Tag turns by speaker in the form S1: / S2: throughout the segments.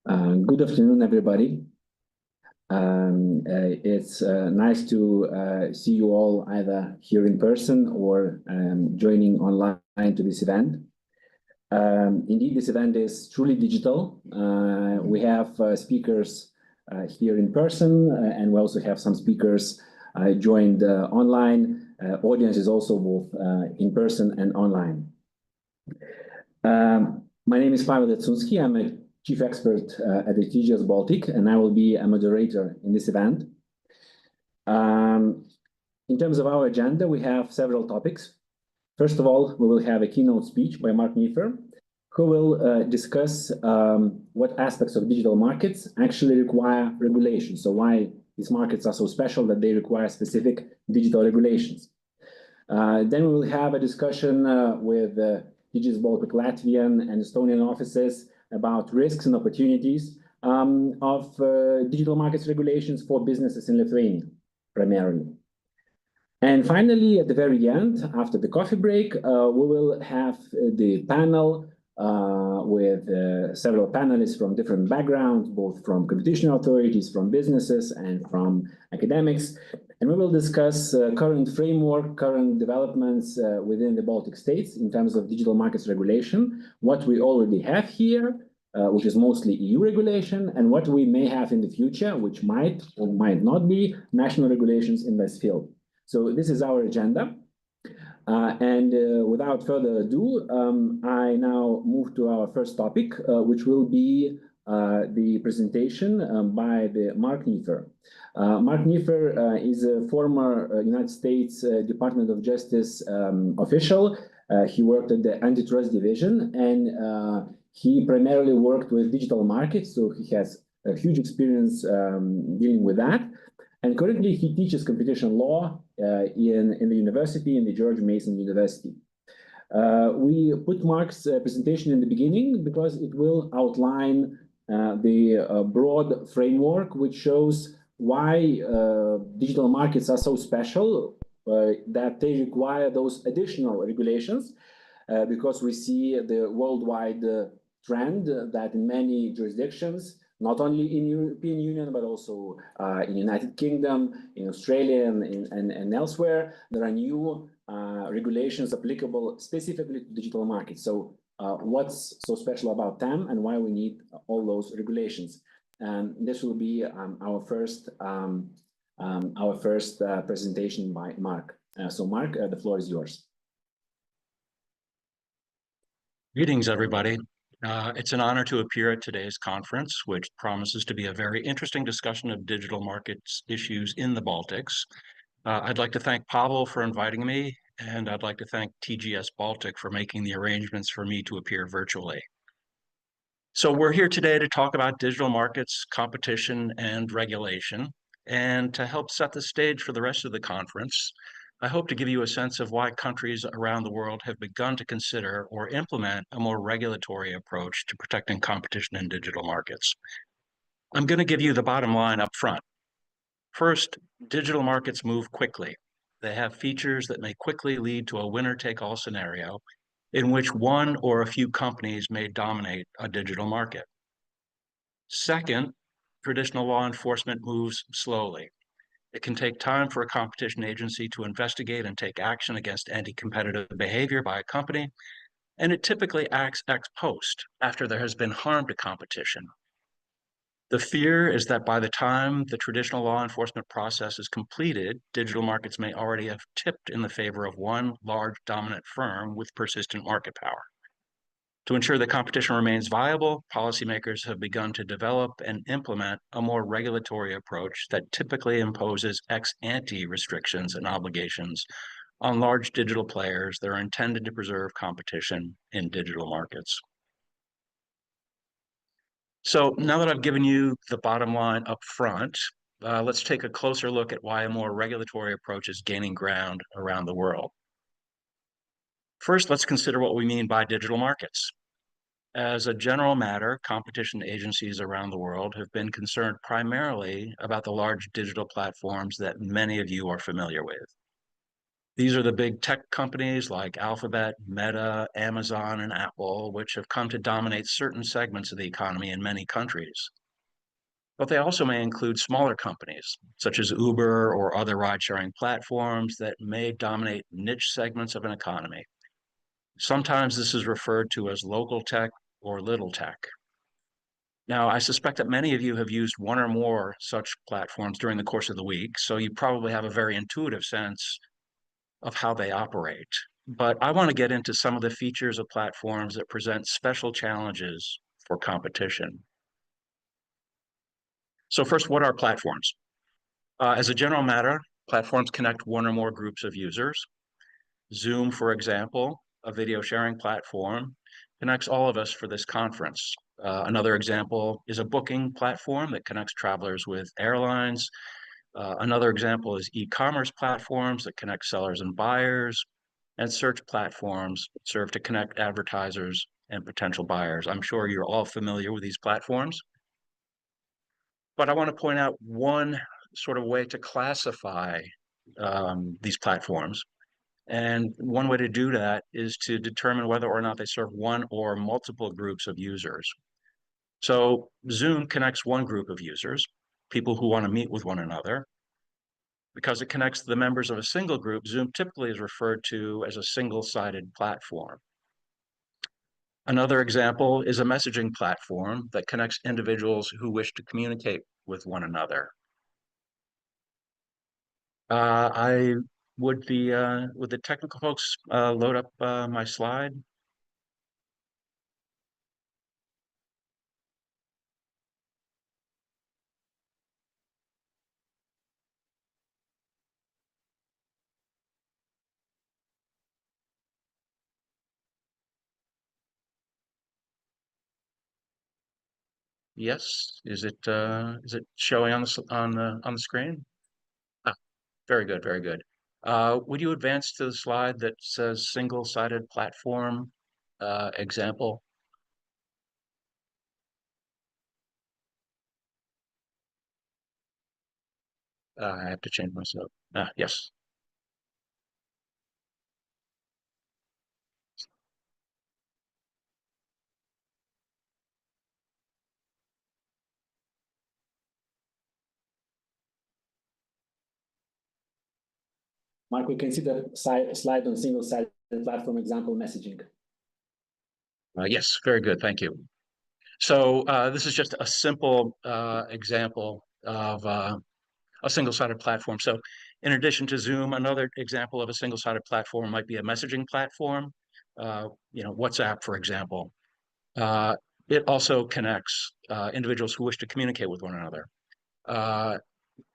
S1: Good afternoon, everybody. It's nice to see you all either here in person or joining online to this event. Indeed, this event is truly digital. We have speakers here in person, and we also have some speakers joined online. Audience is also both in person and online. My name is Pavel Detsunsky. I'm a chief expert at the TGS Baltic, and I will be a moderator in this event. In terms of our agenda, we have several topics. First of all, we will have a keynote speech by Mark Neiffer, who will discuss what aspects of digital markets actually require regulation. So why these markets are so special that they require specific digital regulations. Then we will have a discussion with TGS Baltic Latvian and Estonian offices about risks and opportunities of digital markets regulations for businesses in Lithuania, primarily. And finally, at the very end, after the coffee break, we will have the panel with several panelists from different backgrounds, both from competition authorities, from businesses, and from academics. And we will discuss current framework, current developments within the Baltic states in terms of digital markets regulation, what we already have here, which is mostly EU regulation, and what we may have in the future, which might or might not be national regulations in this field. So this is our agenda. Without further ado, I now move to our first topic, which will be the presentation by the Mark Neiffer. Mark Neiffer is a former United States Department of Justice official. He worked at the Antitrust Division, and he primarily worked with digital markets, so he has a huge experience dealing with that. And currently, he teaches competition law in the university, in the George Mason University. We put Mark's presentation in the beginning because it will outline the broad framework, which shows why digital markets are so special, that they require those additional regulations, because we see the worldwide trend that in many jurisdictions, not only in European Union, but also in United Kingdom, in Australia, and elsewhere, there are new regulations applicable specifically to digital markets. So what's so special about them and why we need all those regulations? And this will be our first presentation by Mark. So Mark, the floor is yours.
S2: Greetings, everybody. It's an honor to appear at today's conference, which promises to be a very interesting discussion of digital markets issues in the Baltics. I'd like to thank Pavel for inviting me, and I'd like to thank TGS Baltic for making the arrangements for me to appear virtually. So we're here today to talk about digital markets, competition, and regulation. And to help set the stage for the rest of the conference, I hope to give you a sense of why countries around the world have begun to consider or implement a more regulatory approach to protecting competition in digital markets. I'm going to give you the bottom line up front. First, digital markets move quickly. They have features that may quickly lead to a winner-take-all scenario in which one or a few companies may dominate a digital market. Second, traditional law enforcement moves slowly. It can take time for a competition agency to investigate and take action against anti-competitive behavior by a company, and it typically acts ex post, after there has been harm to competition. The fear is that by the time the traditional law enforcement process is completed, digital markets may already have tipped in the favor of one large dominant firm with persistent market power. To ensure that competition remains viable, policymakers have begun to develop and implement a more regulatory approach that typically imposes ex-ante restrictions and obligations on large digital players that are intended to preserve competition in digital markets. So now that I've given you the bottom line up front, let's take a closer look at why a more regulatory approach is gaining ground around the world. First, let's consider what we mean by digital markets. As a general matter, competition agencies around the world have been concerned primarily about the large digital platforms that many of you are familiar with. These are the big tech companies like Alphabet, Meta, Amazon, and Apple, which have come to dominate certain segments of the economy in many countries. But they also may include smaller companies, such as Uber or other ride-sharing platforms that may dominate niche segments of an economy. Sometimes this is referred to as local tech or little tech. Now, I suspect that many of you have used one or more such platforms during the course of the week, so you probably have a very intuitive sense of how they operate. But I want to get into some of the features of platforms that present special challenges for competition. So first, what are platforms? As a general matter, platforms connect one or more groups of users. Zoom, for example, a video sharing platform, connects all of us for this conference. Another example is a booking platform that connects travelers with airlines. Another example is e-commerce platforms that connect sellers and buyers, and search platforms serve to connect advertisers and potential buyers. I'm sure you're all familiar with these platforms, but I want to point out one sort of way to classify these platforms. And one way to do that is to determine whether or not they serve one or multiple groups of users. So Zoom connects one group of users, people who want to meet with one another. Because it connects the members of a single group, Zoom typically is referred to as a single-sided platform. Another example is a messaging platform that connects individuals who wish to communicate with one another. I would the technical folks load up my slide? Yes. Is it showing on the screen? Ah, very good, very good. Would you advance to the slide that says single-sided platform example? I have to change myself. Yes.
S1: Mark, we can see the slide on single-sided platform example messaging.
S2: Yes, very good. Thank you. So this is just a simple example of a single-sided platform. So in addition to Zoom, another example of a single-sided platform might be a messaging platform, WhatsApp, for example. It also connects individuals who wish to communicate with one another.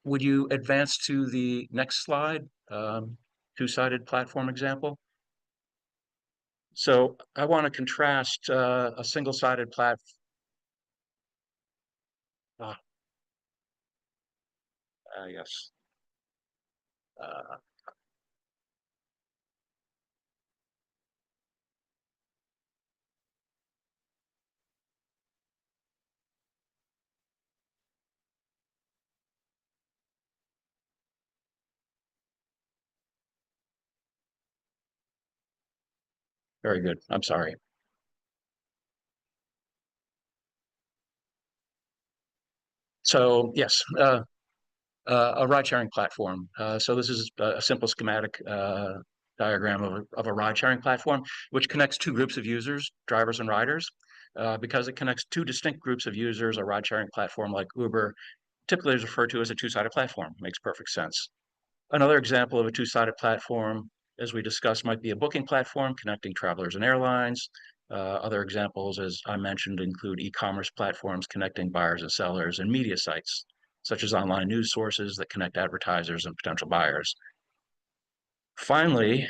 S2: Would you advance to the next slide, two-sided platform example? So I want to contrast a single-sided platform. Yes. Uh, Very good. I'm sorry. So yes, a ride-sharing platform. So this is a simple schematic diagram of a ride-sharing platform, which connects two groups of users, drivers and riders. Because it connects two distinct groups of users, a ride-sharing platform like Uber typically is referred to as a two-sided platform. Makes perfect sense. Another example of a two-sided platform, as we discussed, might be a booking platform connecting travelers and airlines. Other examples, as I mentioned, include e-commerce platforms connecting buyers and sellers, and media sites, such as online news sources that connect advertisers and potential buyers. Finally,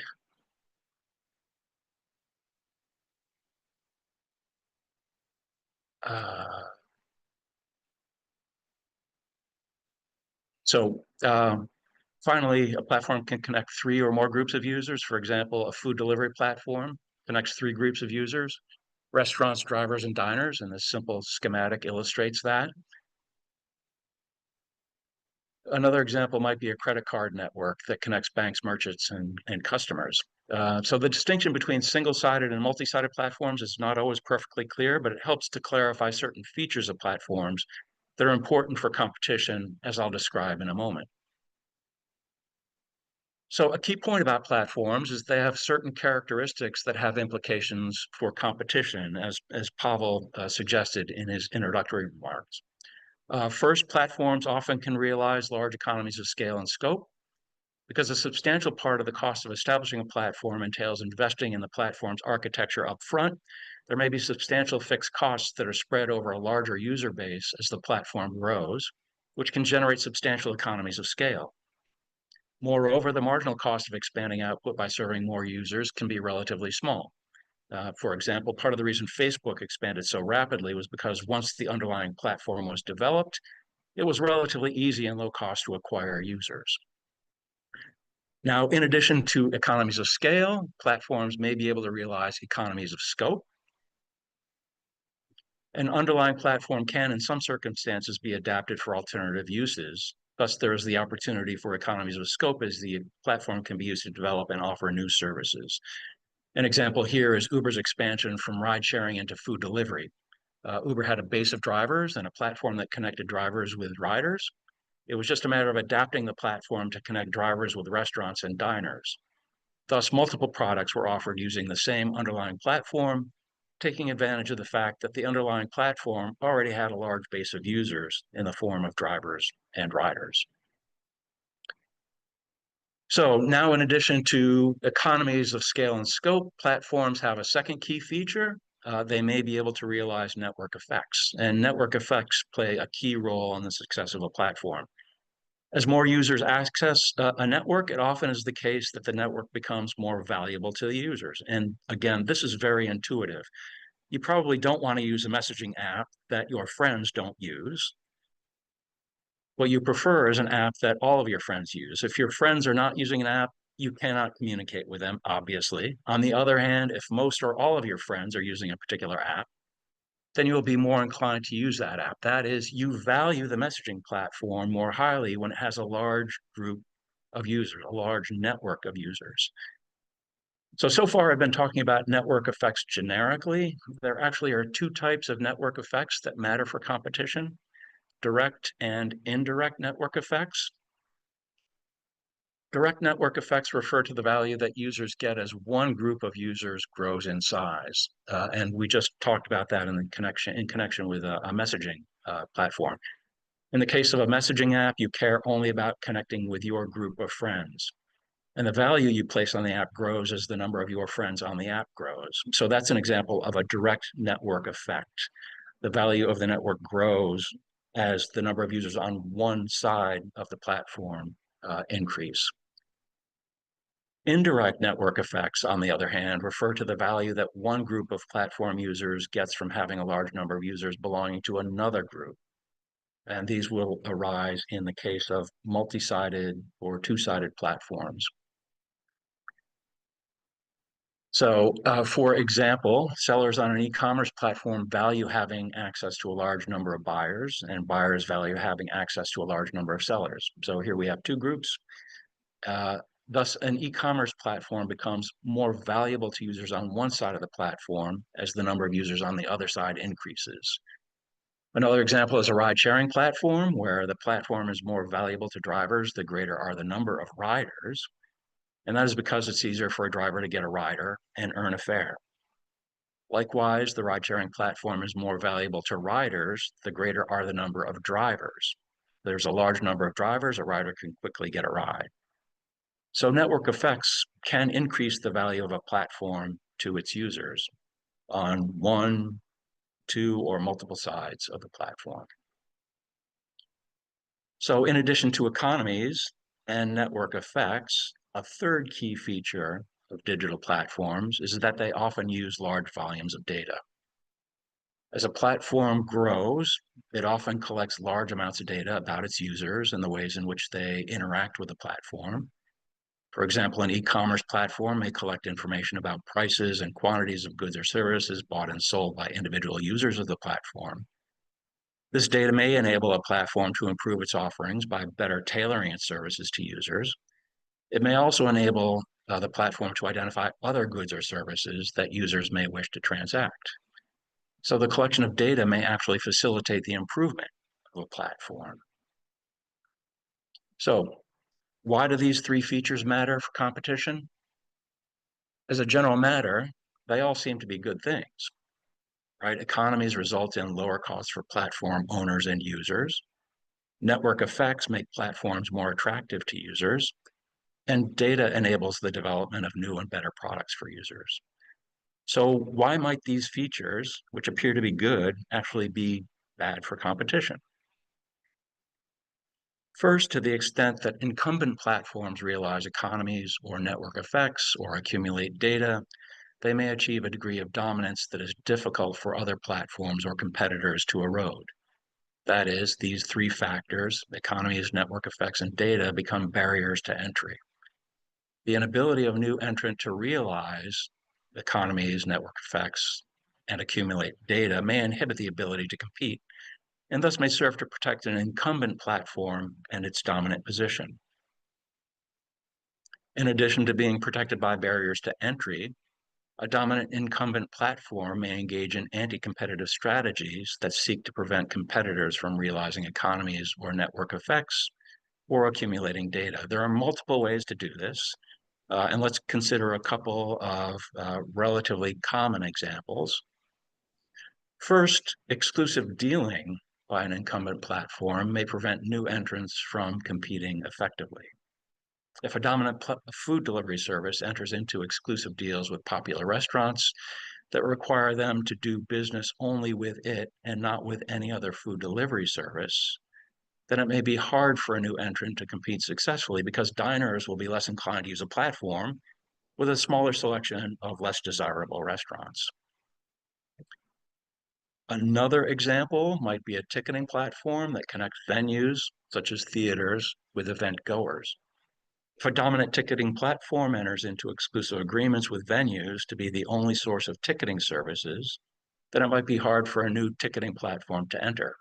S2: so finally, a platform can connect three or more groups of users. For example, a food delivery platform connects three groups of users: restaurants, drivers, and diners, and this simple schematic illustrates that. Another example might be a credit card network that connects banks, merchants, and customers. So the distinction between single-sided and multi-sided platforms is not always perfectly clear, but it helps to clarify certain features of platforms that are important for competition, as I'll describe in a moment. So a key point about platforms is they have certain characteristics that have implications for competition, as Pavel suggested in his introductory remarks. First, platforms often can realize large economies of scale and scope because a substantial part of the cost of establishing a platform entails investing in the platform's architecture up front. There may be substantial fixed costs that are spread over a larger user base as the platform grows, which can generate substantial economies of scale. Moreover, the marginal cost of expanding output by serving more users can be relatively small. For example, part of the reason Facebook expanded so rapidly was because once the underlying platform was developed, it was relatively easy and low cost to acquire users. Now, in addition to economies of scale, platforms may be able to realize economies of scope. An underlying platform can, in some circumstances, be adapted for alternative uses. Thus, there is the opportunity for economies of scope as the platform can be used to develop and offer new services. An example here is Uber's expansion from ride sharing into food delivery. Uber had a base of drivers and a platform that connected drivers with riders. It was just a matter of adapting the platform to connect drivers with restaurants and diners. Thus, multiple products were offered using the same underlying platform, taking advantage of the fact that the underlying platform already had a large base of users in the form of drivers and riders. So now, in addition to economies of scale and scope, platforms have a second key feature. They may be able to realize network effects, and network effects play a key role in the success of a platform. As more users access a network, it often is the case that the network becomes more valuable to the users. And again, this is very intuitive. You probably don't want to use a messaging app that your friends don't use. What you prefer is an app that all of your friends use. If your friends are not using an app, you cannot communicate with them, obviously. On the other hand, if most or all of your friends are using a particular app, then you'll be more inclined to use that app. That is, you value the messaging platform more highly when it has a large group of users, a large network of users. So far I've been talking about network effects generically. There actually are two types of network effects that matter for competition: direct and indirect network effects. Direct network effects refer to the value that users get as one group of users grows in size. And we just talked about that in connection with a messaging platform. In the case of a messaging app, you care only about connecting with your group of friends. And the value you place on the app grows as the number of your friends on the app grows. So that's an example of a direct network effect. The value of the network grows as the number of users on one side of the platform increase. Indirect network effects, on the other hand, refer to the value that one group of platform users gets from having a large number of users belonging to another group. And these will arise in the case of multi-sided or two-sided platforms. So, for example, sellers on an e-commerce platform value having access to a large number of buyers, and buyers value having access to a large number of sellers. So here we have two groups. Thus, an e-commerce platform becomes more valuable to users on one side of the platform as the number of users on the other side increases. Another example is a ride-sharing platform, where the platform is more valuable to drivers the greater are the number of riders. And that is because it's easier for a driver to get a rider and earn a fare. Likewise, the ride-sharing platform is more valuable to riders the greater are the number of drivers. There's a large number of drivers, a rider can quickly get a ride. So network effects can increase the value of a platform to its users on one, two, or multiple sides of the platform. So in addition to economies and network effects, a third key feature of digital platforms is that they often use large volumes of data. As a platform grows, it often collects large amounts of data about its users and the ways in which they interact with the platform. For example, an e-commerce platform may collect information about prices and quantities of goods or services bought and sold by individual users of the platform. This data may enable a platform to improve its offerings by better tailoring its services to users. It may also enable the platform to identify other goods or services that users may wish to transact. So the collection of data may actually facilitate the improvement of a platform. So why do these three features matter for competition? As a general matter, they all seem to be good things, right? Economies result in lower costs for platform owners and users. Network effects make platforms more attractive to users, and data enables the development of new and better products for users. So why might these features, which appear to be good, actually be bad for competition? First, to the extent that incumbent platforms realize economies or network effects or accumulate data, they may achieve a degree of dominance that is difficult for other platforms or competitors to erode. That is, these three factors, economies, network effects, and data, become barriers to entry. The inability of a new entrant to realize economies, network effects, and accumulate data may inhibit the ability to compete, and thus may serve to protect an incumbent platform and its dominant position. In addition to being protected by barriers to entry, a dominant incumbent platform may engage in anti-competitive strategies that seek to prevent competitors from realizing economies or network effects or accumulating data. There are multiple ways to do this, and let's consider a couple of relatively common examples. First, exclusive dealing by an incumbent platform may prevent new entrants from competing effectively. If a dominant food delivery service enters into exclusive deals with popular restaurants that require them to do business only with it and not with any other food delivery service, then it may be hard for a new entrant to compete successfully because diners will be less inclined to use a platform with a smaller selection of less desirable restaurants. Another example might be a ticketing platform that connects venues, such as theaters, with event goers. If a dominant ticketing platform enters into exclusive agreements with venues to be the only source of ticketing services, then it might be hard for a new ticketing platform to enter.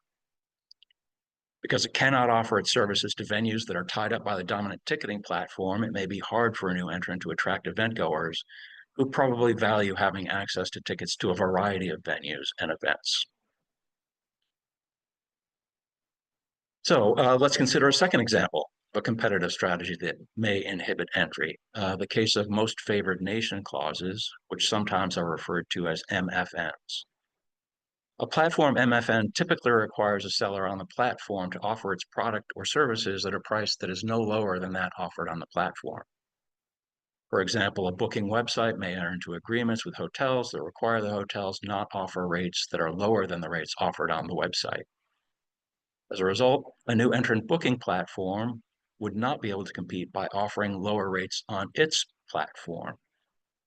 S2: Because it cannot offer its services to venues that are tied up by the dominant ticketing platform, it may be hard for a new entrant to attract event goers who probably value having access to tickets to a variety of venues and events. So let's consider a second example of a competitive strategy that may inhibit entry, the case of most favored nation clauses, which sometimes are referred to as MFNs. A platform MFN typically requires a seller on the platform to offer its product or services at a price that is no lower than that offered on the platform. For example, a booking website may enter into agreements with hotels that require the hotels not offer rates that are lower than the rates offered on the website. As a result, a new entrant booking platform would not be able to compete by offering lower rates on its platform,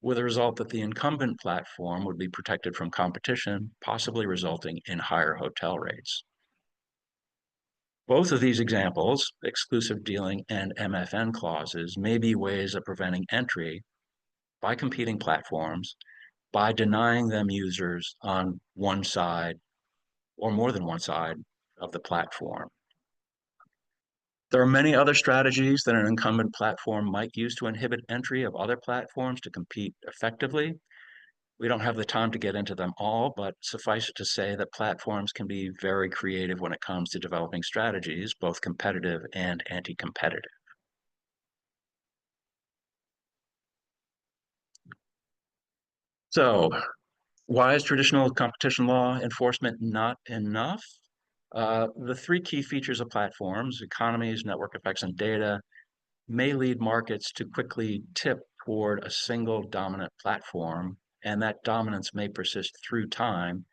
S2: with the result that the incumbent platform would be protected from competition, possibly resulting in higher hotel rates. Both of these examples, exclusive dealing and MFN clauses, may be ways of preventing entry by competing platforms by denying them users on one side or more than one side of the platform. There are many other strategies that an incumbent platform might use to inhibit entry of other platforms to compete effectively. We don't have the time to get into them all, but suffice it to say that platforms can be very creative when it comes to developing strategies, both competitive and anti-competitive. So, why is traditional competition law enforcement not enough? The three key features of platforms, economies, network effects, and data, may lead markets to quickly tip toward a single dominant platform, and that dominance may persist through time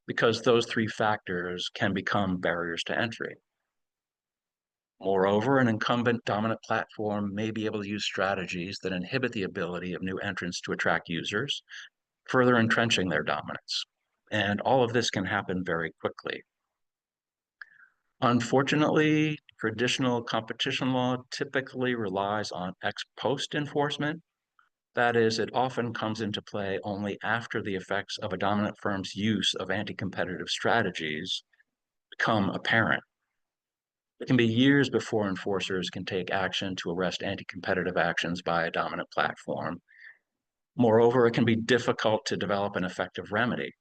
S2: because those three factors can become barriers to entry. Moreover, an incumbent dominant platform may be able to use strategies that inhibit the ability of new entrants to attract users, further entrenching their dominance. And all of this can happen very quickly. Unfortunately, traditional competition law typically relies on ex post enforcement. That is, it often comes into play only after the effects of a dominant firm's use of anti-competitive strategies become apparent. It can be years before enforcers can take action to arrest anti-competitive actions by a dominant platform. Moreover, it can be difficult to develop an effective remedy.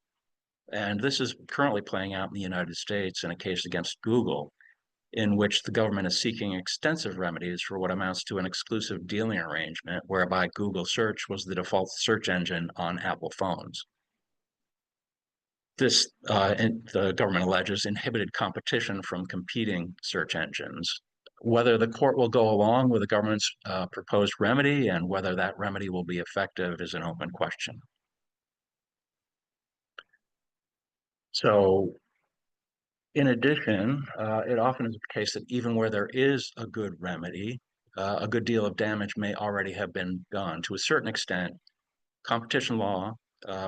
S2: And this is currently playing out in the United States in a case against Google, in which the government is seeking extensive remedies for what amounts to an exclusive dealing arrangement whereby Google Search was the default search engine on Apple phones. This, the government alleges, inhibited competition from competing search engines. Whether the court will go along with the government's proposed remedy and whether that remedy will be effective is an open question. So, in addition, it often is the case that even where there is a good remedy, a good deal of damage may already have been done. To a certain extent, competition law,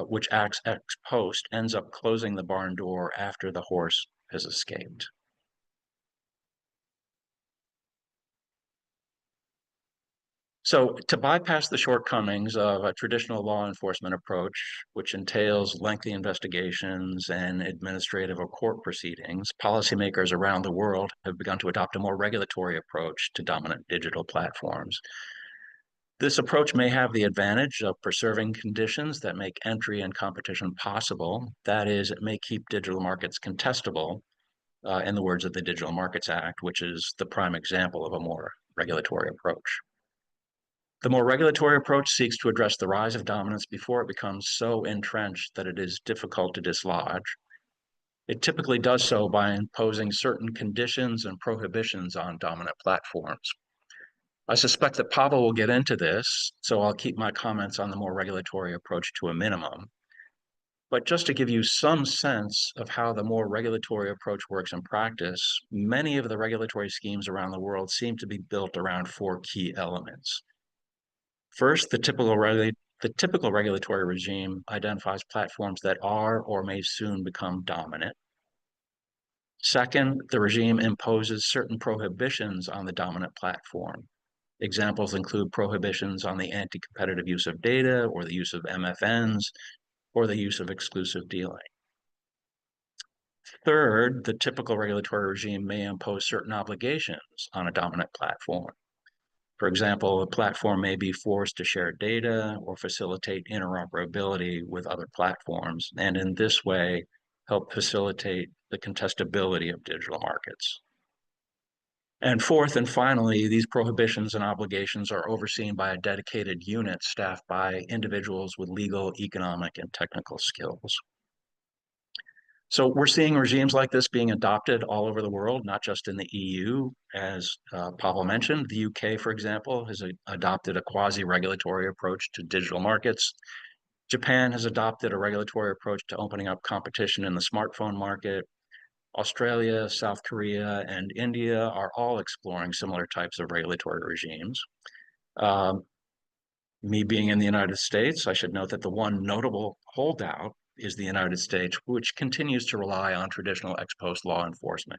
S2: which acts ex post, ends up closing the barn door after the horse has escaped. So to bypass the shortcomings of a traditional law enforcement approach, which entails lengthy investigations and administrative or court proceedings, policymakers around the world have begun to adopt a more regulatory approach to dominant digital platforms. This approach may have the advantage of preserving conditions that make entry and competition possible. That is, it may keep digital markets contestable, in the words of the Digital Markets Act, which is the prime example of a more regulatory approach. The more regulatory approach seeks to address the rise of dominance before it becomes so entrenched that it is difficult to dislodge. It typically does so by imposing certain conditions and prohibitions on dominant platforms. I suspect that Pavel will get into this, so I'll keep my comments on the more regulatory approach to a minimum. But just to give you some sense of how the more regulatory approach works in practice, many of the regulatory schemes around the world seem to be built around 4 key elements. First, the typical regulatory regime identifies platforms that are or may soon become dominant. Second, the regime imposes certain prohibitions on the dominant platform. Examples include prohibitions on the anti-competitive use of data or the use of MFNs or the use of exclusive dealing. Third, the typical regulatory regime may impose certain obligations on a dominant platform. For example, a platform may be forced to share data or facilitate interoperability with other platforms, and in this way, help facilitate the contestability of digital markets. And fourth and finally, these prohibitions and obligations are overseen by a dedicated unit staffed by individuals with legal, economic, and technical skills. So we're seeing regimes like this being adopted all over the world, not just in the EU. As Pavel mentioned, the UK, for example, has adopted a quasi-regulatory approach to digital markets. Japan has adopted a regulatory approach to opening up competition in the smartphone market. Australia, South Korea, and India are all exploring similar types of regulatory regimes. Me being in the United States, I should note that the one notable holdout is the United States, which continues to rely on traditional ex post law enforcement.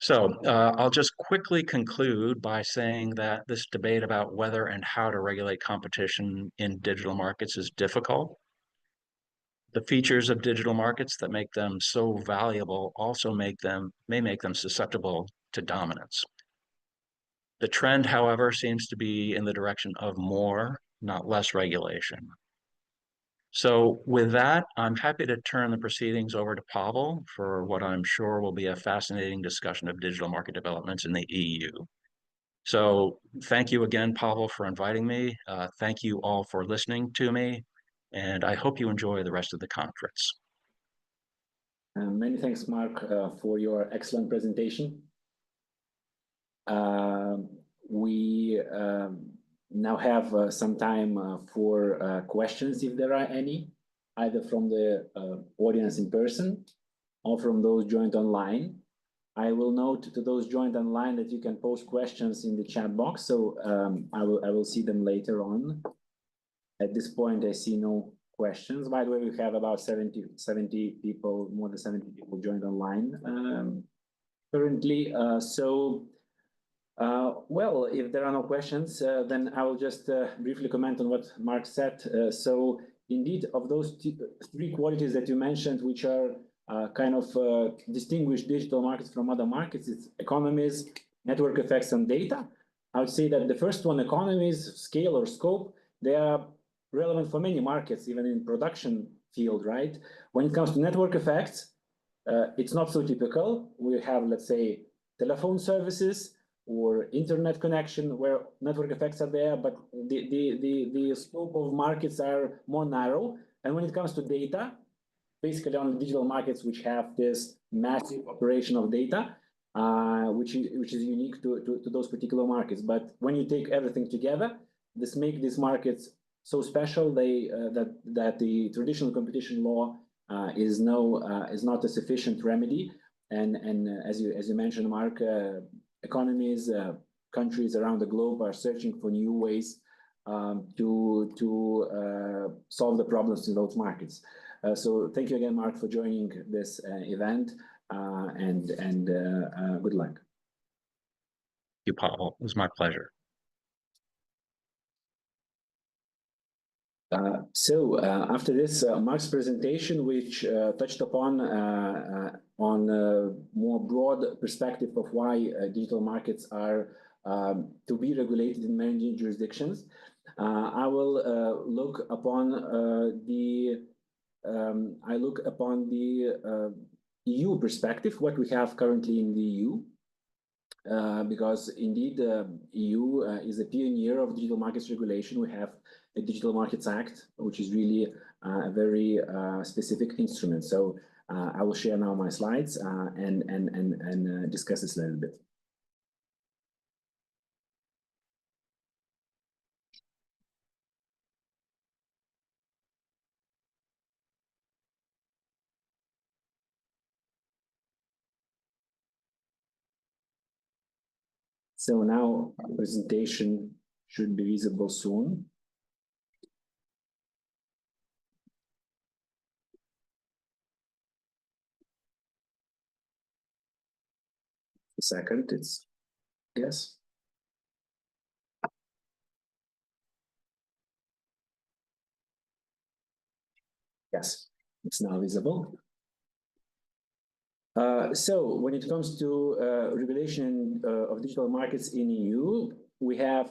S2: So I'll just quickly conclude by saying that this debate about whether and how to regulate competition in digital markets is difficult. The features of digital markets that make them so valuable also may make them susceptible to dominance. The trend, however, seems to be in the direction of more, not less regulation. So with that, I'm happy to turn the proceedings over to Pavel for what I'm sure will be a fascinating discussion of digital market developments in the EU. So thank you again, Pavel, for inviting me. Thank you all for listening to me, and I hope you enjoy the rest of the conference.
S1: Many thanks, Mark, for your excellent presentation. We now have some time for questions, if there are any, either from the audience in person or from those joined online. I will note to those joined online that you can post questions in the chat box, so I will see them later on. At this point, I see no questions. By the way, we have about 70 people, more than 70 people joined online currently. Well, if there are no questions, then I will just briefly comment on what Mark said. So indeed, of those 3 qualities that you mentioned, which are kind of distinguish digital markets from other markets, it's economies, network effects, and data. I would say that the first one, economies, scale or scope, they are relevant for many markets, even in production field, right? When it comes to network effects, it's not so typical. We have, let's say, telephone services or internet connection where network effects are there, but the scope of markets are more narrow. And when it comes to data, basically on digital markets which have this massive operation of data, which is unique to those particular markets. But when you take everything together, this makes these markets so special that the traditional competition law is not a sufficient remedy. And as you mentioned, Mark, economies, countries around the globe are searching for new ways to solve the problems in those markets. So thank you again, Mark, for joining this event, and good luck.
S2: Thank you, Pavel. It was my pleasure.
S1: After this, Mark's presentation, which touched upon on a more broad perspective of why digital markets are to be regulated in many jurisdictions, I will look upon the EU perspective, what we have currently in the EU. Because indeed, EU is a pioneer of digital markets regulation. We have a Digital Markets Act, which is really a very specific instrument. So I will share now my slides and discuss this a little bit. So now the presentation should be visible soon. A second, it's, yes. Yes, it's now visible. So when it comes to regulation of digital markets in EU, we have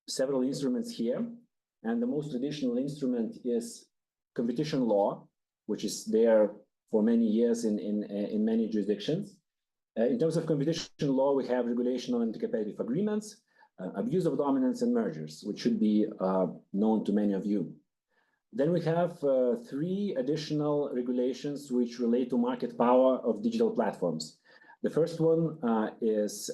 S1: several instruments here, and the most traditional instrument is competition law, which is there for many years in many jurisdictions. In terms of competition law, we have regulation on anti-competitive agreements, abuse of dominance, and mergers, which should be known to many of you. Then we have three additional regulations which relate to market power of digital platforms. The first one is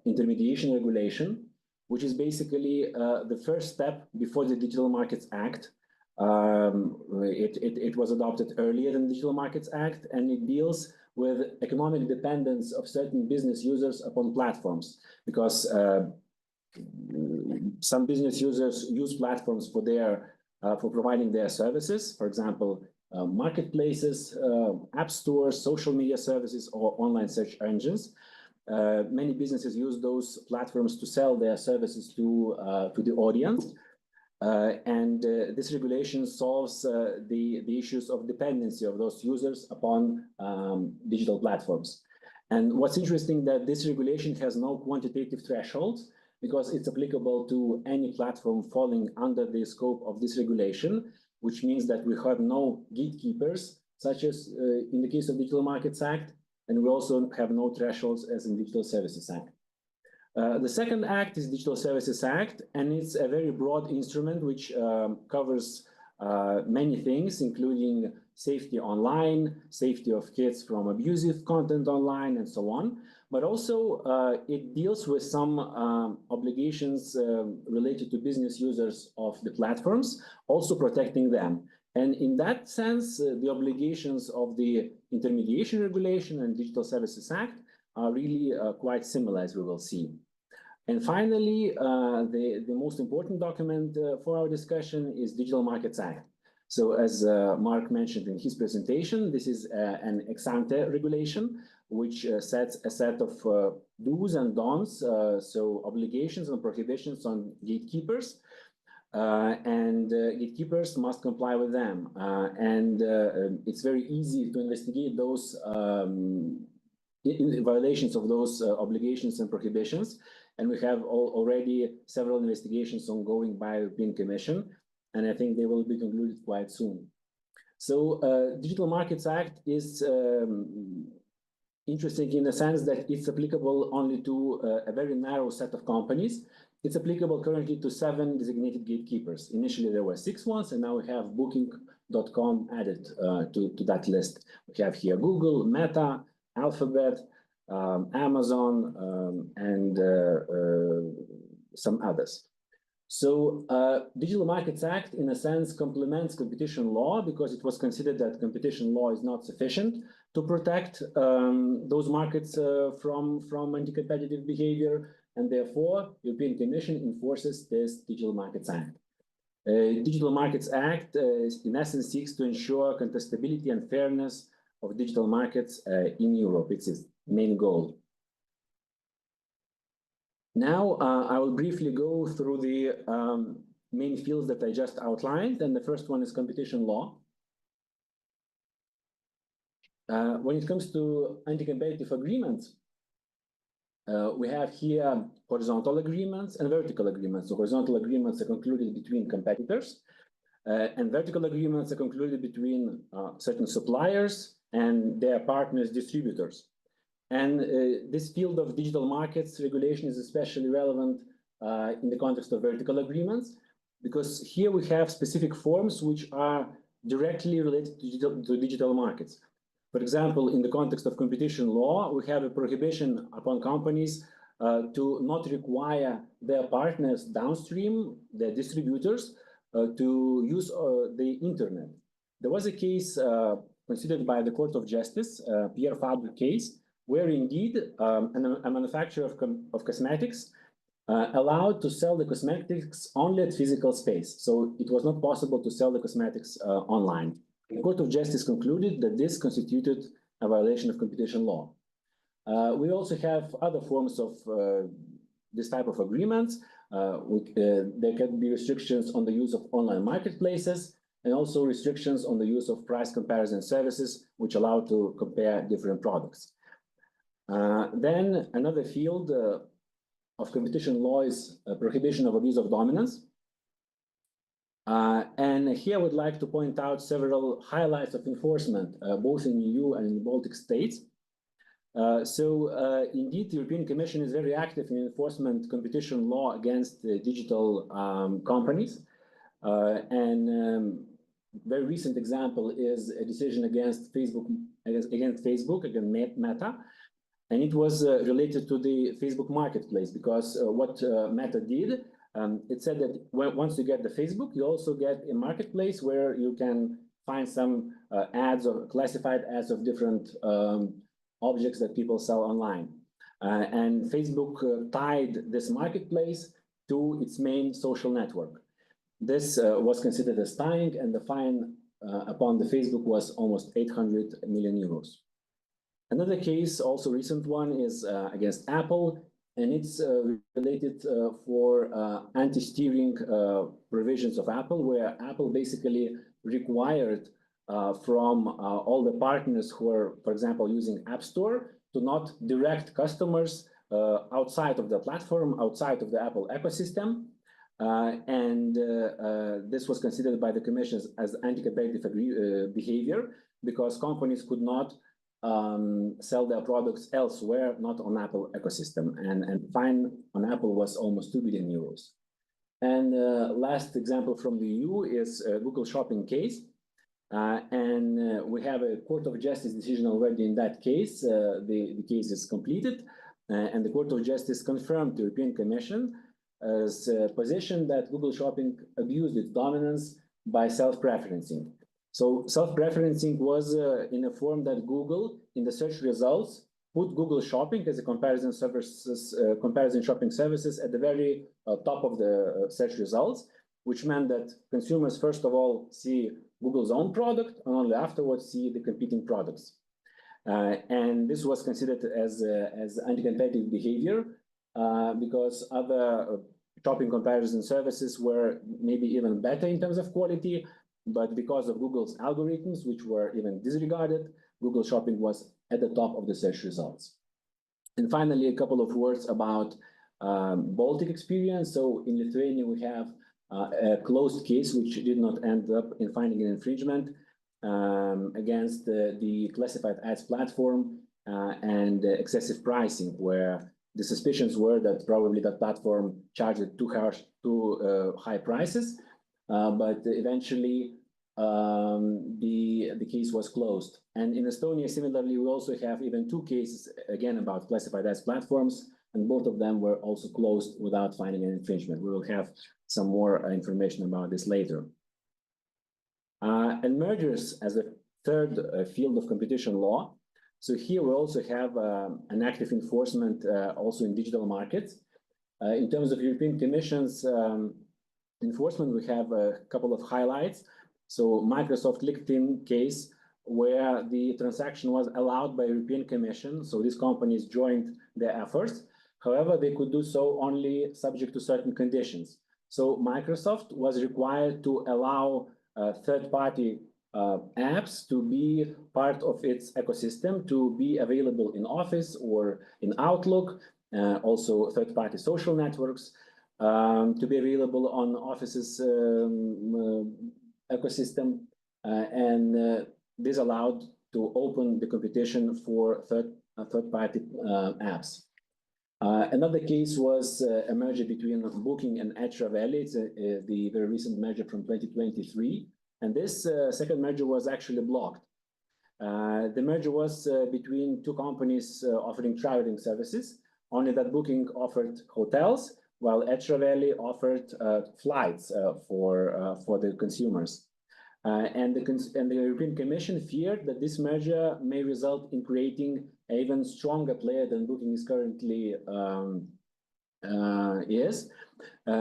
S1: intermediation regulation, which is basically the first step before the Digital Markets Act. It was adopted earlier than the Digital Markets Act, and it deals with economic dependence of certain business users upon platforms, because some business users use platforms for providing their services, for example, marketplaces, app stores, social media services, or online search engines. Many businesses use those platforms to sell their services to the audience. This regulation solves the issues of dependency of those users upon digital platforms. And what's interesting that this regulation has no quantitative thresholds, because it's applicable to any platform falling under the scope of this regulation, which means that we have no gatekeepers, such as in the case of Digital Markets Act, and we also have no thresholds as in Digital Services Act. The second act is Digital Services Act, and it's a very broad instrument which covers many things, including safety online, safety of kids from abusive content online, and so on. But also it deals with some obligations related to business users of the platforms, also protecting them. And in that sense, the obligations of the Intermediation Regulation and Digital Services Act are really quite similar, as we will see. And finally, the most important document for our discussion is Digital Markets Act. So as Mark mentioned in his presentation, this is an ex-ante regulation, which sets a set of do's and don'ts, so obligations and prohibitions on gatekeepers. and gatekeepers must comply with them. It's very easy to investigate those violations of those obligations and prohibitions. And we have already several investigations ongoing by the European Commission, and I think they will be concluded quite soon. So Digital Markets Act is interesting in the sense that it's applicable only to a very narrow set of companies. It's applicable currently to 7 designated gatekeepers. Initially, there were 6 ones, and now we have Booking.com added to that list. We have here Google, Meta, Alphabet, Amazon, and some others. So Digital Markets Act, in a sense, complements competition law because it was considered that competition law is not sufficient to protect those markets from anti-competitive behavior, and therefore European Commission enforces this Digital Markets Act. Digital Markets Act, in essence, seeks to ensure contestability and fairness of digital markets in Europe. It's its main goal. Now, I will briefly go through the main fields that I just outlined, and the first one is competition law. When it comes to anti-competitive agreements, we have here horizontal agreements and vertical agreements. So horizontal agreements are concluded between competitors, and vertical agreements are concluded between certain suppliers and their partners, distributors. And this field of digital markets regulation is especially relevant in the context of vertical agreements, because here we have specific forms which are directly related to digital markets. For example, in the context of competition law, we have a prohibition upon companies to not require their partners downstream, their distributors, to use the internet. There was a case considered by the Court of Justice, Pierre Fabre case, where indeed a manufacturer of cosmetics allowed to sell the cosmetics only at physical space. So it was not possible to sell the cosmetics online. The Court of Justice concluded that this constituted a violation of competition law. We also have other forms of this type of agreements. There can be restrictions on the use of online marketplaces, and also restrictions on the use of price comparison services, which allow to compare different products. Then another field of competition law is prohibition of abuse of dominance. And here I would like to point out several highlights of enforcement, both in EU and in the Baltic states. Indeed, the European Commission is very active in enforcement competition law against digital companies. Very recent example is a decision against Meta. And it was related to the Facebook marketplace, because what Meta did, it said that once you get the Facebook, you also get a marketplace where you can find some ads or classified ads of different objects that people sell online. And Facebook tied this marketplace to its main social network. This was considered as tying, and the fine upon the Facebook was almost 800 million euros. Another case, also recent one, is against Apple, and it's related for anti-steering provisions of Apple, where Apple basically required from all the partners who are, for example, using App Store to not direct customers outside of the platform, outside of the Apple ecosystem. This was considered by the Commission as anti-competitive behavior, because companies could not sell their products elsewhere, not on Apple ecosystem. And fine on Apple was almost 2 billion euros. And last example from the EU is Google Shopping case. We have a Court of Justice decision already in that case. The case is completed, and the Court of Justice confirmed the European Commission's position that Google Shopping abused its dominance by self-preferencing. So self-preferencing was in a form that Google, in the search results, put Google Shopping as a comparison shopping services at the very top of the search results, which meant that consumers first of all see Google's own product and only afterwards see the competing products. And this was considered as anti-competitive behavior because other shopping comparison services were maybe even better in terms of quality, but because of Google's algorithms, which were even disregarded, Google Shopping was at the top of the search results. And finally, a couple of words about Baltic experience. So in Lithuania, we have a closed case which did not end up in finding an infringement against the classified ads platform and excessive pricing, where the suspicions were that probably that platform charged too high prices, but eventually the case was closed. And in Estonia, similarly, we also have even two cases, again, about classified ads platforms, and both of them were also closed without finding an infringement. We will have some more information about this later. And mergers as a third field of competition law. So here we also have an active enforcement also in digital markets. In terms of European Commission's enforcement, we have a couple of highlights. So Microsoft LinkedIn case, where the transaction was allowed by European Commission. So these companies joined their efforts. However, they could do so only subject to certain conditions. So Microsoft was required to allow third-party apps to be part of its ecosystem, to be available in Office or in Outlook, also third-party social networks, to be available on Office's ecosystem, and this allowed to open the competition for third-party apps. Another case was a merger between Booking and Extra Valley. It's the very recent merger from 2023. And this second merger was actually blocked. The merger was between two companies offering traveling services, only that Booking offered hotels, while Extra Valley offered flights for the consumers. And the European Commission feared that this merger may result in creating an even stronger player than Booking is currently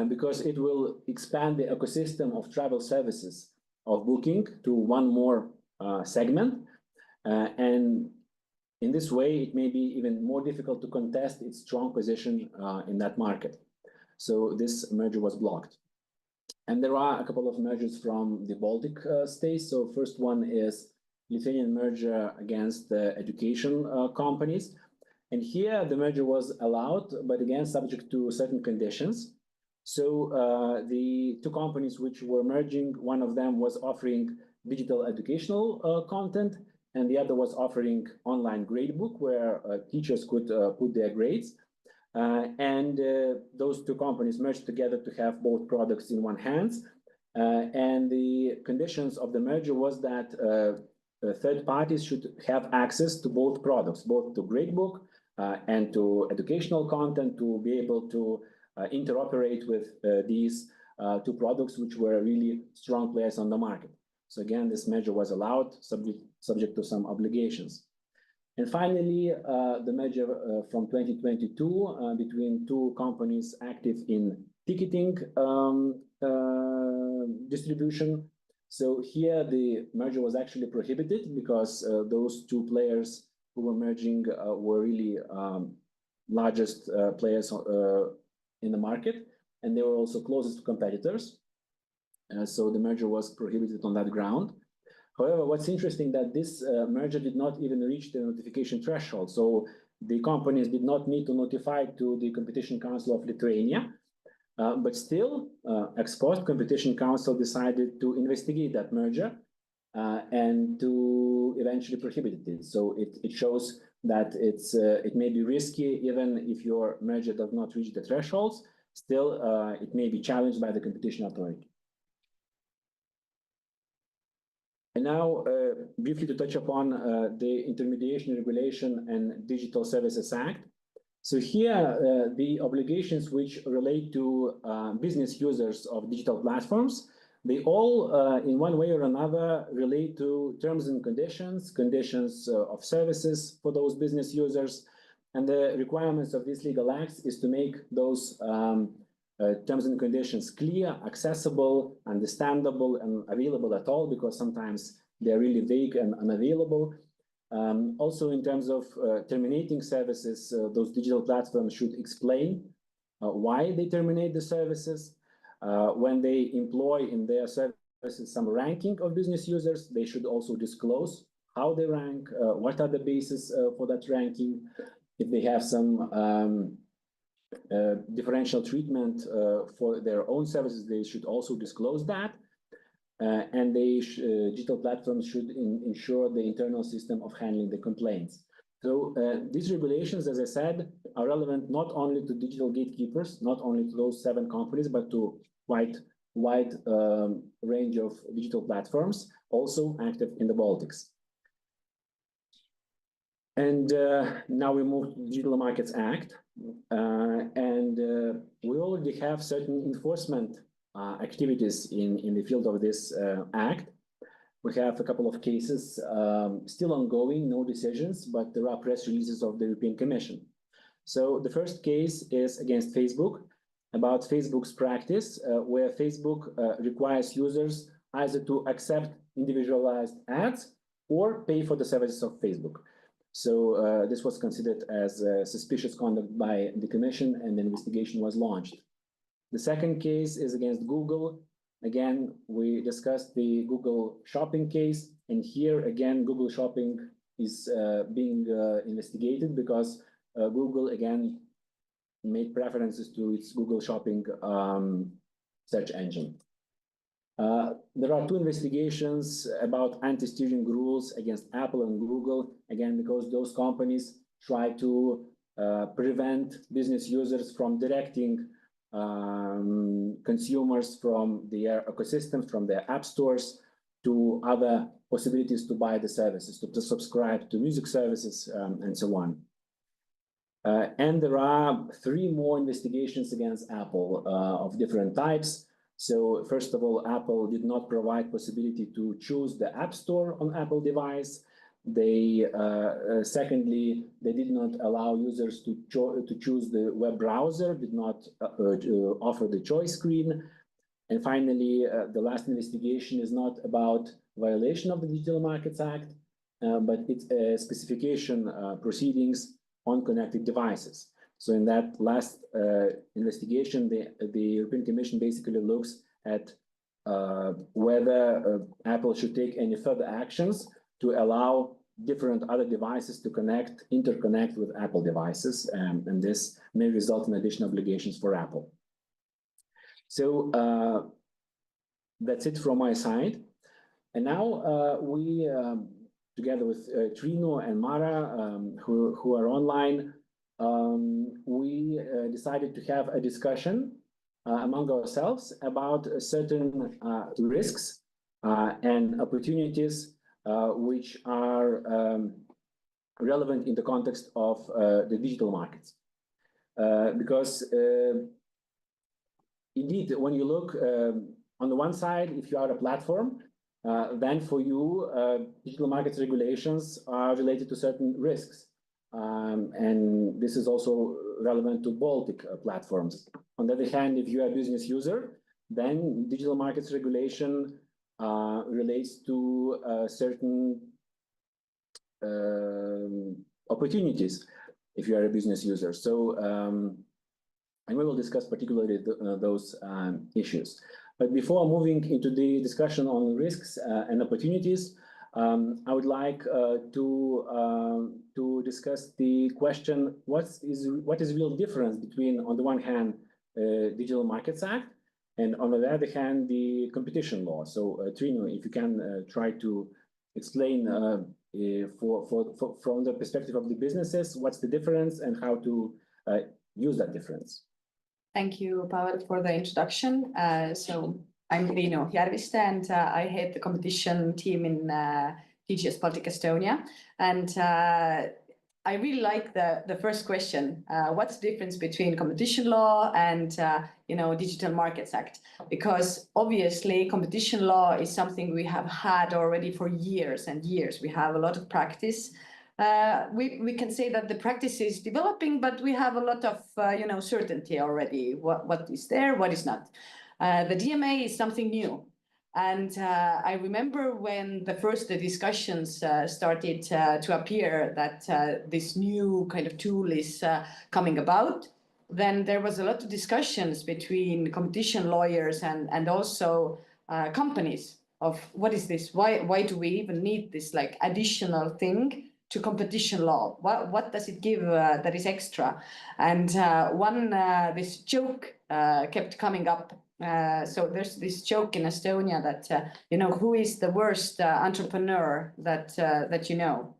S1: because it will expand the ecosystem of travel services of Booking to one more segment. And in this way, it may be even more difficult to contest its strong position in that market. So this merger was blocked. And there are a couple of mergers from the Baltic states. So first one is Lithuanian merger against education companies. And here the merger was allowed, but again, subject to certain conditions. So the two companies which were merging, one of them was offering digital educational content, and the other was offering online gradebook where teachers could put their grades. And those two companies merged together to have both products in one hands. And the conditions of the merger was that third parties should have access to both products, both to gradebook and to educational content, to be able to interoperate with these two products, which were really strong players on the market. So again, this merger was allowed, subject to some obligations. And finally, the merger from 2022 between two companies active in ticketing distribution. So here the merger was actually prohibited because those two players who were merging were really largest players in the market, and they were also closest competitors. So the merger was prohibited on that ground. However, what's interesting that this merger did not even reach the notification threshold. So the companies did not need to notify to the Competition Council of Lithuania, but still, ex post, Competition Council decided to investigate that merger and to eventually prohibit it. So it shows that it may be risky even if your merger does not reach the thresholds. Still, it may be challenged by the competition authority. And now, briefly to touch upon the Intermediation Regulation and Digital Services Act. So here, the obligations which relate to business users of digital platforms, they all, in one way or another, relate to terms and conditions of services for those business users. And the requirements of these legal acts is to make those terms and conditions clear, accessible, understandable, and available at all, because sometimes they're really vague and unavailable. Also, in terms of terminating services, those digital platforms should explain why they terminate the services. When they employ in their services some ranking of business users, they should also disclose how they rank, what are the basis for that ranking. If they have some differential treatment for their own services, they should also disclose that. And digital platforms should ensure the internal system of handling the complaints. So these regulations, as I said, are relevant not only to digital gatekeepers, not only to those 7 companies, but to quite wide range of digital platforms, also active in the Baltics. And now we move to the Digital Markets Act, and we already have certain enforcement activities in the field of this act. We have a couple of cases still ongoing, no decisions, but there are press releases of the European Commission. So the first case is against Facebook, about Facebook's practice, where Facebook requires users either to accept individualized ads or pay for the services of Facebook. So this was considered as suspicious conduct by the Commission, and an investigation was launched. The second case is against Google. Again, we discussed the Google Shopping case, and here again, Google Shopping is being investigated because Google again made preferences to its Google Shopping search engine. There are 2 investigations about anti-steering rules against Apple and Google, again, because those companies try to prevent business users from directing consumers from their ecosystems, from their app stores, to other possibilities to buy the services, to subscribe to music services, and so on. And there are 3 more investigations against Apple of different types. So first of all, Apple did not provide possibility to choose the App Store on Apple device. They secondly, they did not allow users to choose the web browser, did not offer the choice screen. And finally, the last investigation is not about violation of the Digital Markets Act, but it's specification proceedings on connected devices. So in that last investigation, the European Commission basically looks at whether Apple should take any further actions to allow different other devices to interconnect with Apple devices, and this may result in additional obligations for Apple. So that's it from my side. And now we, together with Trino and Mara, who are online, we decided to have a discussion among ourselves about certain risks and opportunities which are relevant in the context of the digital markets. Because indeed, when you look on the one side, if you are a platform, then for you, digital markets regulations are related to certain risks. And this is also relevant to Baltic platforms. On the other hand, if you are a business user, then digital markets regulation relates to certain opportunities if you are a business user. So, and we will discuss particularly those issues. But before moving into the discussion on risks and opportunities, I would like to discuss the question: what is real difference between, on the one hand, Digital Markets Act, and on the other hand, the competition law? So, Trino, if you can try to explain from the perspective of the businesses, what's the difference and how to use that difference.
S3: Thank you, Pavel, for the introduction. So I'm Trino Järviste, and I head the competition team in TGS Baltic Estonia. And I really like the first question. What's the difference between competition law and Digital Markets Act? Because obviously competition law is something we have had already for years and years. We have a lot of practice. We can say that the practice is developing, but we have a lot of certainty already. What is there, what is not. The DMA is something new. And I remember when the first discussions started to appear that this new kind of tool is coming about. then there was a lot of discussions between competition lawyers and also companies of what is this? Why do we even need this like additional thing to competition law? What does it give that is extra? And this joke kept coming up. So there's this joke in Estonia that who is the worst entrepreneur that you know?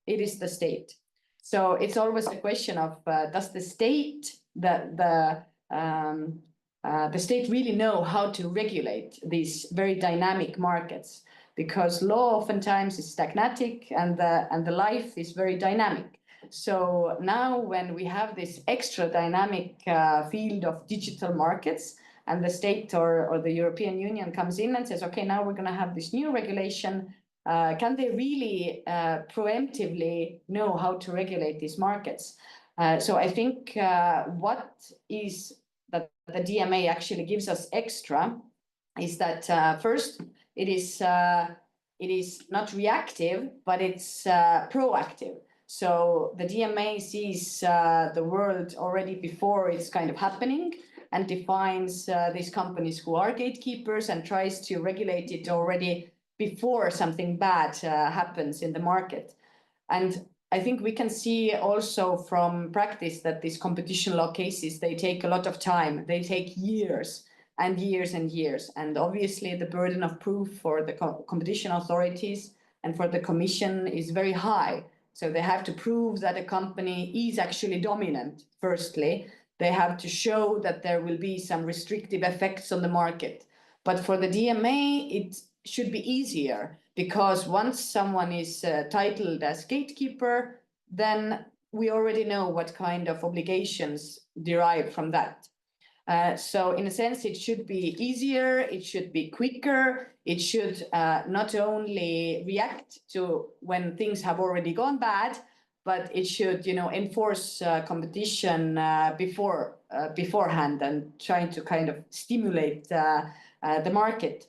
S3: It is the state. So it's always a question of does the state the state really know how to regulate these very dynamic markets? Because law oftentimes is stagnatic and the life is very dynamic. So now when we have this extra dynamic field of digital markets, and the state or the European Union comes in and says, okay, now we're going to have this new regulation. Can they really preemptively know how to regulate these markets? So I think what is that the DMA actually gives us extra is that first, it is not reactive, but it's proactive. So the DMA sees the world already before it's kind of happening and defines these companies who are gatekeepers and tries to regulate it already before something bad happens in the market. And I think we can see also from practice that these competition law cases, they take a lot of time. They take years and years and years. And obviously the burden of proof for the competition authorities and for the commission is very high. So they have to prove that a company is actually dominant, firstly. They have to show that there will be some restrictive effects on the market. But for the DMA, it should be easier because once someone is titled as gatekeeper, then we already know what kind of obligations derive from that. So in a sense, it should be easier, it should be quicker, it should not only react to when things have already gone bad, but it should, enforce competition beforehand and trying to kind of stimulate the market.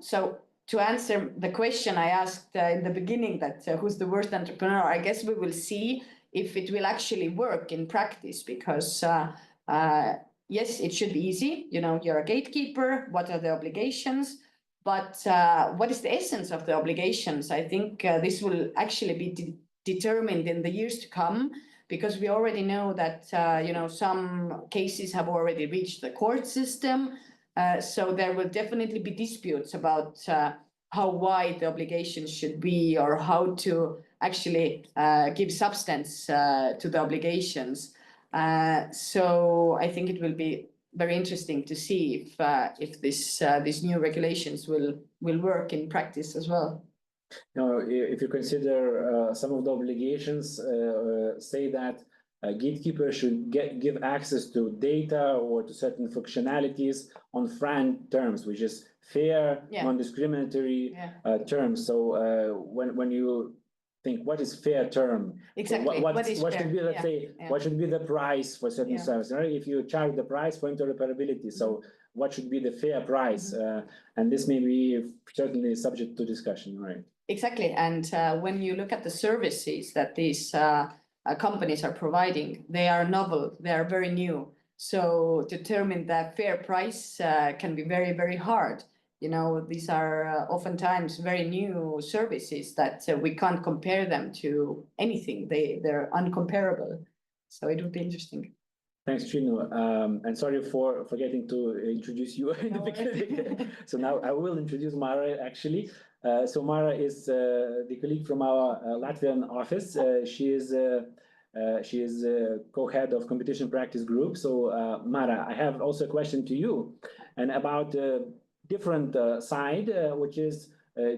S3: So to answer the question I asked in the beginning that who's the worst entrepreneur, I guess we will see if it will actually work in practice because yes, it should be easy. You're a gatekeeper. What are the obligations? But what is the essence of the obligations? I think this will actually be determined in the years to come because we already know that, some cases have already reached the court system. So there will definitely be disputes about how wide the obligations should be or how to actually give substance to the obligations. So I think it will be very interesting to see if these new regulations will work in practice as well.
S1: Now, if you consider some of the obligations, say that a gatekeeper should give access to data or to certain functionalities on frank terms, which is fair, non-discriminatory terms. So when you think what is fair term,
S3: exactly,
S1: what should be, let's say, what should be the price for certain service, right? If you charge the price for interoperability, so what should be the fair price? And this may be certainly subject to discussion, right?
S3: Exactly, and when you look at the services that these companies are providing, they are novel, they are very new. So determine that fair price can be very, very hard. These are oftentimes very new services that we can't compare them to anything. They're uncomparable. So it would be interesting.
S1: Thanks, Trino. And sorry for forgetting to introduce you in the beginning. So now I will introduce Mara, actually. So Mara is the colleague from our Latvian office. She is co-head of competition practice group. So Mara, I have also a question to you, and about different side, which is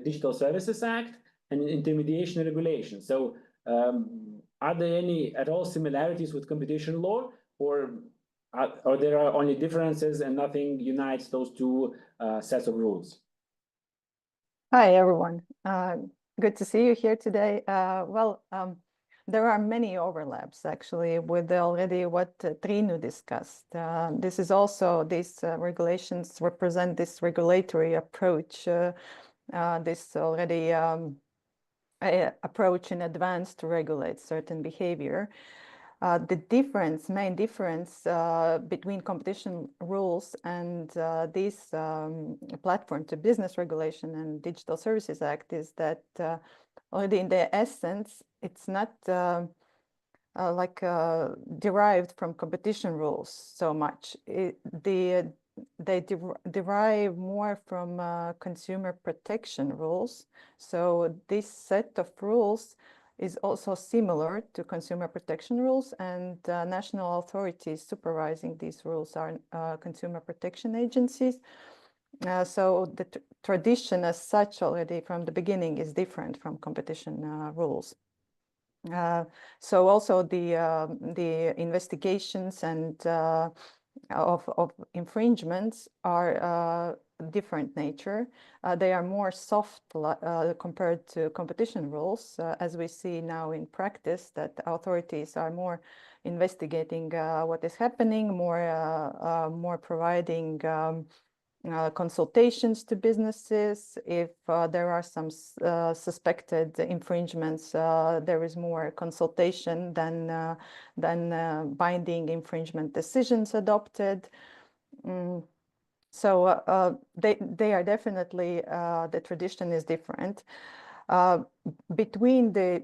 S1: Digital Services Act and intermediation regulation. So are there any at all similarities with competition law, or there are only differences and nothing unites those two sets of rules?
S4: Hi, everyone. Good to see you here today. There are many overlaps, actually, with already what Trinu discussed. This is also, these regulations represent this regulatory approach, this already approach in advance to regulate certain behavior. The main difference between competition rules and this platform to business regulation and Digital Services Act is that already in their essence, it's not derived from competition rules so much. They derive more from consumer protection rules. So this set of rules is also similar to consumer protection rules, and national authorities supervising these rules are consumer protection agencies. So the tradition as such already from the beginning is different from competition rules. So also the investigations and of infringements are different nature. They are more soft compared to competition rules, as we see now in practice that authorities are more investigating what is happening, more providing consultations to businesses. If there are some suspected infringements, there is more consultation than binding infringement decisions adopted. So they are definitely, the tradition is different. Between the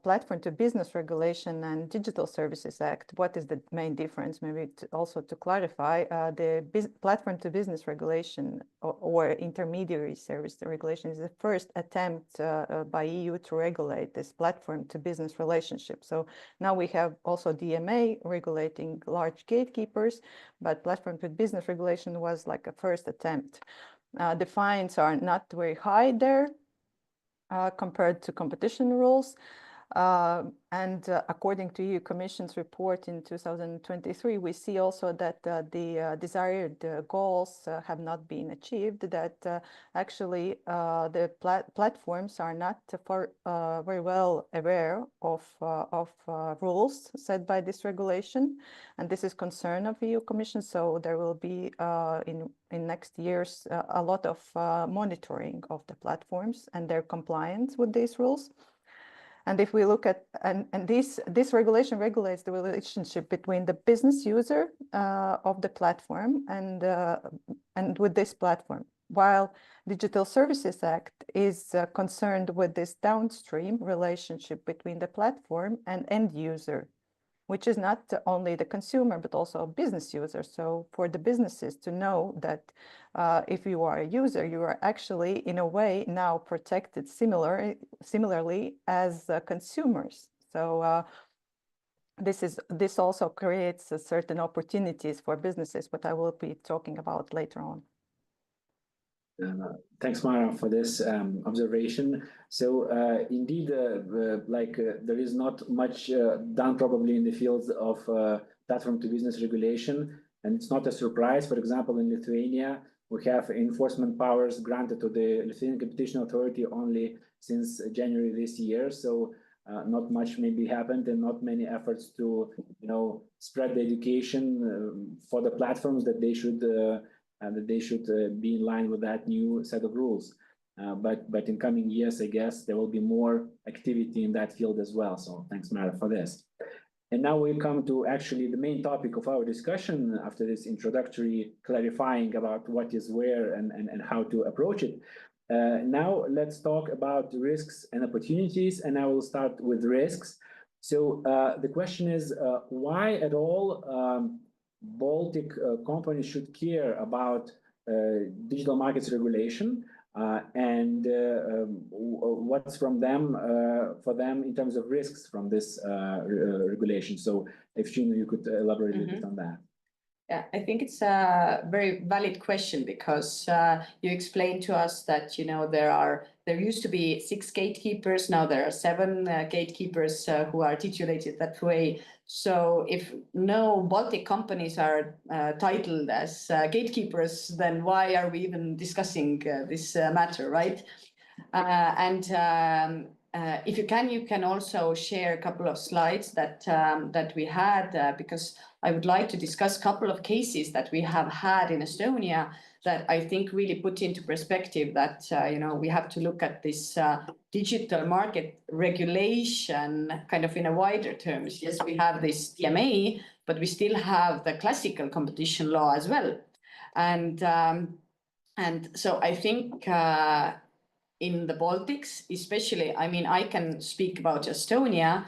S4: Platform to Business Regulation and Digital Services Act, what is the main difference? Maybe also to clarify, the Platform to Business Regulation or Intermediary Service Regulation is the first attempt by EU to regulate this platform to business relationship. So now we have also DMA regulating large gatekeepers, but Platform to Business Regulation was like a first attempt. The fines are not very high there. Compared to competition rules. And according to EU Commission's report in 2023, we see also that the desired goals have not been achieved, that actually the platforms are not very well aware of rules set by this regulation. And this is concern of EU Commission. So there will be in next years a lot of monitoring of the platforms and their compliance with these rules. And if we look at, and this regulation regulates the relationship between the business user of the platform and with this platform, while Digital Services Act is concerned with this downstream relationship between the platform and end user, which is not only the consumer, but also a business user. So for the businesses to know that if you are a user, you are actually in a way now protected similarly as consumers. So this also creates certain opportunities for businesses, what I will be talking about later on.
S1: Thanks, Mara, for this observation. So indeed, there is not much done probably in the fields of platform to business regulation. And it's not a surprise. For example, in Lithuania, we have enforcement powers granted to the Lithuanian Competition Authority only since January this year. So not much maybe happened, and not many efforts to spread the education for the platforms that they should be in line with that new set of rules. But in coming years, I guess there will be more activity in that field as well. So thanks, Mara, for this. And now we come to actually the main topic of our discussion after this introductory clarifying about what is where and how to approach it. Now let's talk about risks and opportunities, and I will start with risks. So the question is, why at all Baltic companies should care about digital markets regulation, and what's from them for them in terms of risks from this regulation? So if you could elaborate a little bit on that.
S3: Yeah, I think it's a very valid question, because you explained to us that there used to be 6 gatekeepers, now there are 7 gatekeepers who are titulated that way. So if no Baltic companies are titled as gatekeepers, then why are we even discussing this matter, right? if you can also share a couple of slides that we had, because I would like to discuss a couple of cases that we have had in Estonia that I think really put into perspective that, we have to look at this digital market regulation kind of in a wider terms. Yes, we have this DMA, but we still have the classical competition law as well. And so I think in the Baltics, especially, I mean, I can speak about Estonia,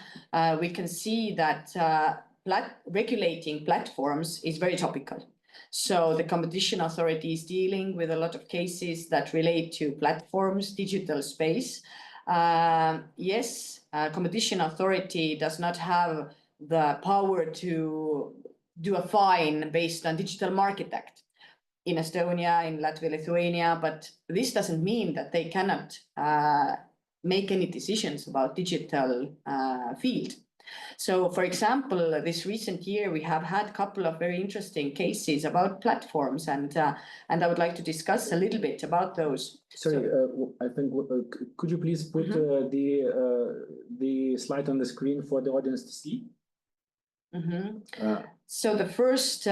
S3: we can see that regulating platforms is very topical. So the competition authority is dealing with a lot of cases that relate to platforms, digital space. Yes, competition authority does not have the power to do a fine based on Digital Market Act in Estonia, in Latvia, Lithuania, but this doesn't mean that they cannot make any decisions about digital field. So, for example, this recent year, we have had a couple of very interesting cases about platforms, and I would like to discuss a little bit about those.
S1: Sorry, I think, could you please put the slide on the screen for the audience to see?
S3: So the first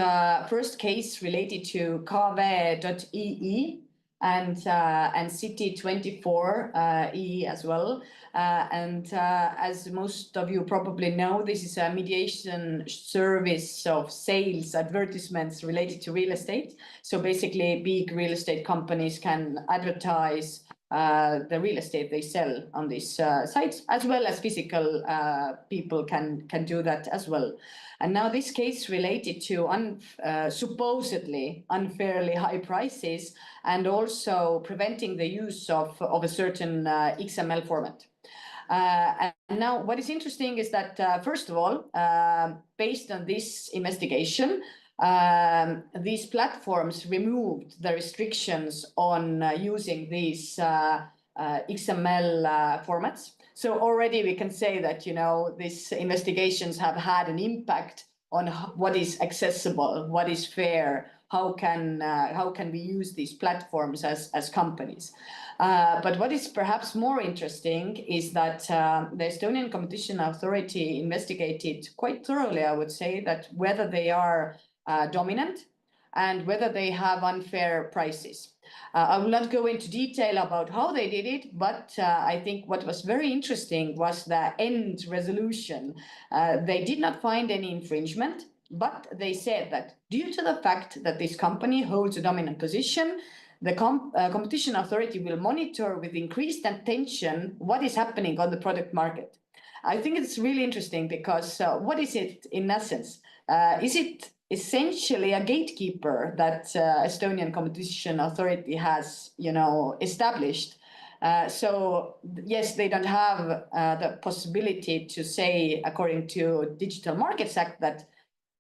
S3: case related to KV.ee and City 24 E as well. As most of you probably know, this is a mediation service of sales advertisements related to real estate. So basically, big real estate companies can advertise the real estate they sell on these sites, as well as physical people can do that as well. And now this case related to supposedly unfairly high prices and also preventing the use of a certain XML format. And now what is interesting is that, first of all, based on this investigation, these platforms removed the restrictions on using these XML formats. So already we can say that, these investigations have had an impact on what is accessible, what is fair, how can we use these platforms as companies. But what is perhaps more interesting is that the Estonian Competition Authority investigated quite thoroughly, I would say, that whether they are dominant and whether they have unfair prices. I will not go into detail about how they did it, but I think what was very interesting was the end resolution. They did not find any infringement, but they said that due to the fact that this company holds a dominant position, the competition authority will monitor with increased attention what is happening on the product market. I think it's really interesting because what is it in essence? Is it essentially a gatekeeper that Estonian Competition Authority has, established? So yes, they don't have the possibility to say, according to Digital Markets Act, that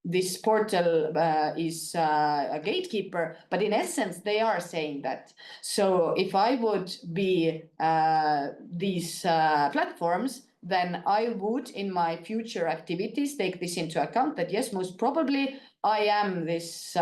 S3: this portal is a gatekeeper, but in essence, they are saying that. So if I would be these platforms, then I would, in my future activities, take this into account that, yes, most probably I am this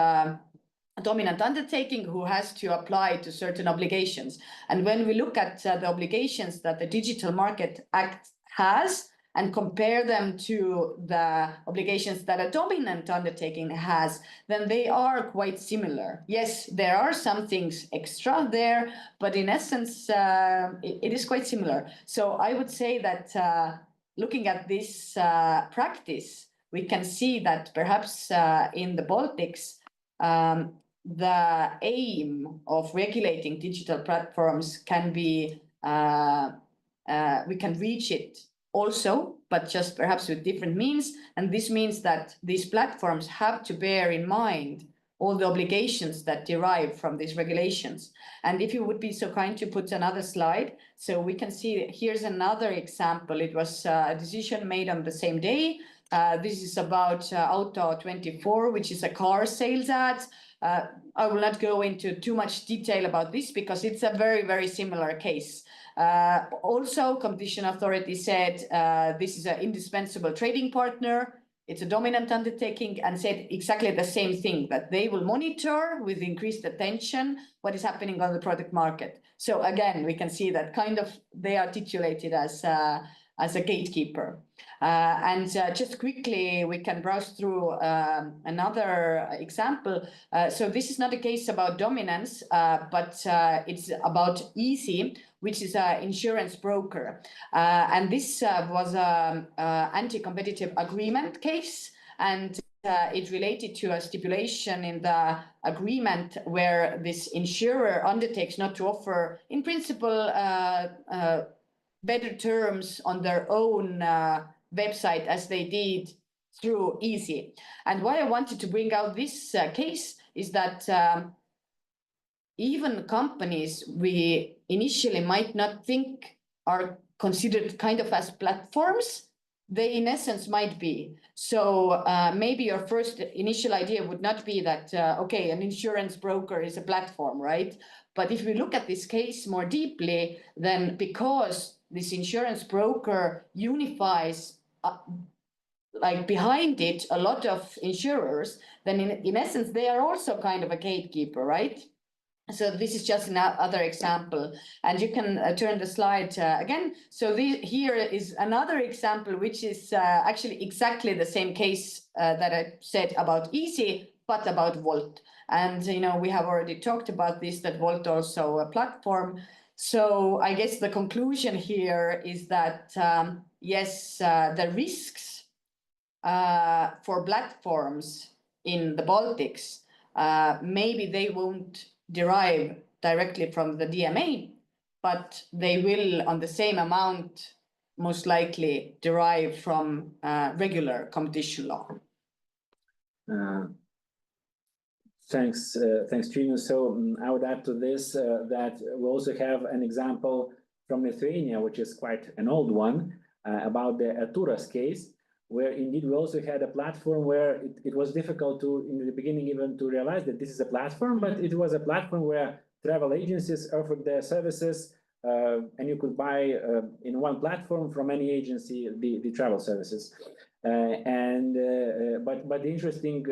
S3: dominant undertaking who has to apply to certain obligations. And when we look at the obligations that the Digital Market Act has and compare them to the obligations that a dominant undertaking has, then they are quite similar. Yes, there are some things extra there, but in essence, it is quite similar. So I would say that looking at this practice, we can see that perhaps in the Baltics, the aim of regulating digital platforms can be, we can reach it also, but just perhaps with different means. And this means that these platforms have to bear in mind all the obligations that derive from these regulations. And if you would be so kind to put another slide, so we can see here's another example. It was a decision made on the same day. This is about Auto24, which is a car sales ad. I will not go into too much detail about this because it's a very, very similar case. Also, Competition Authority said this is an indispensable trading partner. it's a dominant undertaking, and said exactly the same thing, that they will monitor with increased attention what is happening on the product market. So again, we can see that kind of they are titulated as a gatekeeper. Just quickly, we can browse through another example. So this is not a case about dominance, but it's about Easy, which is an insurance broker. And this was an anti-competitive agreement case, and it related to a stipulation in the agreement where this insurer undertakes not to offer, in principle, better terms on their own website as they did through Easy. And why I wanted to bring out this case is that even companies we initially might not think are considered kind of as platforms, they in essence might be. So maybe your first initial idea would not be that, okay, an insurance broker is a platform, right? But if we look at this case more deeply, then because this insurance broker unifies like behind it a lot of insurers, then in essence, they are also kind of a gatekeeper, right? So this is just another example, and you can turn the slide again. So here is another example, which is actually exactly the same case that I said about Easy, but about Wolt. And we have already talked about this, that Wolt also a platform. So I guess the conclusion here is that yes, the risks for platforms in the Baltics, maybe they won't derive directly from the DMA, but they will on the same amount most likely derive from regular competition law.
S1: Thanks, Trina. So I would add to this that we also have an example from Lithuania, which is quite an old one, about the Aturas case, where indeed we also had a platform where it was difficult to, in the beginning, even to realize that this is a platform, but it was a platform where travel agencies offered their services, and you could buy in one platform from any agency the travel services. But the interesting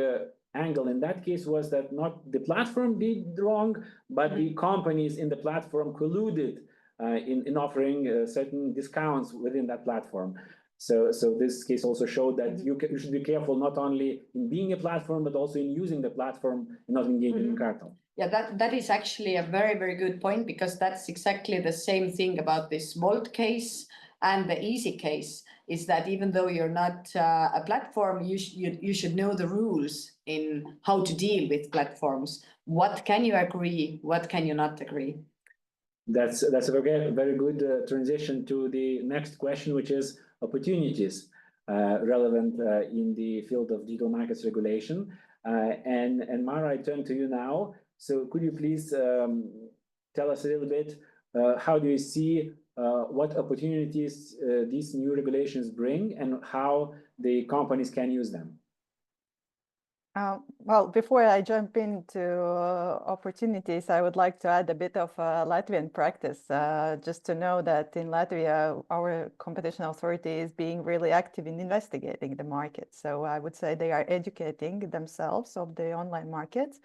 S1: angle in that case was that not the platform did wrong, but the companies in the platform colluded in offering certain discounts within that platform. So this case also showed that you should be careful not only in being a platform, but also in using the platform and not engaging in cartel.
S3: Yeah, that is actually a very, very good point, because that's exactly the same thing about this Wolt case and the Easy case, is that even though you're not a platform, you should know the rules in how to deal with platforms. What can you agree? What can you not agree?
S1: That's a very good transition to the next question, which is opportunities relevant in the field of digital markets regulation. And Mara, I turn to you now. So could you please tell us a little bit, how do you see what opportunities these new regulations bring and how the companies can use them?
S4: Well, before I jump into opportunities, I would like to add a bit of Latvian practice, just to know that in Latvia, our competition authority is being really active in investigating the market. So I would say they are educating themselves of the online markets.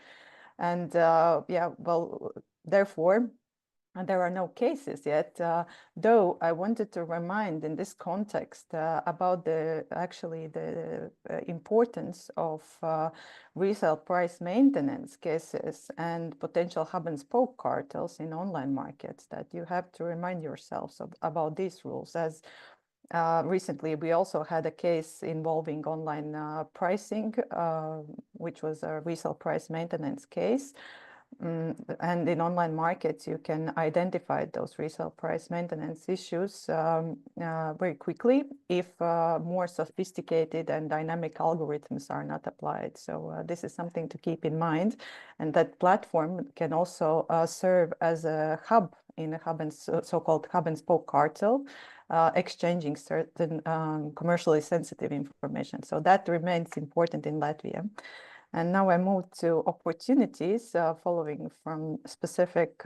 S4: And yeah, well, therefore, there are no cases yet, though I wanted to remind in this context about the importance of resale price maintenance cases and potential hub and spoke cartels in online markets, that you have to remind yourselves about these rules. As recently, we also had a case involving online pricing, which was a resale price maintenance case. And in online markets, you can identify those resale price maintenance issues very quickly if more sophisticated and dynamic algorithms are not applied. So this is something to keep in mind. And that platform can also serve as a hub in a so-called hub and spoke cartel, exchanging certain commercially sensitive information. So that remains important in Latvia. And now I move to opportunities following from specific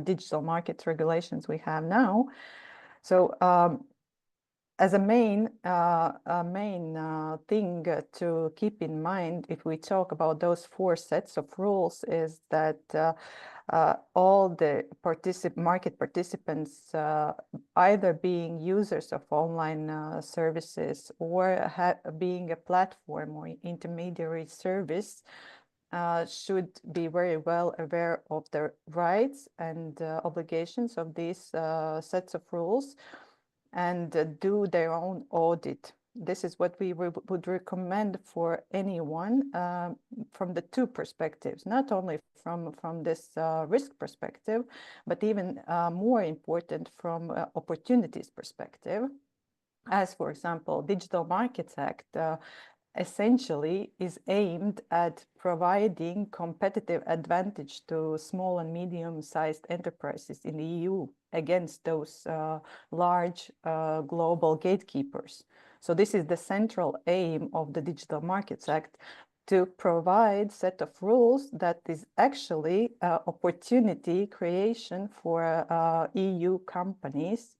S4: digital markets regulations we have now. So as a main thing to keep in mind if we talk about those 4 sets of rules is that all the market participants, either being users of online services or being a platform or intermediary service, should be very well aware of the rights and obligations of these sets of rules and do their own audit. This is what we would recommend for anyone from the 2 perspectives, not only from this risk perspective, but even more important from opportunities perspective. As for example, Digital Markets Act essentially is aimed at providing competitive advantage to small and medium-sized enterprises in the EU against those large global gatekeepers. So this is the central aim of the Digital Markets Act, to provide set of rules that is actually opportunity creation for EU companies.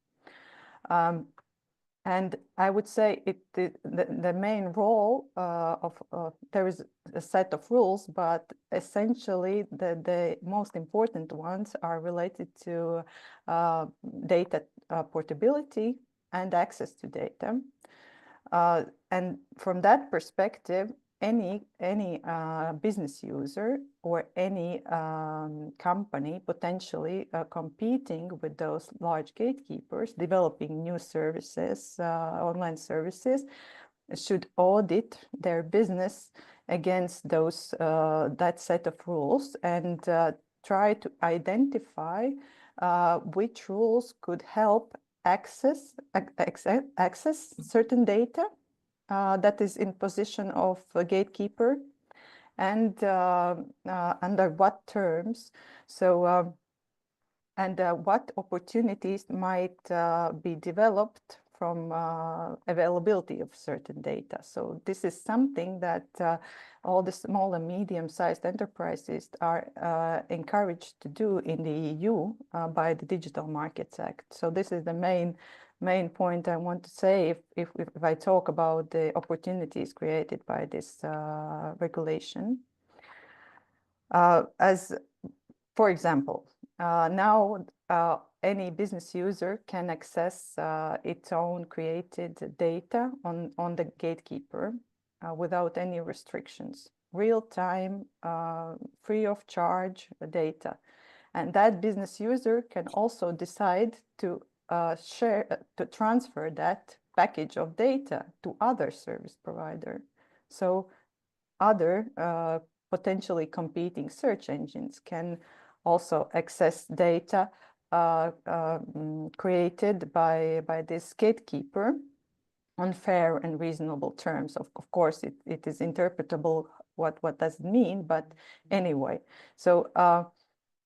S4: And I would say the main role there is a set of rules, but essentially the most important ones are related to data portability and access to data. And from that perspective, any business user or any company potentially competing with those large gatekeepers, developing new services, online services, should audit their business against those that set of rules and try to identify which rules could help access certain data that is in position of a gatekeeper, and under what terms. So and what opportunities might be developed from availability of certain data. So this is something that all the small and medium-sized enterprises are encouraged to do in the EU by the Digital Markets Act. So this is the main point I want to say if I talk about the opportunities created by this regulation. As for example, now any business user can access its own created data on the gatekeeper without any restrictions, real-time, free of charge data. And that business user can also decide to transfer that package of data to other service provider. So other potentially competing search engines can also access data created by this gatekeeper on fair and reasonable terms. Of course, it is interpretable what does it mean, but anyway. So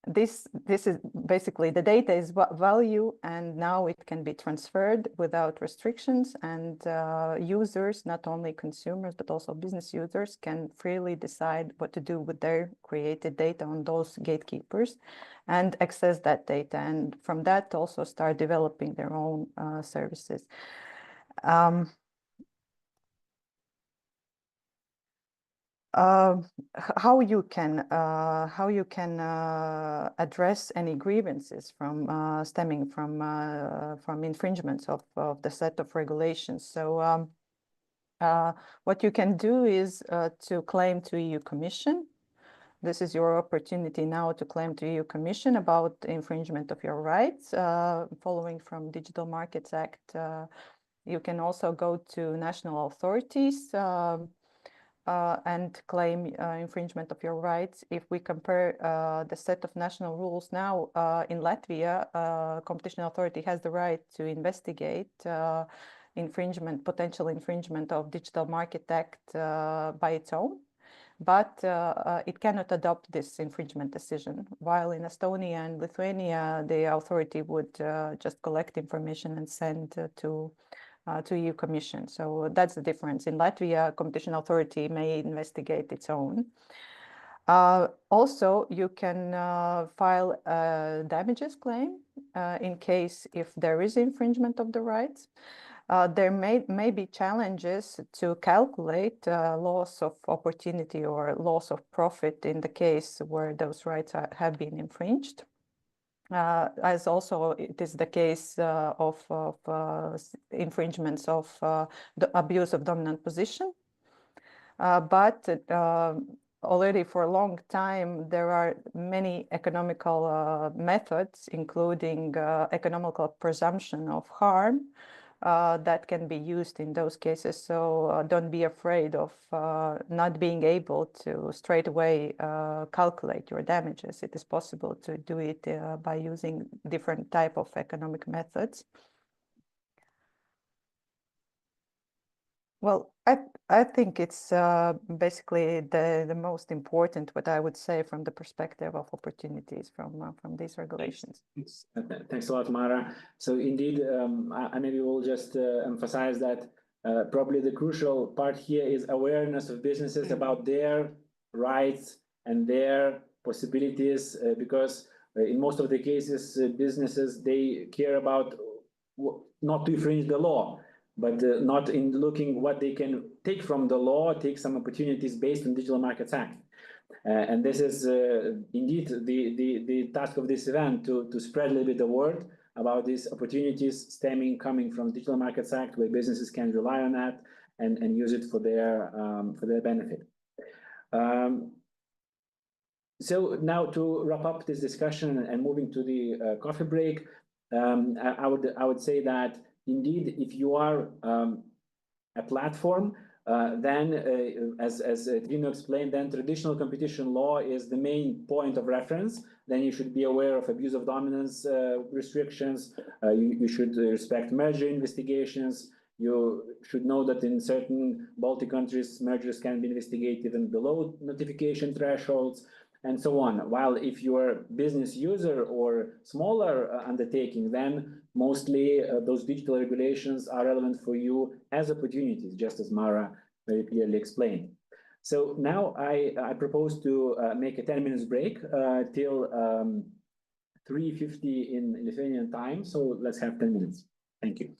S4: this is basically the data is value, and now it can be transferred without restrictions, and users, not only consumers but also business users, can freely decide what to do with their created data on those gatekeepers and access that data, and from that also start developing their own services. How you can address any grievances from stemming from infringements of the set of regulations. So what you can do is to claim to EU Commission. This is your opportunity now to claim to EU Commission about infringement of your rights following from Digital Markets Act. You can also go to national authorities and claim infringement of your rights. If we compare the set of national rules now in Latvia, competition authority has the right to investigate potential infringement of Digital Market Act by its own, but it cannot adopt this infringement decision. While in Estonia and Lithuania, the authority would just collect information and send to EU Commission. So that's the difference. In Latvia, competition authority may investigate its own. Also, you can file a damages claim in case if there is infringement of the rights. There may be challenges to calculate loss of opportunity or loss of profit in the case where those rights have been infringed. As also it is the case of infringements of the abuse of dominant position. But already for a long time, there are many economical methods, including economical presumption of harm, that can be used in those cases. So don't be afraid of not being able to straight away calculate your damages. It is possible to do it by using different type of economic methods. Well, I think it's basically the most important, what I would say, from the perspective of opportunities from these regulations.
S1: Thanks a lot, Mara. So indeed, I maybe will just emphasize that probably the crucial part here is awareness of businesses about their rights and their possibilities, because in most of the cases, businesses, they care about not to infringe the law, but not in looking what they can take from the law, take some opportunities based on Digital Markets Act. And this is indeed the task of this event, to spread a little bit the word about these opportunities coming from Digital Markets Act, where businesses can rely on that and use it for their benefit. So now, to wrap up this discussion and moving to the coffee break, I would say that indeed, if you are a platform, then as Trino explained, then traditional competition law is the main point of reference. Then you should be aware of abuse of dominance restrictions. You should respect merger investigations. You should know that in certain Baltic countries, mergers can be investigated even below notification thresholds, and so on. While if you are a business user or smaller undertaking, then mostly those digital regulations are relevant for you as opportunities, just as Mara very clearly explained. So now I propose to make a 10 minutes break till 3:50 in Lithuanian time. So let's have 10 minutes. Thank you.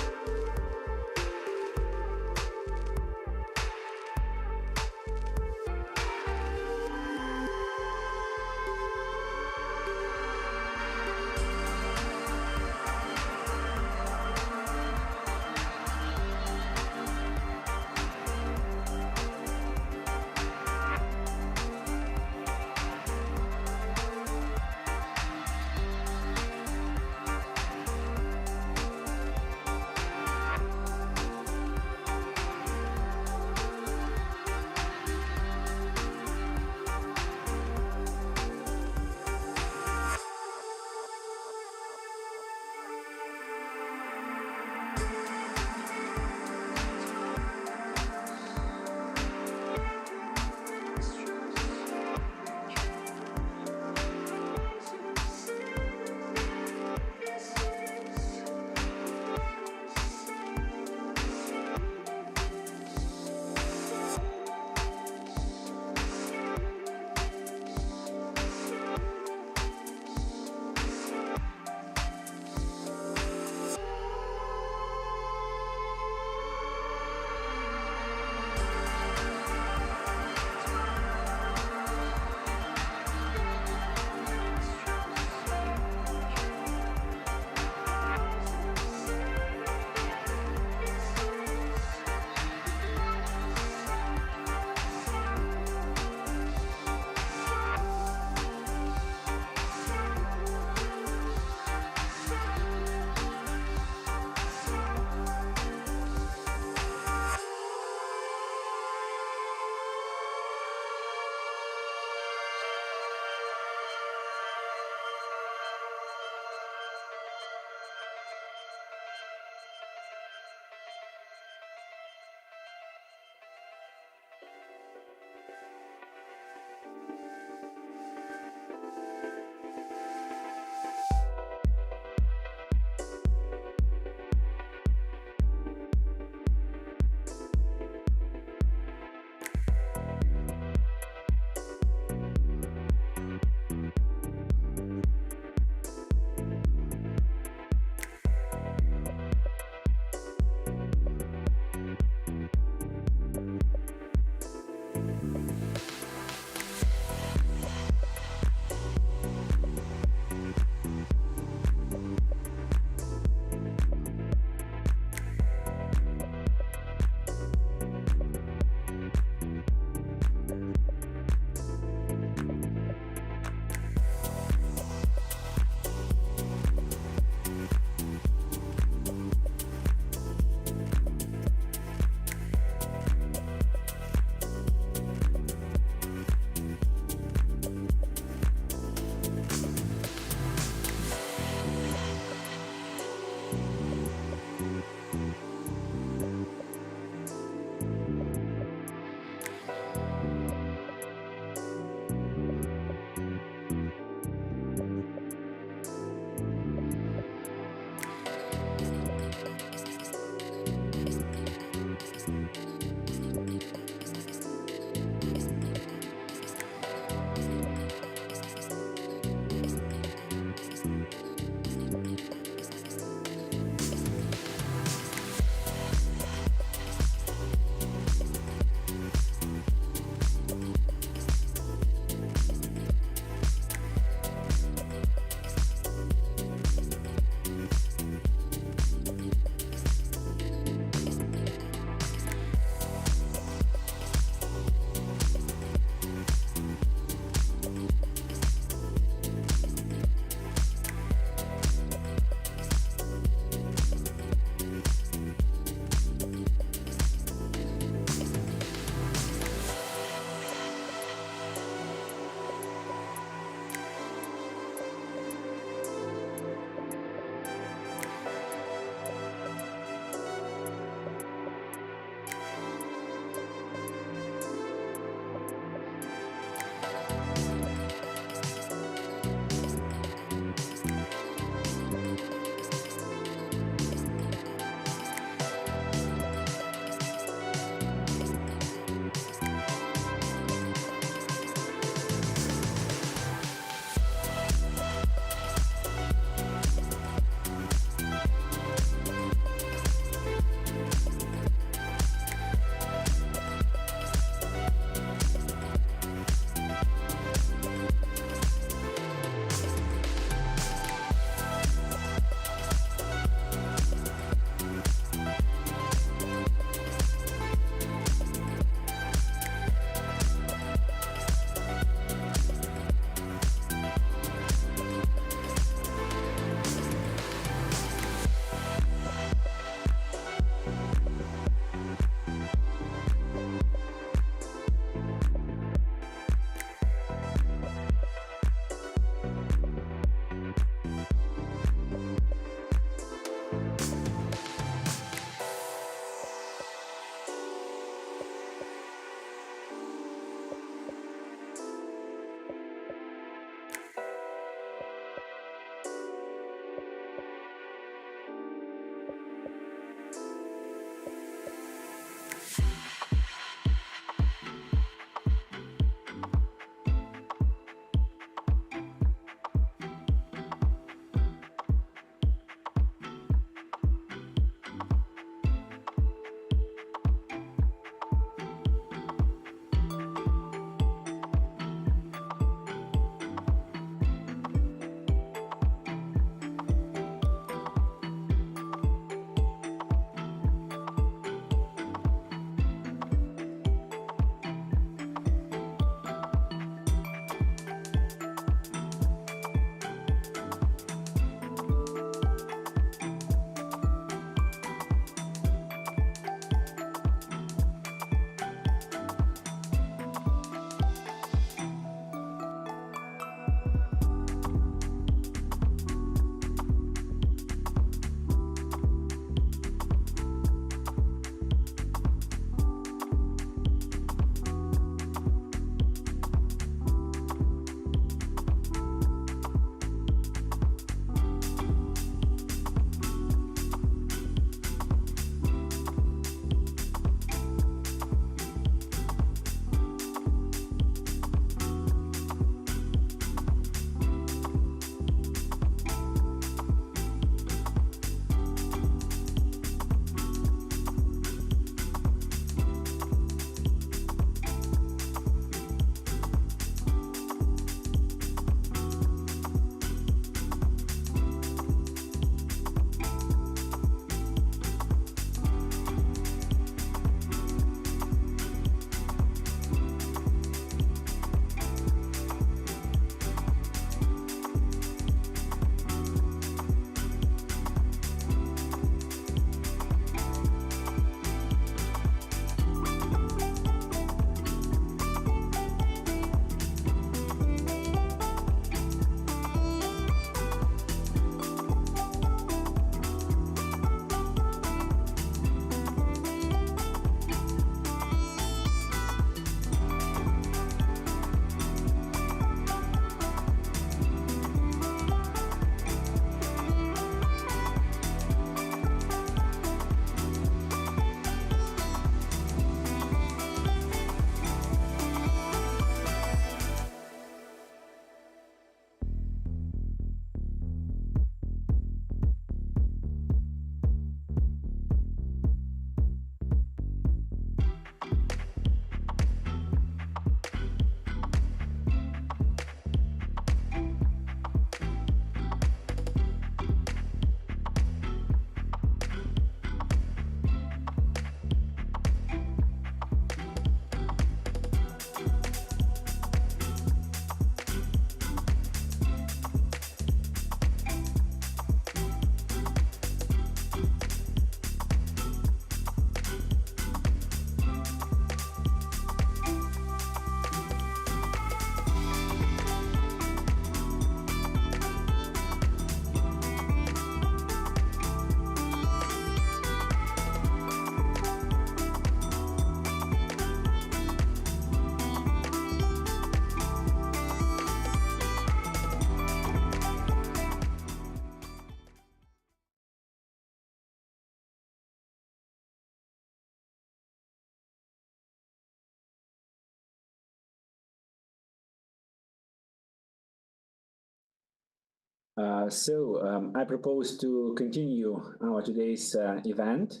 S1: I propose to continue our today's event,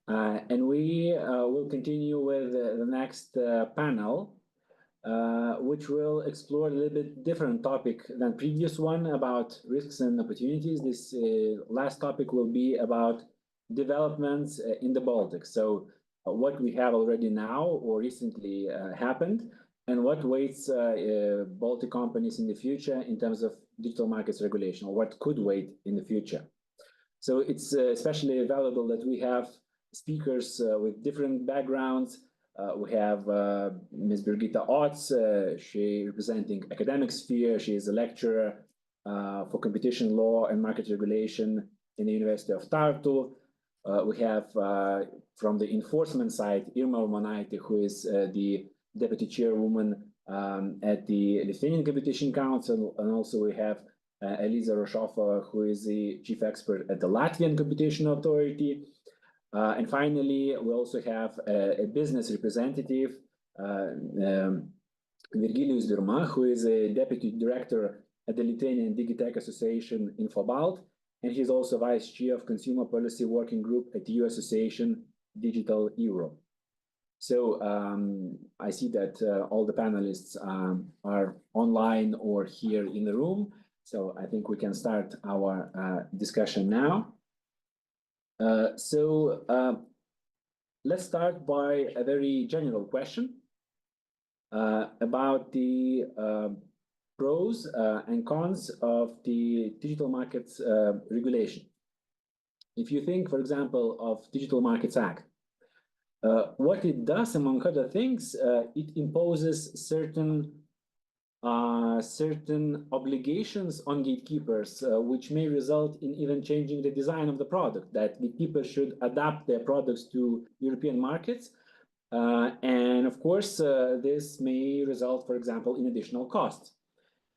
S1: and we will continue with the next panel, which will explore a little bit different topic than previous one about risks and opportunities. This last topic will be about developments in the Baltics. So what we have already now or recently happened, and what waits Baltic companies in the future in terms of digital markets regulation, or what could wait in the future. So it's especially valuable that we have speakers with different backgrounds. We have Ms. Birgitta Otz, she representing academic sphere. She is a lecturer for competition law and market regulation in the University of Tartu. We have from the enforcement side, Irma Urmanaitė, who is the deputy chairwoman at the Lithuanian Competition Council, and also we have Eliza Rošova, who is the chief expert at the Latvian Competition Authority. And finally, we also have a business representative, Virgilijus Dirma, who is a deputy director at the Lithuanian Digitech Association Infobalt, and he's also vice chair of Consumer Policy Working Group at the EU Association Digital Europe. So I see that all the panelists are online or here in the room. So I think we can start our discussion now. Let's start by a very general question about the pros and cons of the digital markets regulation. If you think, for example, of Digital Markets Act, what it does, among other things, it imposes certain obligations on gatekeepers, which may result in even changing the design of the product, that gatekeepers should adapt their products to European markets. And of course, this may result, for example, in additional costs.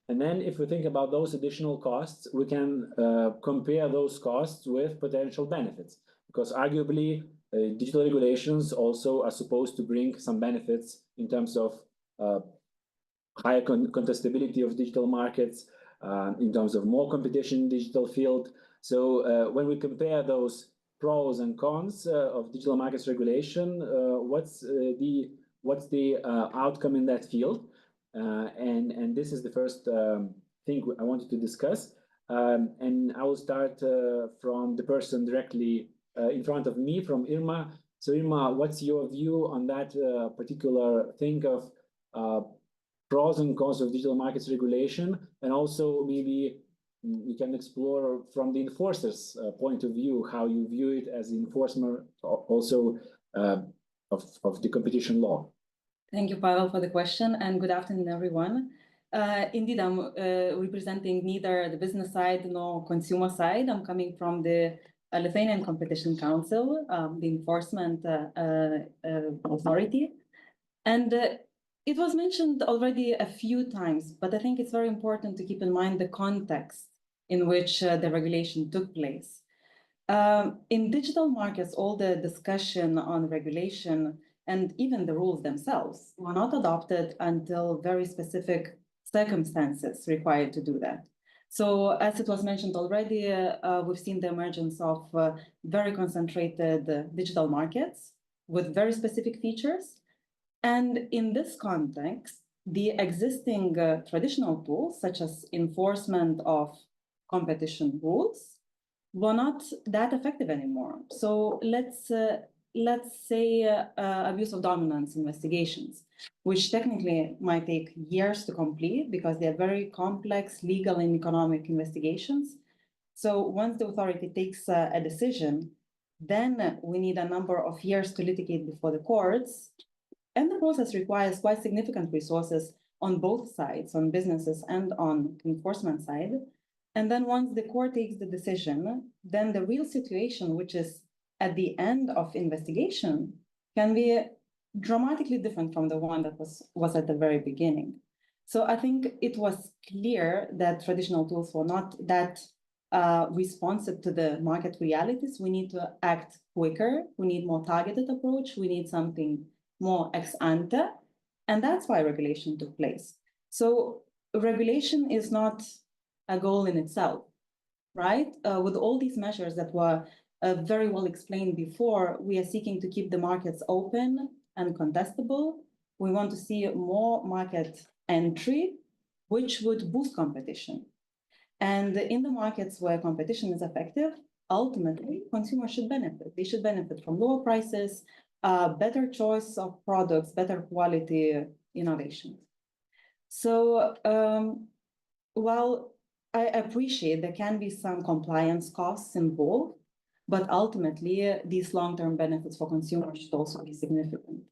S1: And then if we think about those additional costs, we can compare those costs with potential benefits, because arguably digital regulations also are supposed to bring some benefits in terms of higher contestability of digital markets, in terms of more competition in digital field. So when we compare those pros and cons of digital markets regulation, what's the outcome in that field? And this is the first thing I wanted to discuss. And I will start from the person directly in front of me, from Irma. So Irma, what's your view on that particular thing of pros and cons of digital markets regulation? And also maybe we can explore from the enforcer's point of view, how you view it as the enforcer also of the competition law.
S5: Thank you, Pavel, for the question, and good afternoon, everyone. Indeed, I'm representing neither the business side nor consumer side. I'm coming from the Lithuanian Competition Council, the enforcement authority. And it was mentioned already a few times, but I think it's very important to keep in mind the context in which the regulation took place. In digital markets, all the discussion on regulation and even the rules themselves were not adopted until very specific circumstances required to do that. So as it was mentioned already, we've seen the emergence of very concentrated digital markets with very specific features. And in this context, the existing traditional tools, such as enforcement of competition rules, were not that effective anymore. So let's say abuse of dominance investigations, which technically might take years to complete because they're very complex legal and economic investigations. So once the authority takes a decision, then we need a number of years to litigate before the courts. And the process requires quite significant resources on both sides, on businesses and on enforcement side. And then once the court takes the decision, then the real situation, which is at the end of investigation, can be dramatically different from the one that was at the very beginning. So I think it was clear that traditional tools were not that responsive to the market realities. We need to act quicker. We need more targeted approach. We need something more ex ante. And that's why regulation took place. So regulation is not a goal in itself. right? With all these measures that were very well explained before, we are seeking to keep the markets open and contestable. We want to see more market entry, which would boost competition. And in the markets where competition is effective, ultimately, consumers should benefit. They should benefit from lower prices, better choice of products, better quality innovation. So while I appreciate there can be some compliance costs involved, but ultimately, these long-term benefits for consumers should also be significant.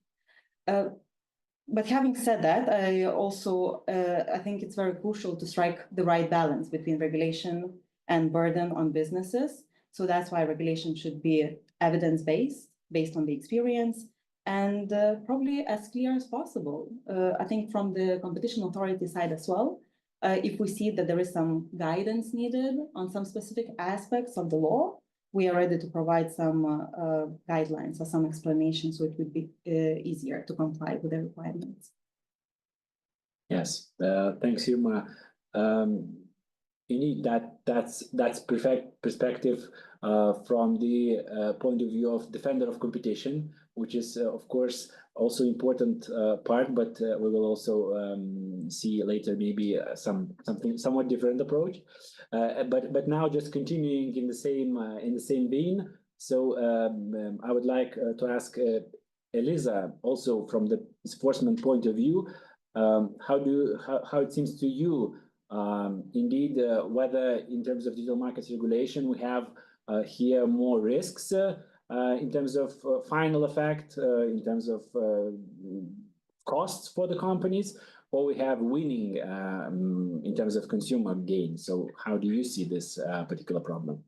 S5: But having said that, I also I think it's very crucial to strike the right balance between regulation and burden on businesses. So that's why regulation should be evidence-based, based on the experience, and probably as clear as possible. I think from the competition authority side as well, if we see that there is some guidance needed on some specific aspects of the law, we are ready to provide some guidelines or some explanations, so it would be easier to comply with the requirements.
S1: Yes, thanks, Irma. Indeed, that's perfect perspective from the point of view of defender of competition, which is of course also important part, but we will also see later maybe something somewhat different approach. But now just continuing in the same vein. So I would like to ask Eliza, also from the enforcement point of view, how it seems to you, indeed, whether in terms of digital markets regulation we have here more risks in terms of final effect, in terms of costs for the companies, or we have winning in terms of consumer gain. So how do you see this particular problem?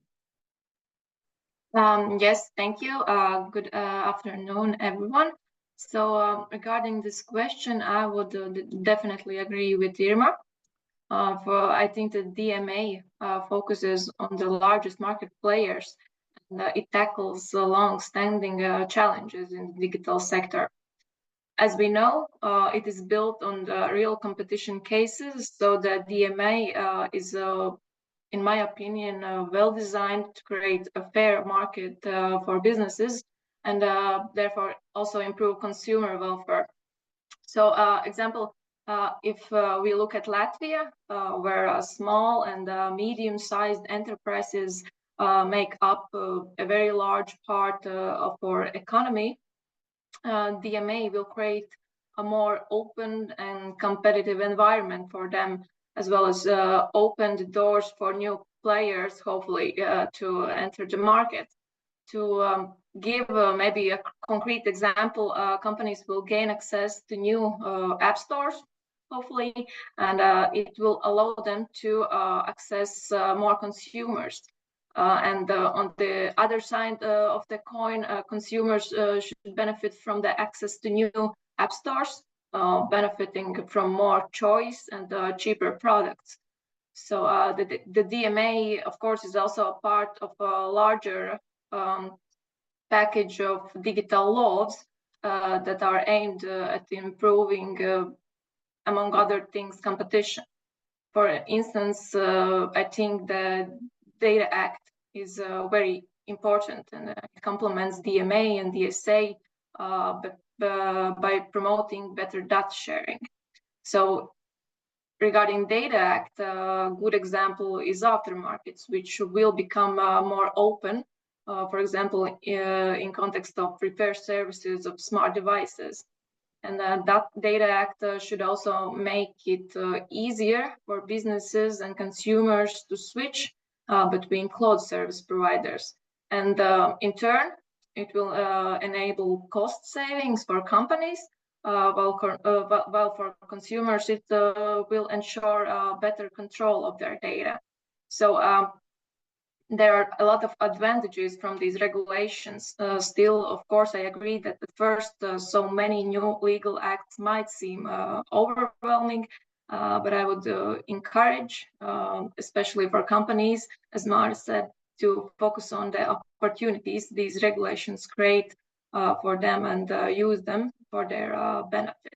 S6: Yes, thank you. Good afternoon, everyone. So regarding this question, I would definitely agree with Irma. I think the DMA focuses on the largest market players, and it tackles long-standing challenges in the digital sector. As we know, it is built on the real competition cases, so the DMA is, in my opinion, well designed to create a fair market for businesses and therefore also improve consumer welfare. So, example, if we look at Latvia, where small and medium-sized enterprises make up a very large part of our economy, DMA will create a more open and competitive environment for them, as well as open the doors for new players, hopefully, to enter the market. To give maybe a concrete example, companies will gain access to new app stores, hopefully, and it will allow them to access more consumers. And on the other side of the coin, consumers should benefit from the access to new app stores, benefiting from more choice and cheaper products. So the DMA, of course, is also a part of a larger package of digital laws that are aimed at improving, among other things, competition. For instance, I think the Data Act is very important, and it complements DMA and DSA by promoting better data sharing. So regarding Data Act, a good example is aftermarkets, which will become more open, for example, in context of repair services of smart devices. And that Data Act should also make it easier for businesses and consumers to switch between cloud service providers. And in turn, it will enable cost savings for companies, while for consumers, it will ensure better control of their data. So there are a lot of advantages from these regulations. Still, of course, I agree that at first so many new legal acts might seem overwhelming, but I would encourage, especially for companies, as Mara said, to focus on the opportunities these regulations create for them and use them for their benefit.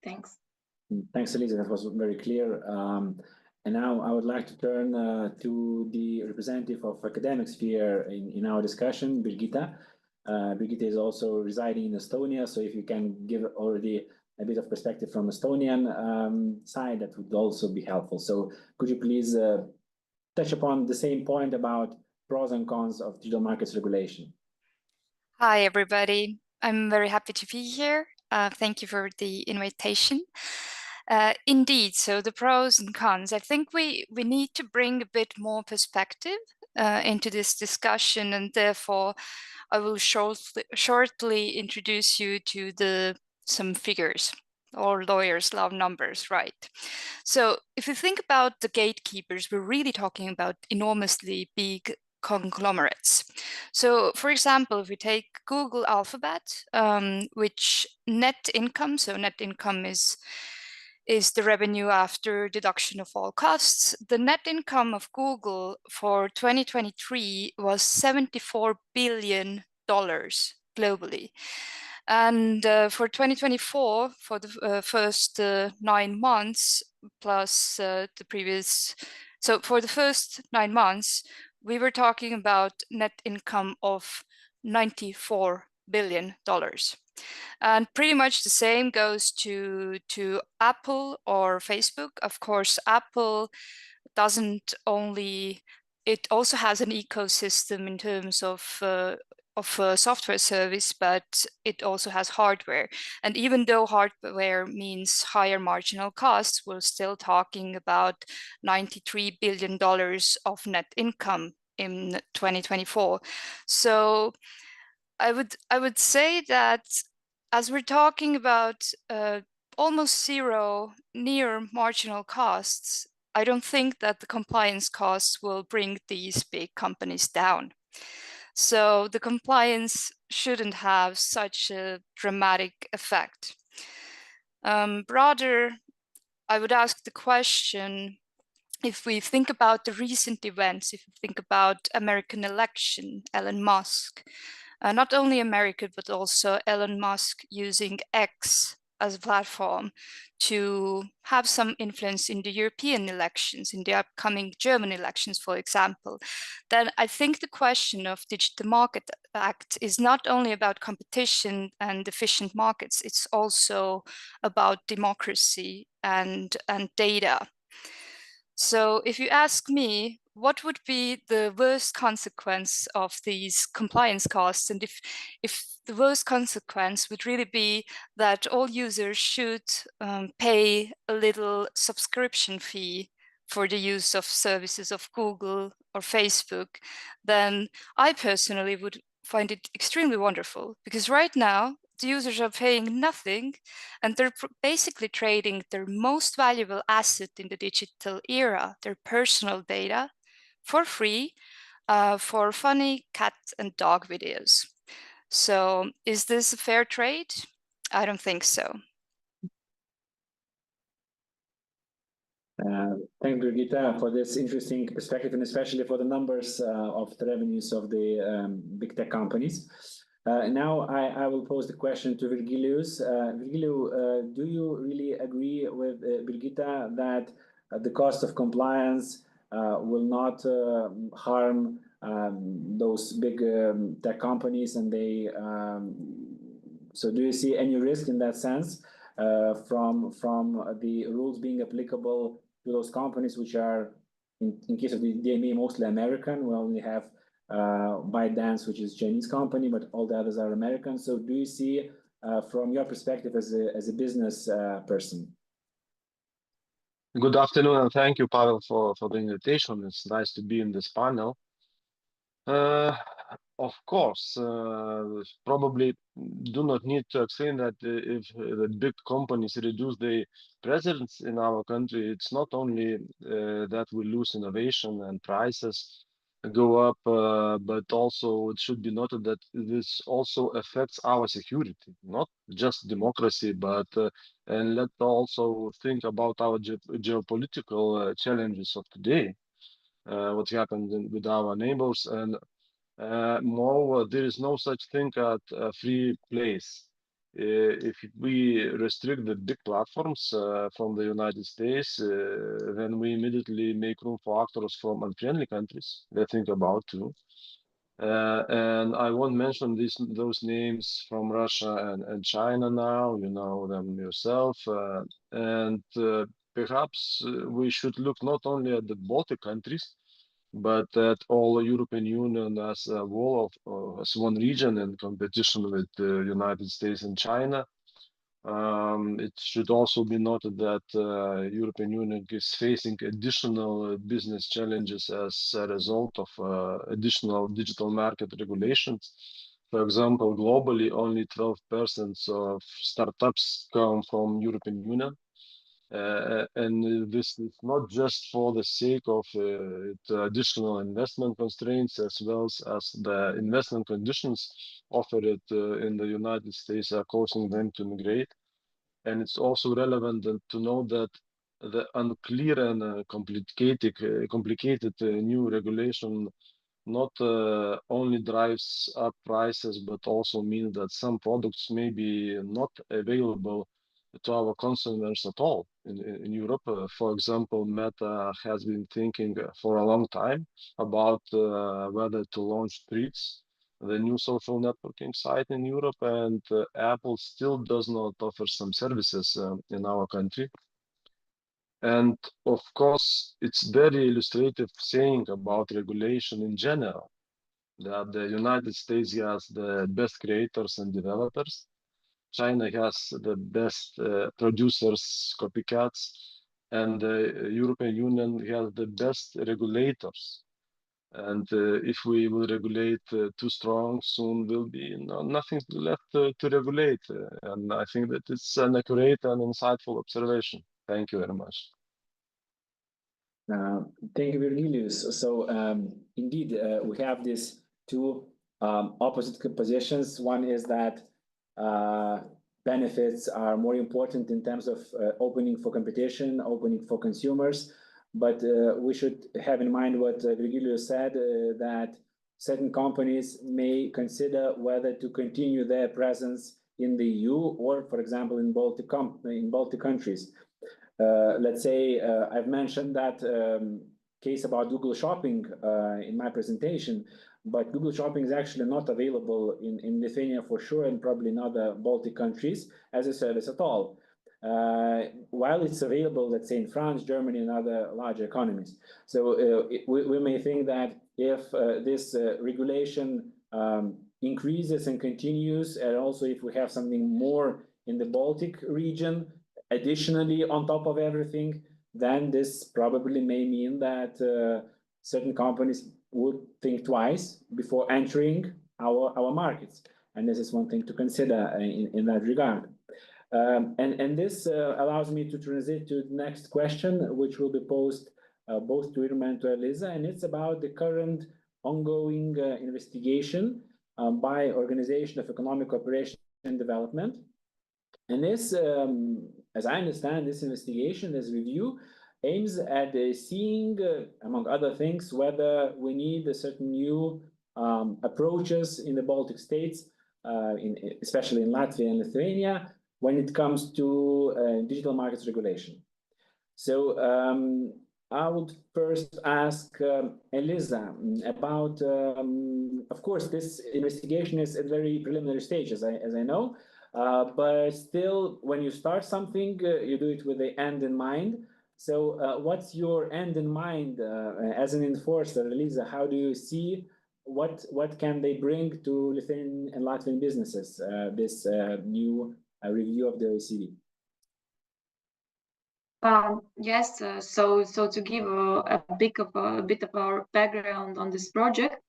S6: Thanks.
S1: Thanks, Eliza. That was very clear. And now I would like to turn to the representative of academic sphere in our discussion, Birgitta. Birgitta is also residing in Estonia, so if you can give already a bit of perspective from Estonian side, that would also be helpful. So could you please touch upon the same point about pros and cons of digital markets regulation?
S7: Hi, everybody. I'm very happy to be here. Thank you for the invitation. Indeed, so the pros and cons. I think we need to bring a bit more perspective into this discussion, and therefore I will shortly introduce you to some figures. All lawyers love numbers, right? So if you think about the gatekeepers, we're really talking about enormously big conglomerates. So for example, if we take Google Alphabet, which net income is the revenue after deduction of all costs. The net income of Google for 2023 was $74 billion globally. And for 2024, for the first 9 months, plus the previous, so for the first 9 months, we were talking about net income of $94 billion. And pretty much the same goes to Apple or Facebook. Of course, Apple doesn't only, it also has an ecosystem in terms of software service, but it also has hardware. And even though hardware means higher marginal costs, we're still talking about $93 billion of net income in 2024. So I would say that as we're talking about almost zero near marginal costs, I don't think that the compliance costs will bring these big companies down. So the compliance shouldn't have such a dramatic effect. Broader, I would ask the question, if we think about the recent events, if we think about American election, Elon Musk, not only America, but also Elon Musk using X as a platform to have some influence in the European elections, in the upcoming German elections, for example, then I think the question of Digital Market Act is not only about competition and efficient markets, it's also about democracy and data. So if you ask me, what would be the worst consequence of these compliance costs? And if the worst consequence would really be that all users should pay a little subscription fee for the use of services of Google or Facebook, then I personally would find it extremely wonderful, because right now the users are paying nothing and they're basically trading their most valuable asset in the digital era, their personal data, for free for funny cat and dog videos. So is this a fair trade? I don't think so.
S1: Thank you, Birgitta, for this interesting perspective, and especially for the numbers of the revenues of the big tech companies. Now I will pose the question to Virgilius. Virgiliu, do you really agree with Birgitta that the cost of compliance will not harm those big tech companies, and they so do you see any risk in that sense from the rules being applicable to those companies which are, in case of the DMA, mostly American? We only have ByteDance, which is a Chinese company, but all the others are American. So do you see, from your perspective as a business person?
S8: Good afternoon, and thank you, Pavel, for the invitation. It's nice to be in this panel. Of course, probably do not need to explain that if the big companies reduce their presence in our country, it's not only that we lose innovation and prices go up, but also it should be noted that this also affects our security, not just democracy, but and let's also think about our geopolitical challenges of today, what happened with our neighbors, and moreover, there is no such thing as a free place. If we restrict the big platforms from the United States, then we immediately make room for actors from unfriendly countries. Let's think about too. And I won't mention those names from Russia and China now. You know them yourself. And perhaps we should look not only at the Baltic countries, but at all European Union as a whole of as one region in competition with the United States and China. It should also be noted that European Union is facing additional business challenges as a result of additional digital market regulations. For example, globally, only 12% of startups come from European Union. And this is not just for the sake of additional investment constraints, as well as the investment conditions offered in the United States are causing them to migrate. And it's also relevant to know that the unclear and complicated new regulation not only drives up prices, but also means that some products may be not available to our consumers at all in Europe. For example, Meta has been thinking for a long time about whether to launch Threads, the new social networking site in Europe, and Apple still does not offer some services in our country. And of course, it's very illustrative saying about regulation in general, that the United States has the best creators and developers. China has the best producers, copycats, and the European Union has the best regulators. And if we will regulate too strong, soon will be nothing left to regulate. And I think that it's an accurate and insightful observation. Thank you very much.
S1: Thank you, Virgilius. So indeed, we have these two opposite positions. One is that benefits are more important in terms of opening for competition, opening for consumers. But we should have in mind what Virgilius said, that certain companies may consider whether to continue their presence in the EU or, for example, in Baltic countries. Let's say I've mentioned that case about Google Shopping in my presentation, but Google Shopping is actually not available in Lithuania for sure, and probably in other Baltic countries as a service at all. While it's available, let's say in France, Germany, and other large economies. So we may think that if this regulation increases and continues, and also if we have something more in the Baltic region, additionally on top of everything, then this probably may mean that certain companies would think twice before entering our markets. And this is one thing to consider in that regard. And this allows me to transit to the next question, which will be posed both to Irma and to Eliza, and it's about the current ongoing investigation by Organization of Economic Cooperation and Development. And this, as I understand, this investigation, this review, aims at seeing, among other things, whether we need a certain new approaches in the Baltic states, especially in Latvia and Lithuania, when it comes to digital markets regulation. So I would first ask Eliza about, of course, this investigation is at very preliminary stage, as I know, but still, when you start something, you do it with the end in mind. So what's your end in mind as an enforcer, Eliza? How do you see what can they bring to Lithuanian and Latvian businesses, this new review of the OECD?
S6: Yes, so to give a bit of our background on this project,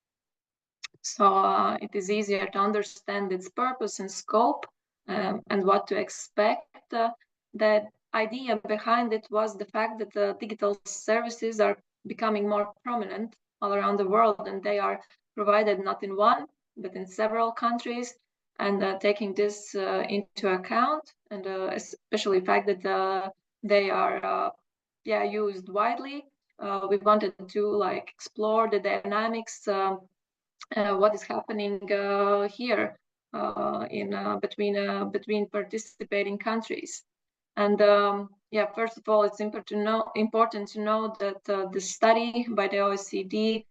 S6: so it is easier to understand its purpose and scope and what to expect. The idea behind it was the fact that digital services are becoming more prominent all around the world, and they are provided not in one, but in several countries. And taking this into account, and especially the fact that they are used widely, we wanted to explore the dynamics, what is happening here. between participating countries. And yeah, first of all, it's important to know that the study by the OECD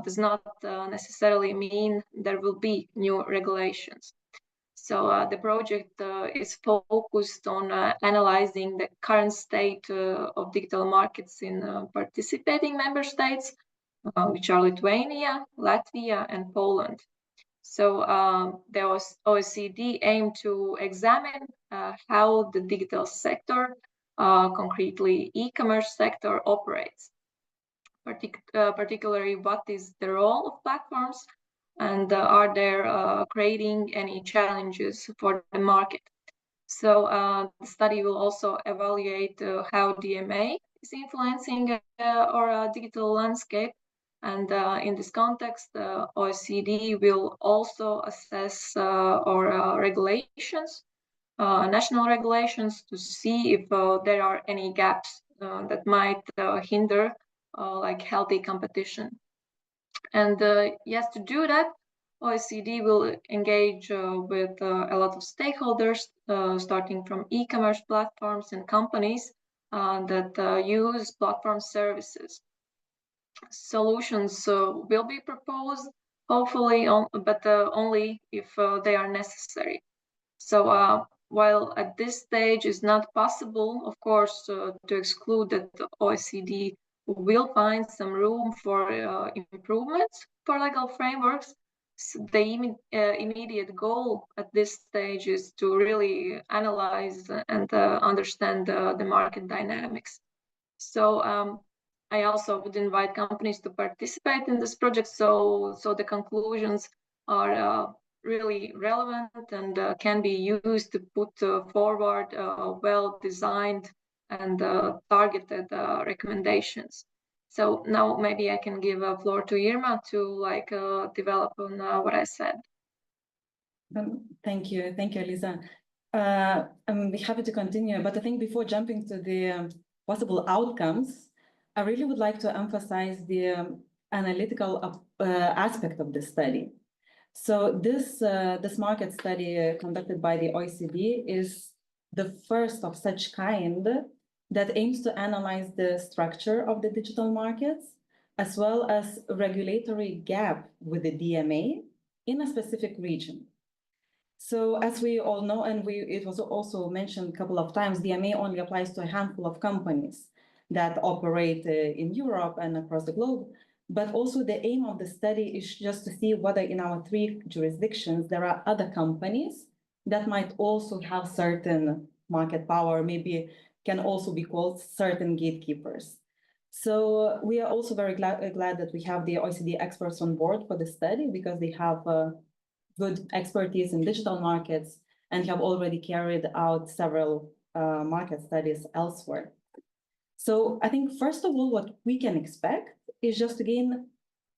S6: does not necessarily mean there will be new regulations. So the project is focused on analyzing the current state of digital markets in participating member states, which are Lithuania, Latvia, and Poland. So the OECD aimed to examine how the digital sector, concretely e-commerce sector, operates. Particularly, what is the role of platforms, and are there creating any challenges for the market? So the study will also evaluate how DMA is influencing our digital landscape. And in this context, OECD will also assess our regulations, national regulations, to see if there are any gaps that might hinder like healthy competition. And yes, to do that, OECD will engage with a lot of stakeholders, starting from e-commerce platforms and companies that use platform services. Solutions will be proposed, hopefully, but only if they are necessary. So while at this stage it's not possible, of course, to exclude that the OECD will find some room for improvements for legal frameworks, so the immediate goal at this stage is to really analyze and understand the market dynamics. So I also would invite companies to participate in this project, so the conclusions are really relevant and can be used to put forward well-designed and targeted recommendations. So now maybe I can give a floor to Irma to develop on what I said.
S5: Thank you, Elisa. I'm happy to continue, but I think before jumping to the possible outcomes, I really would like to emphasize the analytical aspect of this study. So this market study conducted by the OECD is the first of such kind that aims to analyze the structure of the digital markets, as well as regulatory gap with the DMA in a specific region. So as we all know, and it was also mentioned a couple of times, DMA only applies to a handful of companies that operate in Europe and across the globe. But also the aim of the study is just to see whether in our 3 jurisdictions there are other companies that might also have certain market power, maybe can also be called certain gatekeepers. So we are also very glad that we have the OECD experts on board for the study, because they have good expertise in digital markets and have already carried out several market studies elsewhere. So I think, first of all, what we can expect is just to gain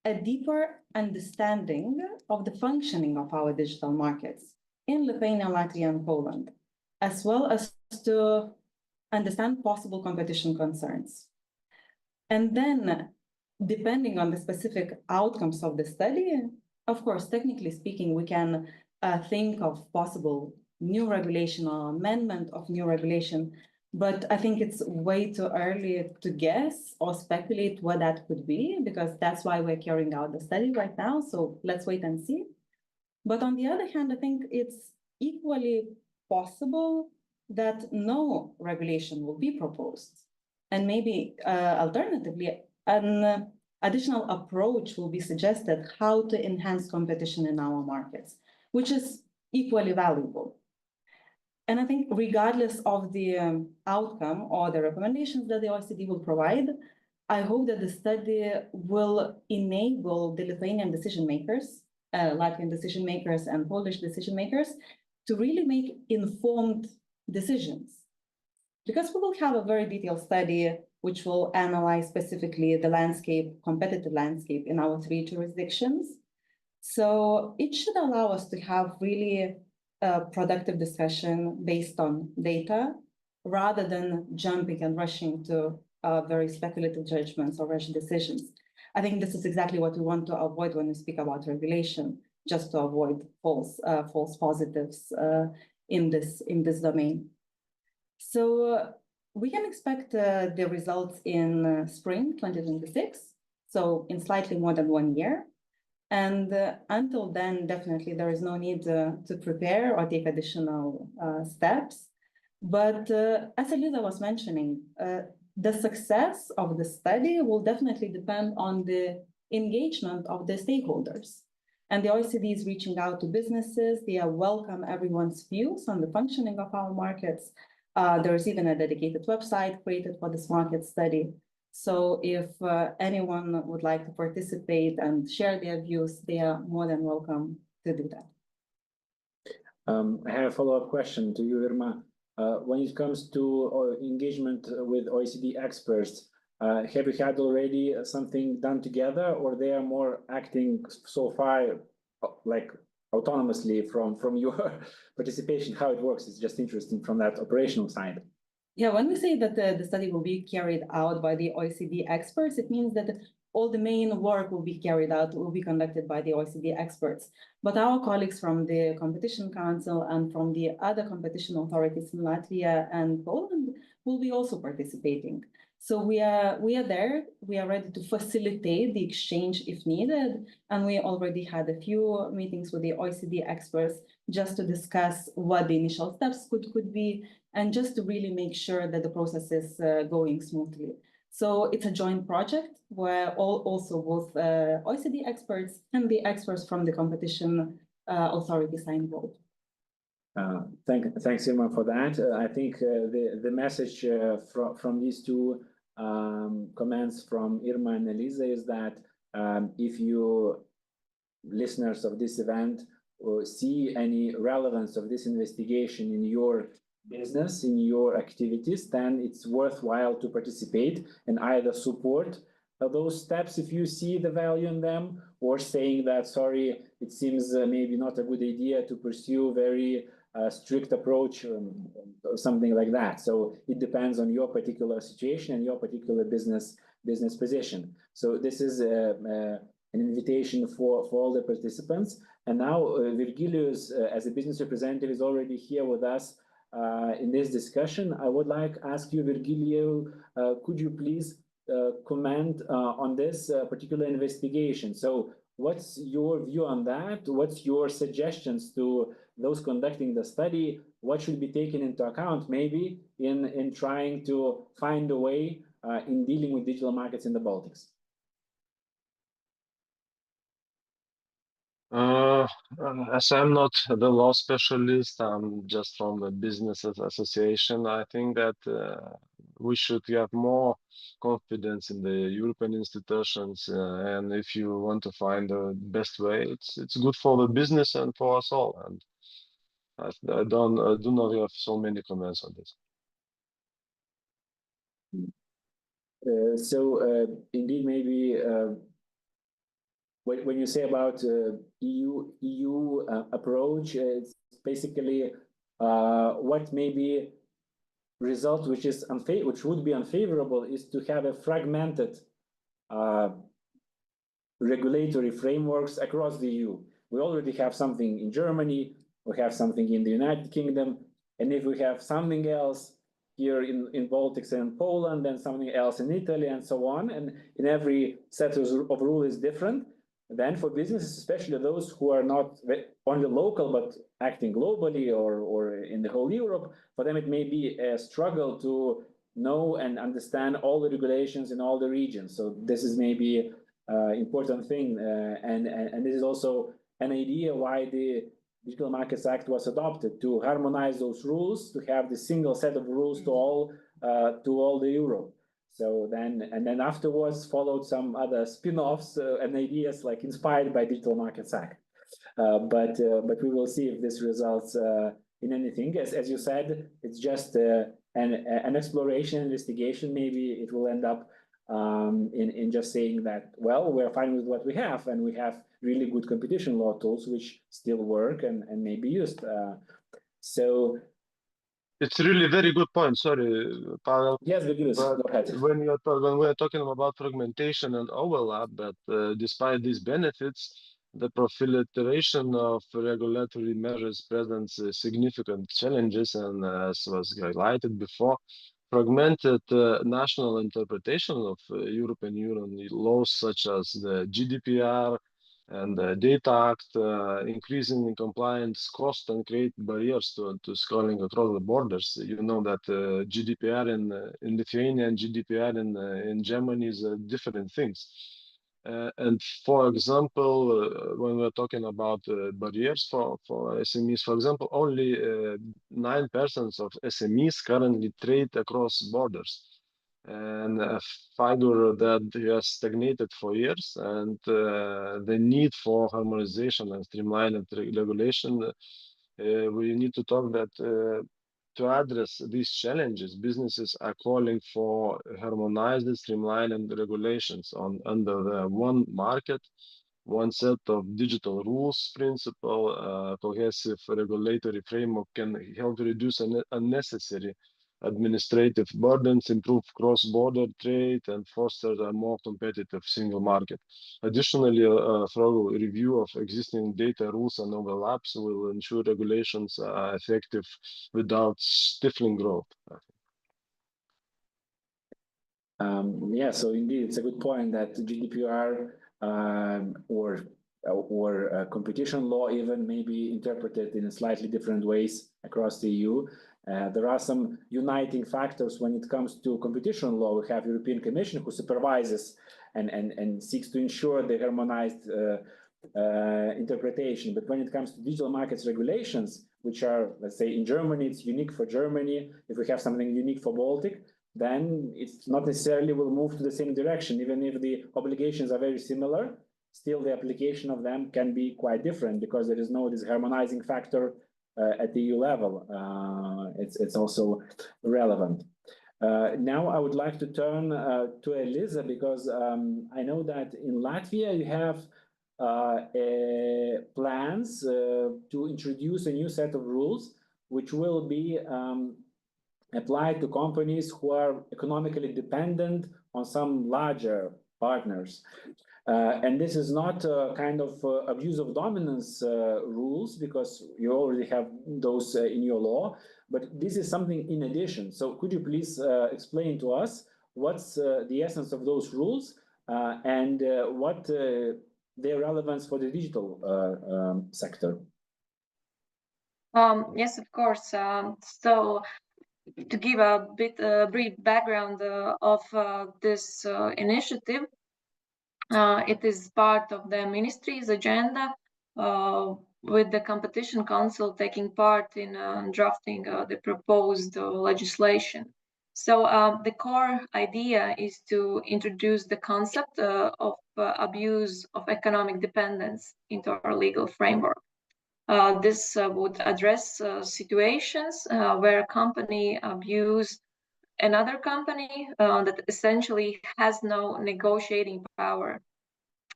S5: a deeper understanding of the functioning of our digital markets in Lithuania, Latvia, and Poland, as well as to understand possible competition concerns. And then, depending on the specific outcomes of the study, of course, technically speaking, we can think of possible new regulation or amendment of new regulation. But I think it's way too early to guess or speculate what that could be, because that's why we're carrying out the study right now. So let's wait and see. But on the other hand, I think it's equally possible that no regulation will be proposed. And maybe alternatively, an additional approach will be suggested how to enhance competition in our markets, which is equally valuable. And I think regardless of the outcome or the recommendations that the OECD will provide, I hope that the study will enable the Lithuanian decision makers, Latvian decision makers, and Polish decision makers to really make informed decisions. Because we will have a very detailed study which will analyze specifically the landscape, competitive landscape in our 3 jurisdictions. So it should allow us to have really productive discussion based on data, rather than jumping and rushing to very speculative judgments or rash decisions. I think this is exactly what we want to avoid when we speak about regulation. just to avoid false positives in this domain. So we can expect the results in spring 2026, so in slightly more than 1 year. And until then, definitely there is no need to prepare or take additional steps. But as Elisa was mentioning, the success of the study will definitely depend on the engagement of the stakeholders. And the OECD is reaching out to businesses. They welcome everyone's views on the functioning of our markets. There is even a dedicated website created for this market study. So if anyone would like to participate and share their views, they are more than welcome to do that.
S1: I have a follow-up question to you, Irma. When it comes to engagement with OECD experts, have you had already something done together, or they are more acting so far like autonomously from your participation? How it works is just interesting from that operational side.
S5: Yeah, when we say that the study will be carried out by the OECD experts, it means that all the main work will be conducted by the OECD experts. But our colleagues from the Competition Council and from the other competition authorities in Latvia and Poland will be also participating. So we are there, we are ready to facilitate the exchange if needed. And we already had a few meetings with the OECD experts just to discuss what the initial steps could be, and just to really make sure that the process is going smoothly. So it's a joint project where also both OECD experts and the experts from the competition authorities are involved.
S1: Thanks, Irma, for that. I think the message from these two comments from Irma and Elisa is that if you listeners of this event see any relevance of this investigation in your business, in your activities, then it's worthwhile to participate and either support those steps if you see the value in them, or saying that, sorry, it seems maybe not a good idea to pursue very strict approach or something like that. So it depends on your particular situation and your particular business position. So this is an invitation for all the participants. And now Virgilius, as a business representative, is already here with us in this discussion. I would like to ask you, Virgilio, could you please comment on this particular investigation? So what's your view on that? What's your suggestions to those conducting the study? What should be taken into account maybe in trying to find a way in dealing with digital markets in the Baltics?
S8: As I'm not the law specialist, I'm just from the business association. I think that we should have more confidence in the European institutions, and if you want to find the best way, it's good for the business and for us all. And I do not have so many comments on this.
S1: Indeed, maybe when you say about EU approach, it's basically what maybe result which would be unfavorable is to have a fragmented regulatory frameworks across the EU. We already have something in Germany, we have something in the United Kingdom, and if we have something else here in Baltics and Poland, and something else in Italy, and so on, and in every set of rule is different, then for businesses, especially those who are not only local but acting globally or in the whole Europe, for them it may be a struggle to know and understand all the regulations in all the regions. So this is maybe important thing, and this is also an idea why the Digital Markets Act was adopted, to harmonize those rules, to have the single set of rules to all the Europe. So then afterwards followed some other spin-offs and ideas like inspired by Digital Markets Act. But we will see if this results in anything. As you said, it's just an exploration, investigation. Maybe it will end up in just saying that, well, we're fine with what we have, and we have really good competition law tools which still work and may be used. So
S8: it's really a very good point. Sorry, Pavel.
S1: Yes, go ahead.
S8: When we're talking about fragmentation and overlap, but despite these benefits, the proliferation of regulatory measures presents significant challenges, and as was highlighted before, fragmented national interpretation of European Union laws such as the GDPR and the Data Act, increasing compliance cost and create barriers to scaling across the borders. You know that GDPR in Lithuania and GDPR in Germany is different things. And for example, when we're talking about barriers for SMEs, for example, only 9% of SMEs currently trade across borders, and a figure that has stagnated for years. And the need for harmonization and streamlined regulation, we need to talk that to address these challenges, businesses are calling for harmonized, streamlined regulations under the one market, one set of digital rules principle. Cohesive regulatory framework can help reduce unnecessary administrative burdens, improve cross-border trade, and foster a more competitive single market. Additionally, a thorough review of existing data rules and overlaps will ensure regulations are effective without stifling growth.
S1: Yeah, so indeed, it's a good point that GDPR or competition law even may be interpreted in slightly different ways across the EU. There are some uniting factors when it comes to competition law. We have European Commission who supervises and seeks to ensure the harmonized interpretation. But when it comes to digital markets regulations, which are, let's say, in Germany, it's unique for Germany. If we have something unique for Baltic, then it's not necessarily will move to the same direction. Even if the obligations are very similar, still the application of them can be quite different because there is no this harmonizing factor at the EU level. It's also relevant. Now I would like to turn to Eliza, because I know that in Latvia you have plans to introduce a new set of rules which will be applied to companies who are economically dependent on some larger partners. And this is not a kind of abuse of dominance rules, because you already have those in your law, but this is something in addition. So could you please explain to us what's the essence of those rules and what their relevance for the digital sector?
S6: Yes, of course. So to give a brief background of this initiative, it is part of the ministry's agenda, with the Competition Council taking part in drafting the proposed legislation. So the core idea is to introduce the concept of abuse of economic dependence into our legal framework. This would address situations where a company abuse another company that essentially has no negotiating power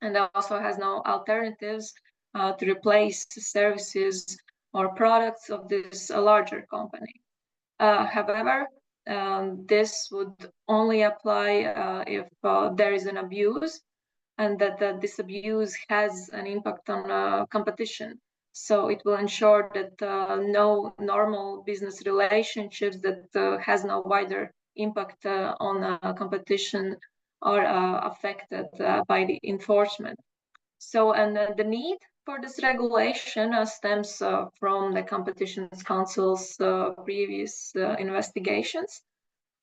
S6: and also has no alternatives to replace services or products of this larger company. However, this would only apply if there is an abuse and that this abuse has an impact on competition. So it will ensure that no normal business relationships that has no wider impact on competition are affected by the enforcement. So, and the need for this regulation stems from the Competition Council's previous investigations,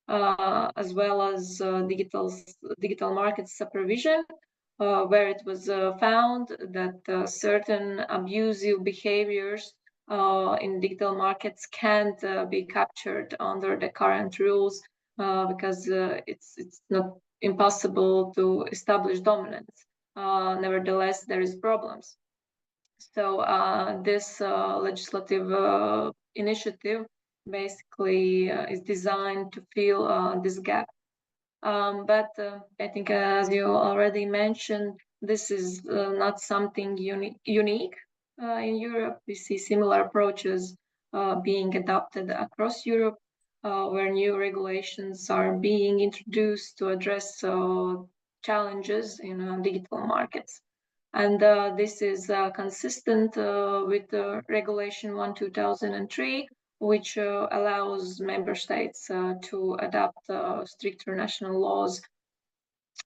S6: as well as digital markets supervision, where it was found that certain abusive behaviors in digital markets can't be captured under the current rules because it's not impossible to establish dominance. Nevertheless, there is problems. So this legislative initiative basically is designed to fill this gap. But I think, as you already mentioned, this is not something unique in Europe. We see similar approaches being adopted across Europe, where new regulations are being introduced to address challenges in digital markets. And this is consistent with Regulation 1/2003, which allows member states to adopt stricter national laws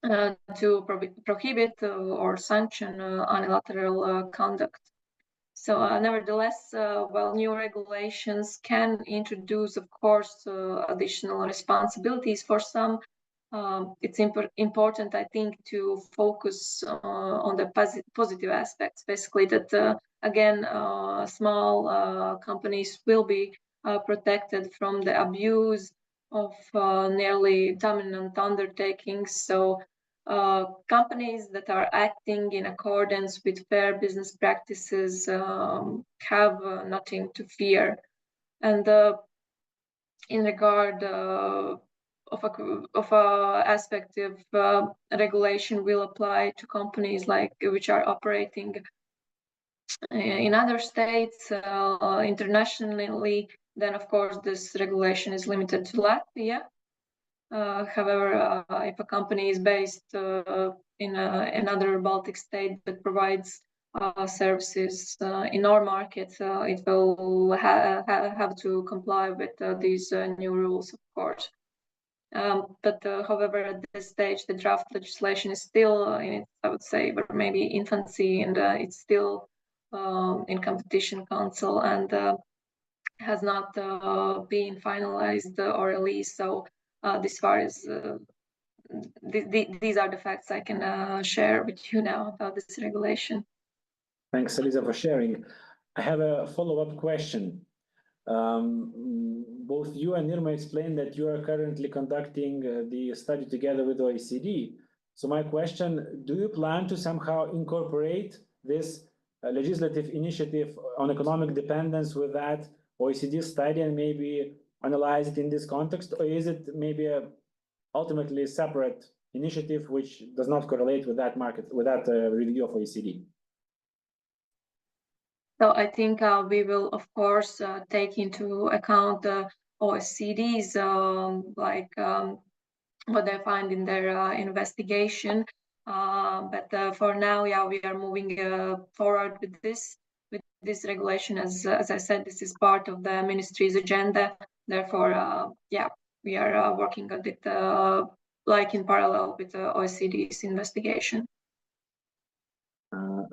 S6: to prohibit or sanction unilateral conduct. So nevertheless, while new regulations can introduce, of course, additional responsibilities for some, it's important, I think, to focus on the positive aspects. Basically, that again, small companies will be protected from the abuse of nearly dominant undertakings. So companies that are acting in accordance with fair business practices have nothing to fear. And in regard of a aspect of regulation will apply to companies which are operating in other states internationally, then of course this regulation is limited to Latvia. However, if a company is based in another Baltic state that provides services in our market, it will have to comply with these new rules, of course. But however, at this stage, the draft legislation is still in its, I would say, but maybe infancy, and it's still in competition council and has not been finalized or released. So as far as these are the facts I can share with you now about this regulation.
S1: Thanks, Elisa, for sharing. I have a follow-up question. Both you and Irma explained that you are currently conducting the study together with OECD. So my question, do you plan to somehow incorporate this legislative initiative on economic dependence with that OECD study and maybe analyze it in this context? Or is it maybe ultimately a separate initiative which does not correlate with that market, with that review of OECD?
S6: So I think we will, of course, take into account the OECD's what they find in their investigation. But for now, yeah, we are moving forward with this regulation. As I said, this is part of the ministry's agenda. Therefore, yeah, we are working on it in parallel with the OECD's investigation.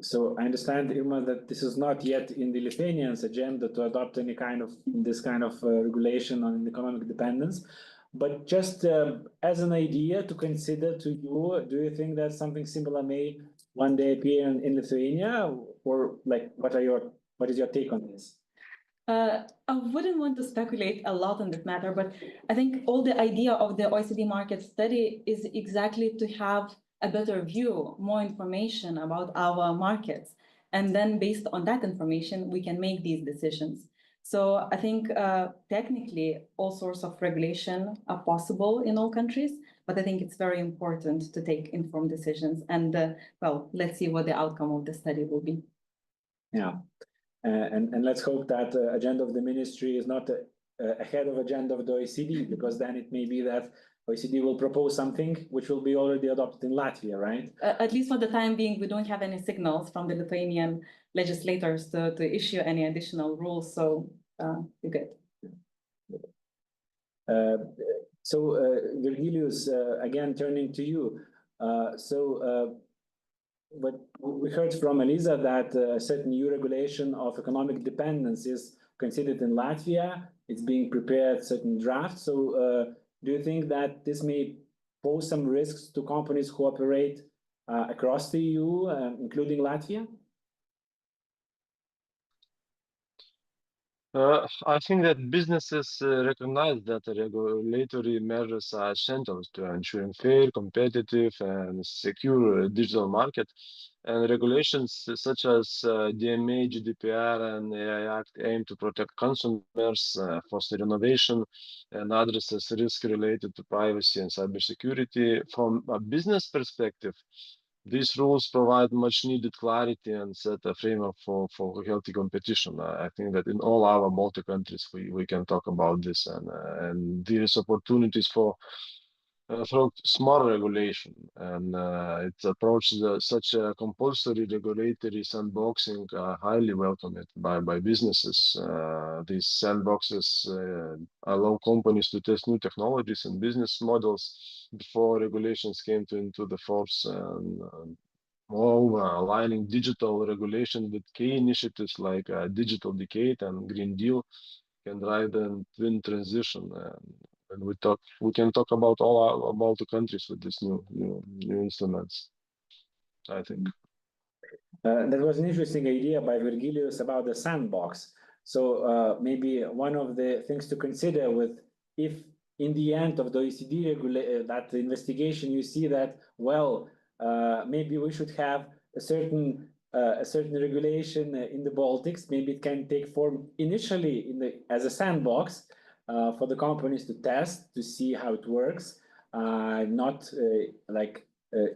S1: So I understand, Irma, that this is not yet in the Lithuanians' agenda to adopt any kind of regulation on economic dependence, but just as an idea to consider to you, do you think that something similar may one day appear in Lithuania, or what is your take on this?
S5: I wouldn't want to speculate a lot on this matter, but I think all the idea of the OECD market study is exactly to have a better view, more information about our markets. And then based on that information, we can make these decisions. So I think technically all sorts of regulation are possible in all countries, but I think it's very important to take informed decisions. And well, let's see what the outcome of the study will be.
S1: Yeah. And let's hope that agenda of the ministry is not ahead of agenda of the OECD, because then it may be that OECD will propose something which will be already adopted in Latvia, right?
S5: At least for the time being, we don't have any signals from the Lithuanian legislators to issue any additional rules, so we're good.
S1: Virgilius, again, turning to you. But we heard from Elisa that a certain new regulation of economic dependence is considered in Latvia. It's being prepared, certain drafts. So do you think that this may pose some risks to companies who operate across the EU, including Latvia?
S8: I think that businesses recognize that regulatory measures are essential to ensuring fair, competitive, and secure digital market. And regulations such as DMA, GDPR, and AI Act aim to protect consumers, foster innovation, and addresses risks related to privacy and cybersecurity. From a business perspective, these rules provide much needed clarity and set a framework for healthy competition. I think that in all our Baltic countries, we can talk about this, and there is opportunities for through smart regulation, and it approaches such a compulsory regulatory sandboxing highly welcomed by businesses. These sandboxes allow companies to test new technologies and business models before regulations came into the force. And moreover, aligning digital regulation with key initiatives like Digital Decade and Green Deal can drive the twin transition. And we can talk about about the countries with these new instruments, I think.
S1: That was an interesting idea by Virgilius about the sandbox. So maybe one of the things to consider with, if in the end of the OECD that investigation you see that, well, maybe we should have a certain regulation in the Baltics. Maybe it can take form initially as a sandbox for the companies to test, to see how it works, not like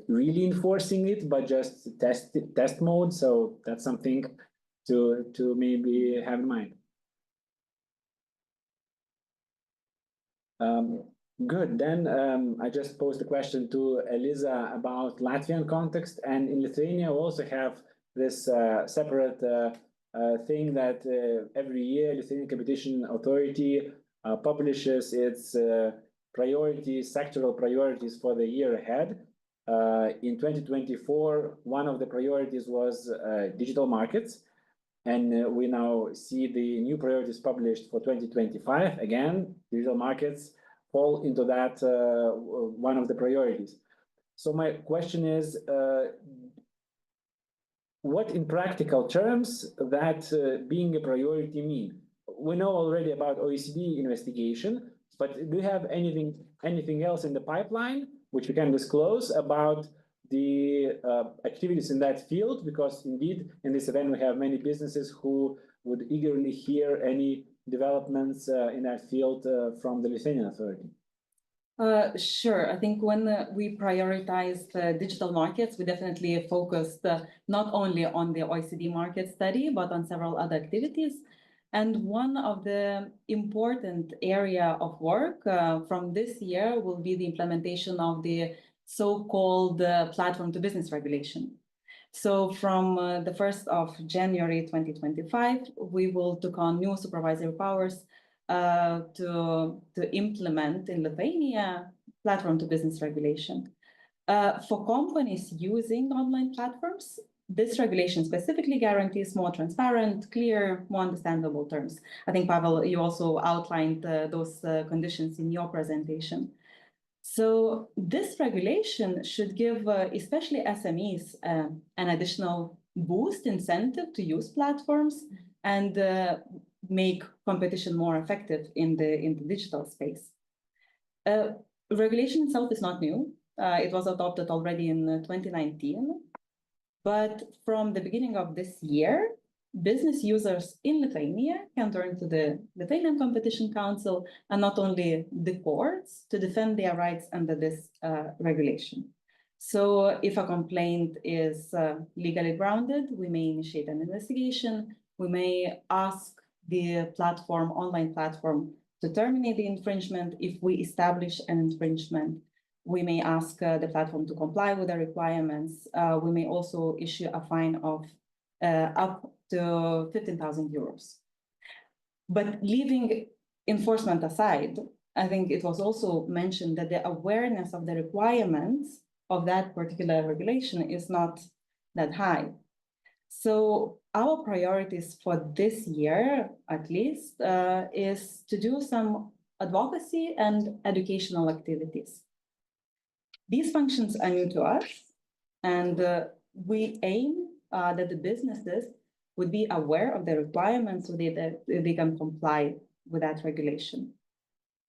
S1: really enforcing it, but just test mode. So that's something to maybe have in mind. Good. Then I just posed a question to Eliza about Latvian context, and in Lithuania we also have this separate thing that every year Lithuanian Competition Authority publishes its priorities, sectoral priorities for the year ahead. In 2024, one of the priorities was digital markets. And we now see the new priorities published for 2025. Again, digital markets fall into that one of the priorities. So my question is, what in practical terms that being a priority mean? We know already about OECD investigation, but do you have anything else in the pipeline which you can disclose about the activities in that field? Because indeed, in this event, we have many businesses who would eagerly hear any developments in that field from the Lithuanian authority.
S5: Sure. I think when we prioritize digital markets, we definitely focused not only on the OECD market study, but on several other activities. And one of the important area of work from this year will be the implementation of the so-called platform to business regulation. So from the 1st of January 2025, we will take on new supervisory powers to implement in Lithuania platform to business regulation. For companies using online platforms, this regulation specifically guarantees more transparent, clear, more understandable terms. I think, Pavel, you also outlined those conditions in your presentation. So this regulation should give especially SMEs an additional boost incentive to use platforms and make competition more effective in the digital space. Regulation itself is not new. It was adopted already in 2019. But from the beginning of this year, business users in Lithuania can turn to the Lithuanian Competition Council and not only the courts to defend their rights under this regulation. So if a complaint is legally grounded, we may initiate an investigation. We may ask the online platform to terminate the infringement. If we establish an infringement, we may ask the platform to comply with the requirements. We may also issue a fine of up to 15,000 euros. But leaving enforcement aside, I think it was also mentioned that the awareness of the requirements of that particular regulation is not that high. So our priorities for this year, at least, is to do some advocacy and educational activities. These functions are new to us, and we aim that the businesses would be aware of the requirements so that they can comply with that regulation.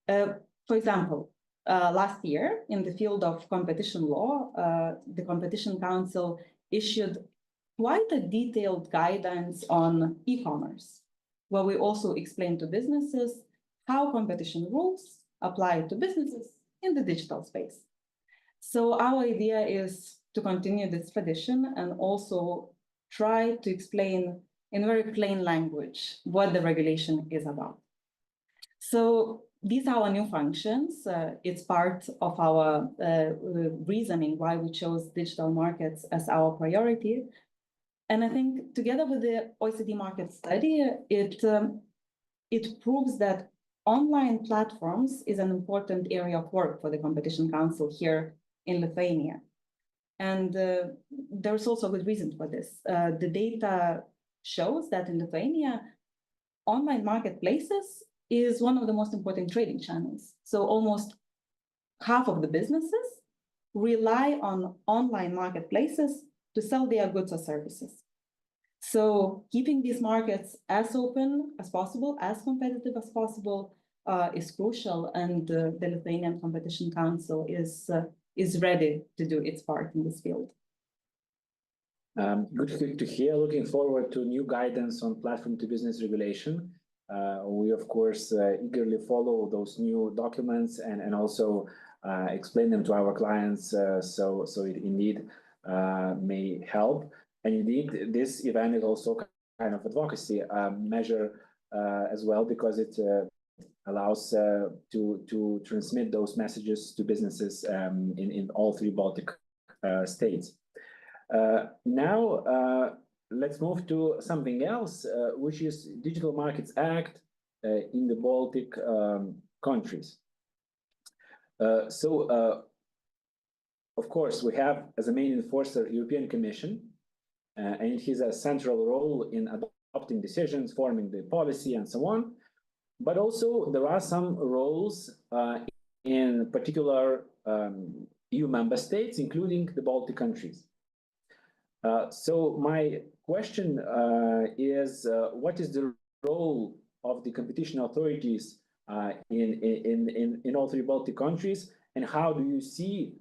S5: For example, last year in the field of competition law, the Competition Council issued quite a detailed guidance on e-commerce, where we also explained to businesses how competition rules apply to businesses in the digital space. So our idea is to continue this tradition and also try to explain in very plain language what the regulation is about. So These are our new functions. It's part of our reasoning why we chose digital markets as our priority. And I think together with the OECD market study, it proves that online platforms is an important area of work for the Competition Council here in Lithuania. And there's also a good reason for this. The data shows that in Lithuania, online marketplaces is one of the most important trading channels. So almost half of the businesses rely on online marketplaces to sell their goods or services. So keeping these markets as open as possible, as competitive as possible, is crucial, and the Lithuanian Competition Council is ready to do its part in this field.
S1: Good to hear. Looking forward to new guidance on platform to business regulation. We, of course, eagerly follow those new documents and also explain them to our clients so it indeed may help. And indeed, this event is also kind of advocacy measure as well, because it allows to transmit those messages to businesses in all three Baltic states. Now, let's move to something else, which is Digital Markets Act in the Baltic countries. Of course, we have as a main enforcer European Commission, and it has a central role in adopting decisions, forming the policy, and so on. But also there are some roles in particular EU member states, including the Baltic countries. So my question is, what is the role of the competition authorities in all three Baltic countries, and how do you see,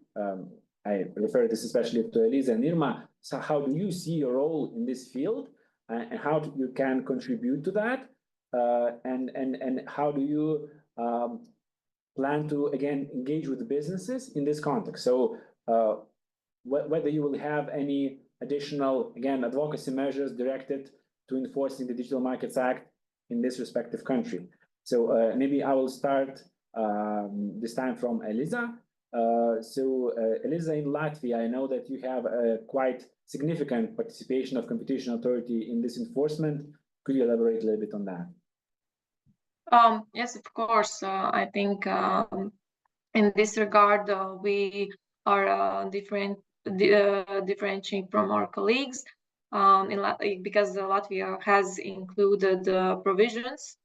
S1: I refer this especially to Eliza and Irma, so how do you see your role in this field, and how you can contribute to that, and how do you plan to, again, engage with the businesses in this context? So whether you will have any additional, again, advocacy measures directed to enforcing the Digital Markets Act in this respective country. So maybe I will start this time from Eliza. Eliza, in Latvia, I know that you have a quite significant participation of competition authority in this enforcement. Could you elaborate a little bit on that?
S6: Yes, of course. I think in this regard, we are differentiating from our colleagues because Latvia has included provisions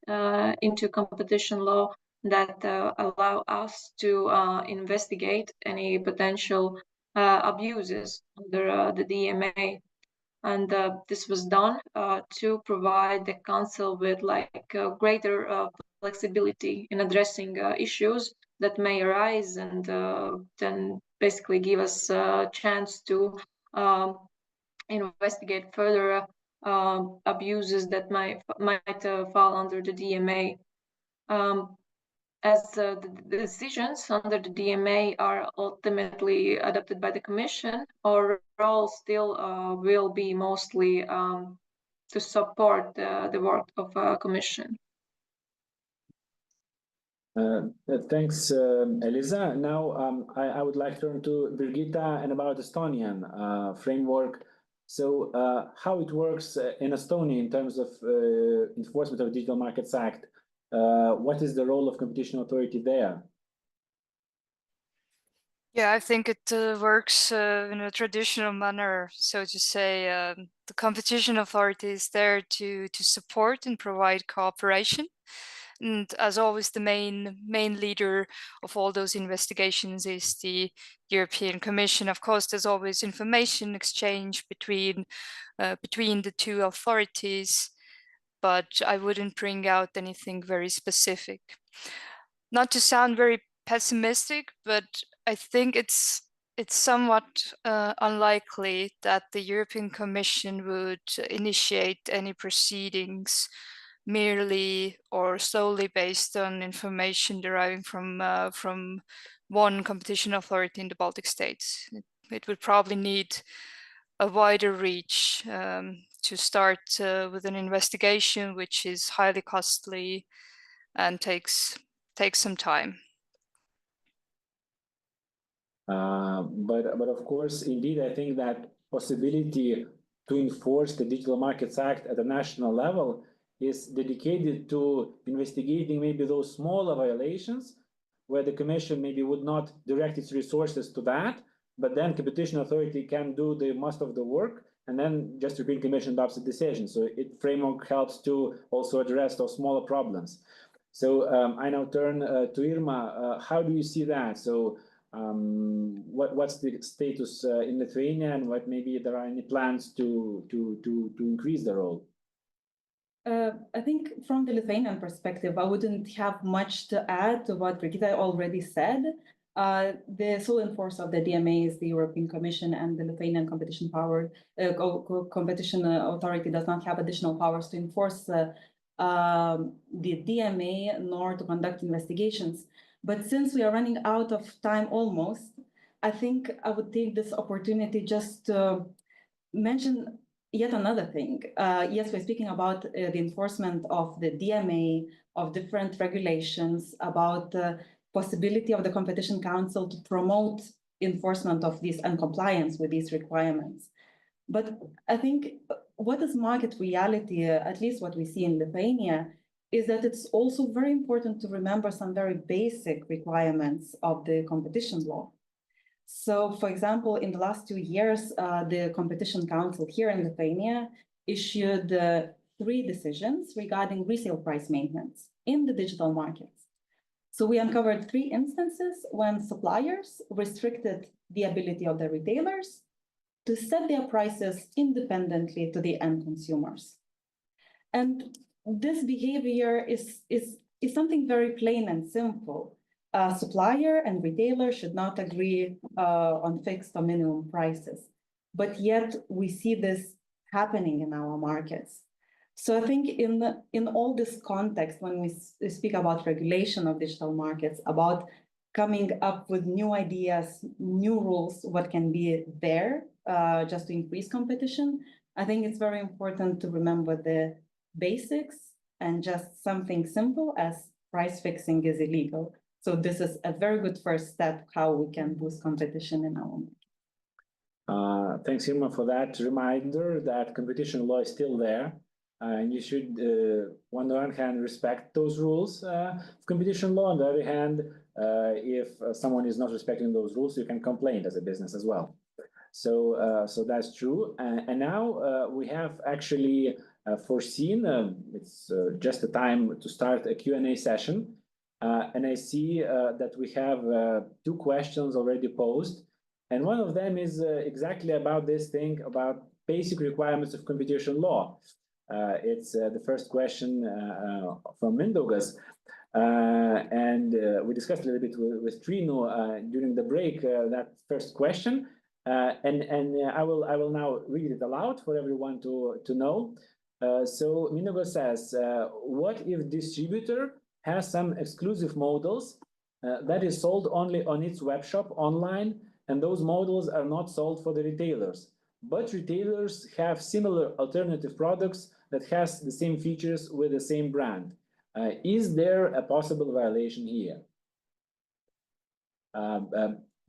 S6: into competition law that allow us to investigate any potential abuses under the DMA. And this was done to provide the council with greater flexibility in addressing issues that may arise, and then basically give us a chance to investigate further abuses that might fall under the DMA. As the decisions under the DMA are ultimately adopted by the Commission, our role still will be mostly to support the work of Commission.
S1: Thanks, Eliza. Now, I would like to turn to Birgitta and about Estonian framework. So how it works in Estonia in terms of enforcement of Digital Markets Act. What is the role of competition authority there?
S7: Yeah, I think it works in a traditional manner, so to say. The competition authority is there to support and provide cooperation. And as always, the main leader of all those investigations is the European Commission. Of course, there's always information exchange between the two authorities, but I wouldn't bring out anything very specific. Not to sound very pessimistic, but I think it's somewhat unlikely that the European Commission would initiate any proceedings merely or solely based on information deriving from one competition authority in the Baltic states. It would probably need a wider reach to start with an investigation, which is highly costly and takes take some time.
S1: But of course, indeed, I think that possibility to enforce the Digital Markets Act at a national level is dedicated to investigating maybe those smaller violations where the Commission maybe would not direct its resources to that, but then Competition Authority can do the most of the work, and then just European Commission adopts a decision. So it framework helps to also address those smaller problems. So I now turn to Irma. How do you see that? So what's the status in Lithuania, and what maybe there are any plans to increase the role?
S5: I think from the Lithuanian perspective, I wouldn't have much to add to what Brigita already said. The sole enforcer of the DMA is the European Commission, and the Lithuanian Competition Authority does not have additional powers to enforce the DMA nor to conduct investigations. But since we are running out of time almost, I think I would take this opportunity just to mention yet another thing. Yes, we're speaking about the enforcement of the DMA, of different regulations, about the possibility of the Competition Council to promote enforcement of these and compliance with these requirements. But I think what is market reality, at least what we see in Lithuania, is that it's also very important to remember some very basic requirements of the competition law. So, for example, in the last 2 years, the Competition Council here in Lithuania issued 3 decisions regarding resale price maintenance in the digital markets. So we uncovered 3 instances when suppliers restricted the ability of the retailers to set their prices independently to the end consumers. And this behavior is something very plain and simple. A supplier and retailer should not agree on fixed or minimum prices, but yet we see this happening in our markets. So I think in all this context, when we speak about regulation of digital markets, about coming up with new ideas, new rules, what can be there just to increase competition, I think it's very important to remember the basics and just something simple as price fixing is illegal. So this is a very good first step how we can boost competition in our market.
S1: Thanks, Irma, for that reminder that competition law is still there. And you should, on the one hand, respect those rules of competition law. On the other hand, if someone is not respecting those rules, you can complain as a business as well. So that's true. And now we have actually foreseen, it's just the time to start a Q&A session. And I see that we have 2 questions already posed. And one of them is exactly about this thing, about basic requirements of competition law. It's the first question from Mindaugas. And we discussed a little bit with Trino during the break, that first question. And I will now read it aloud for everyone to know. So Mindaugas says, what if distributor has some exclusive models that is sold only on its web shop online, and those models are not sold for the retailers, but retailers have similar alternative products that has the same features with the same brand? Is there a possible violation here?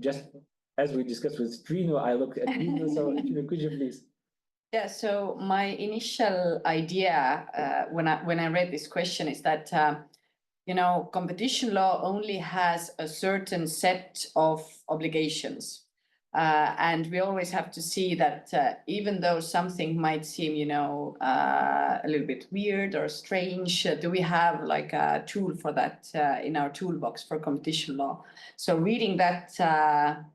S1: Just as we discussed with Trino, I look at Trino, so Trino, could you please?
S3: Yeah, so my initial idea when I read this question is that you know, competition law only has a certain set of obligations. And we always have to see that even though something might seem, you know, a little bit weird or strange, do we have like a tool for that in our toolbox for competition law? So reading that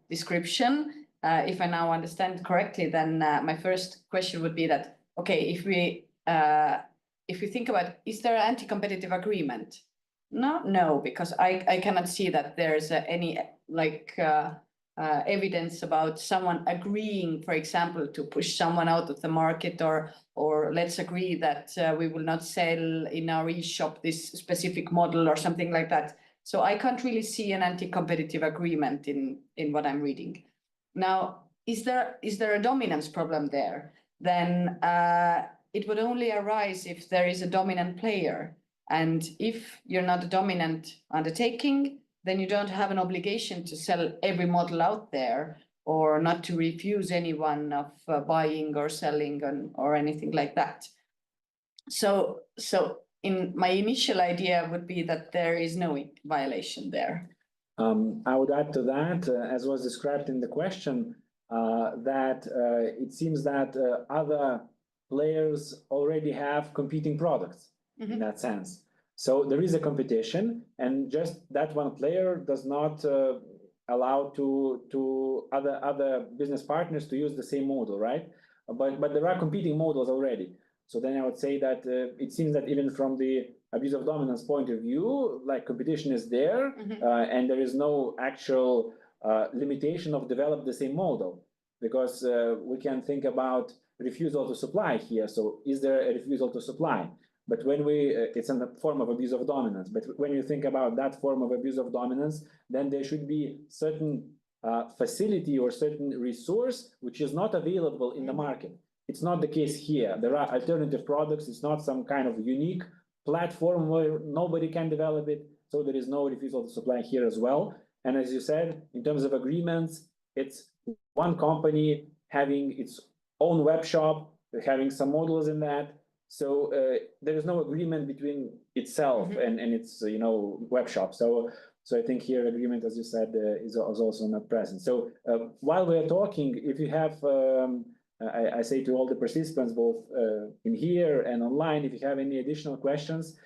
S3: description, if I now understand correctly, then my first question would be that, okay, if we think about, is there an anti-competitive agreement? No, because I cannot see that there's any like evidence about someone agreeing, for example, to push someone out of the market, or let's agree that we will not sell in our e-shop this specific model or something like that. So I can't really see an anti-competitive agreement in what I'm reading. Now, is there a dominance problem there? Then it would only arise if there is a dominant player. And if you're not a dominant undertaking, then you don't have an obligation to sell every model out there, or not to refuse anyone of buying or selling or anything like that. So in my initial idea would be that there is no violation there.
S1: I would add to that, as was described in the question, that it seems that other players already have competing products in that sense. So there is a competition, and just that one player does not allow to other business partners to use the same model, right? But there are competing models already. So then I would say that it seems that even from the abuse of dominance point of view, like competition is there, and there is no actual limitation of develop the same model, because we can think about refusal to supply here. So is there a refusal to supply? But when it's in the form of abuse of dominance. But when you think about that form of abuse of dominance, then there should be certain facility or certain resource which is not available in the market. It's not the case here. There are alternative products. It's not some kind of unique platform where nobody can develop it. So there is no refusal to supply here as well. And as you said, in terms of agreements, it's one company having its own web shop, having some models in that. So there is no agreement between itself and its web shop. So I think here agreement, as you said, is also not present. So while we are talking, if you have, I say to all the participants, both in here and online, if you have any additional questions,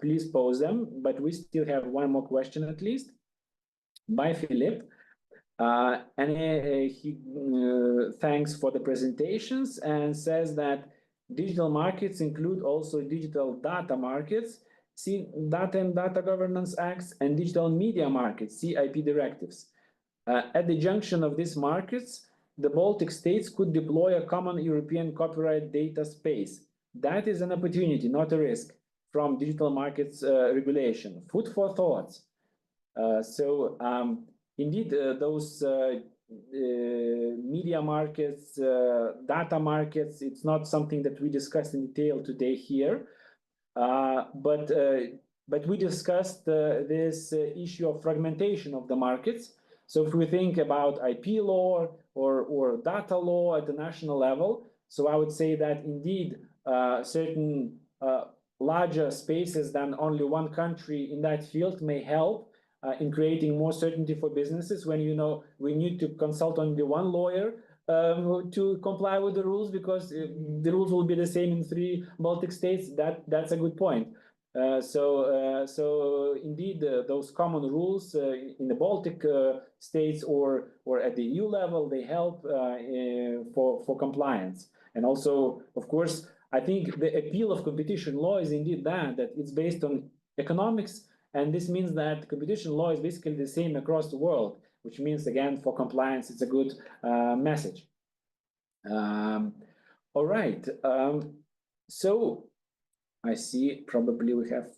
S1: please pose them. But we still have one more question at least by Philip. And he thanks for the presentations and says that digital markets include also digital data markets, see Data and Data Governance Acts, and digital media markets, see IP directives. At the junction of these markets, the Baltic states could deploy a common European copyright data space. That is an opportunity, not a risk, from digital markets regulation. Food for thoughts. Indeed, those media markets, data markets, it's not something that we discussed in detail today here, but we discussed this issue of fragmentation of the markets. So if we think about IP law or data law at the national level, so I would say that indeed certain larger spaces than only one country in that field may help in creating more certainty for businesses when we need to consult only one lawyer to comply with the rules, because the rules will be the same in 3 Baltic states. That's a good point. So indeed, those common rules in the Baltic states or at the EU level, they help for compliance. And also, of course, I think the appeal of competition law is indeed that it's based on economics. And this means that competition law is basically the same across the world, which means, again, for compliance, it's a good message. All right. So I see probably we have.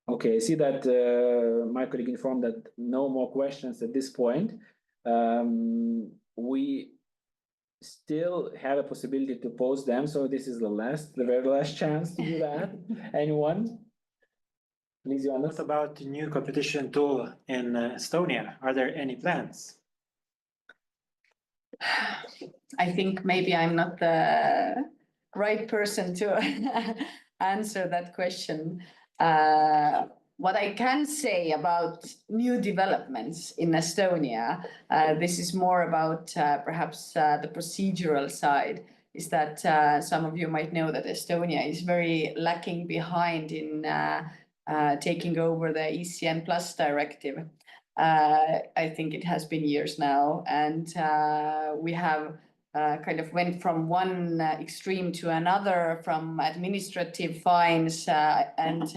S1: Okay, I see that my colleague informed that no more questions at this point. We still have a possibility to post them. So this is the very last chance to do that. Anyone? Please, Jonas.
S9: What about the new competition tool in Estonia? Are there any plans?
S3: I think maybe I'm not the right person to answer that question. What I can say about new developments in Estonia, this is more about perhaps the procedural side, is that some of you might know that Estonia is very lacking behind in taking over the ECN Plus directive. I think it has been years now, and we have kind of went from one extreme to another, from administrative fines, and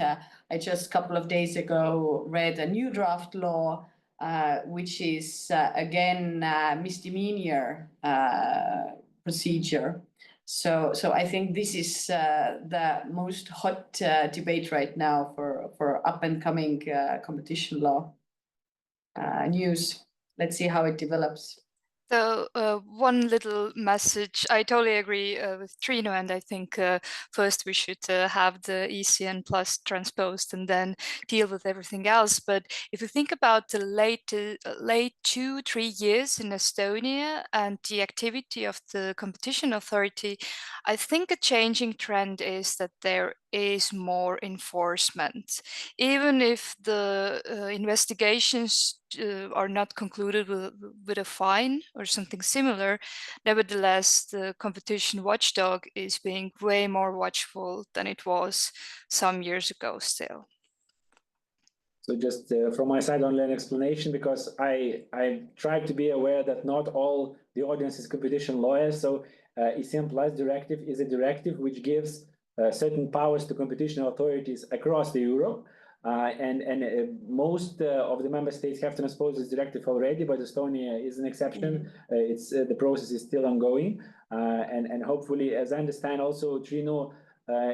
S3: I just a couple of days ago read a new draft law, which is again misdemeanor procedure. So I think this is the most hot debate right now for up and coming competition law news. Let's see how it develops.
S7: So one little message, I totally agree with Trino, and I think first we should have the ECN plus transposed and then deal with everything else. But if you think about the late 2-3 years in Estonia and the activity of the competition authority, I think a changing trend is that there is more enforcement. Even if the investigations are not concluded with a fine or something similar, nevertheless, the competition watchdog is being way more watchful than it was some years ago still.
S1: So just from my side, only an explanation, because I tried to be aware that not all the audience is competition lawyers. So ECN Plus directive is a directive which gives certain powers to competition authorities across the Europe. Most of the member states have transposed this directive already, but Estonia is an exception. It's the process is still ongoing, and hopefully, as I understand, also Trino,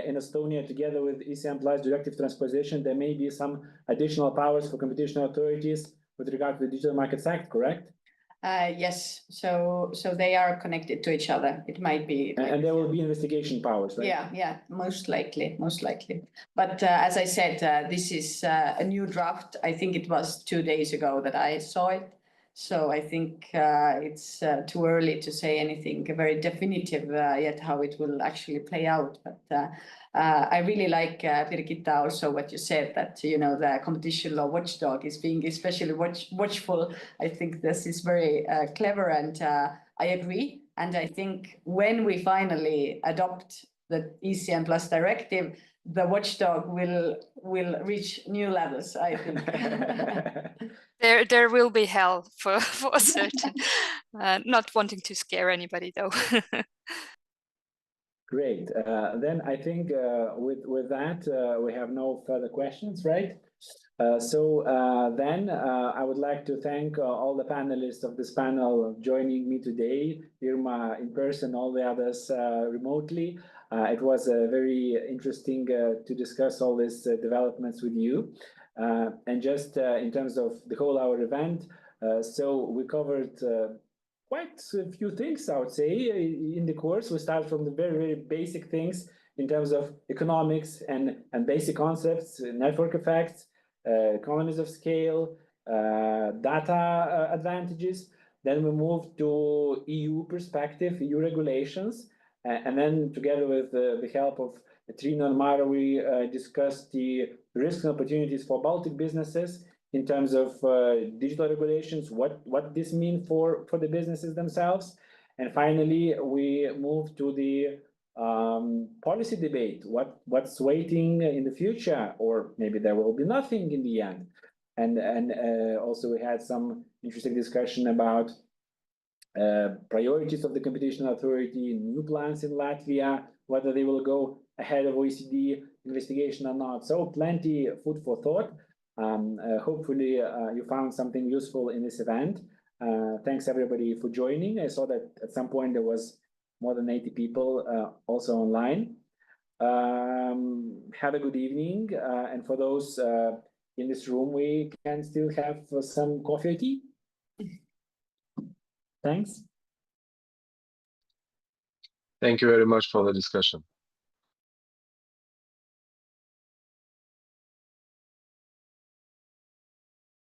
S1: in Estonia, together with ECN Plus directive transposition, there may be some additional powers for competition authorities with regard to the Digital Markets Act, correct?
S3: Yes, so they are connected to each other. It might be,
S1: and there will be investigation powers, right?
S3: Yeah, most likely. But as I said, this is a new draft. I think it was 2 days ago that I saw it. So I think it's too early to say anything very definitive yet how it will actually play out. But I really like, Birgitta, also what you said, that, you know, the competition law watchdog is being especially watchful. I think this is very clever, and I agree. And I think when we finally adopt the ECN Plus directive, the watchdog will reach new levels, I think.
S7: There will be hell for certain. Not wanting to scare anybody though.
S1: Great. Then I think with that we have no further questions, right? Then I would like to thank all the panelists of this panel joining me today, Irma in person, all the others remotely. It was very interesting to discuss all these developments with you. And just in terms of the whole hour event, so we covered quite a few things, I would say, in the course. We start from the very, very basic things in terms of economics and basic concepts, network effects, economies of scale, data advantages. Then we move to EU perspective, EU regulations. And then together with the help of Trino and Mara, we discussed the risks and opportunities for Baltic businesses in terms of digital regulations, what this means for the businesses themselves. And finally, we move to the policy debate, what's waiting in the future, or maybe there will be nothing in the end. And also we had some interesting discussion about priorities of the competition authority, new plans in Latvia, whether they will go ahead of OECD investigation or not. So plenty of food for thought. Hopefully you found something useful in this event. Thanks everybody for joining. I saw that at some point there was more than 80 people also online. Have a good evening. And for those in this room, we can still have some coffee or tea. Thanks.
S8: Thank you very much for the discussion.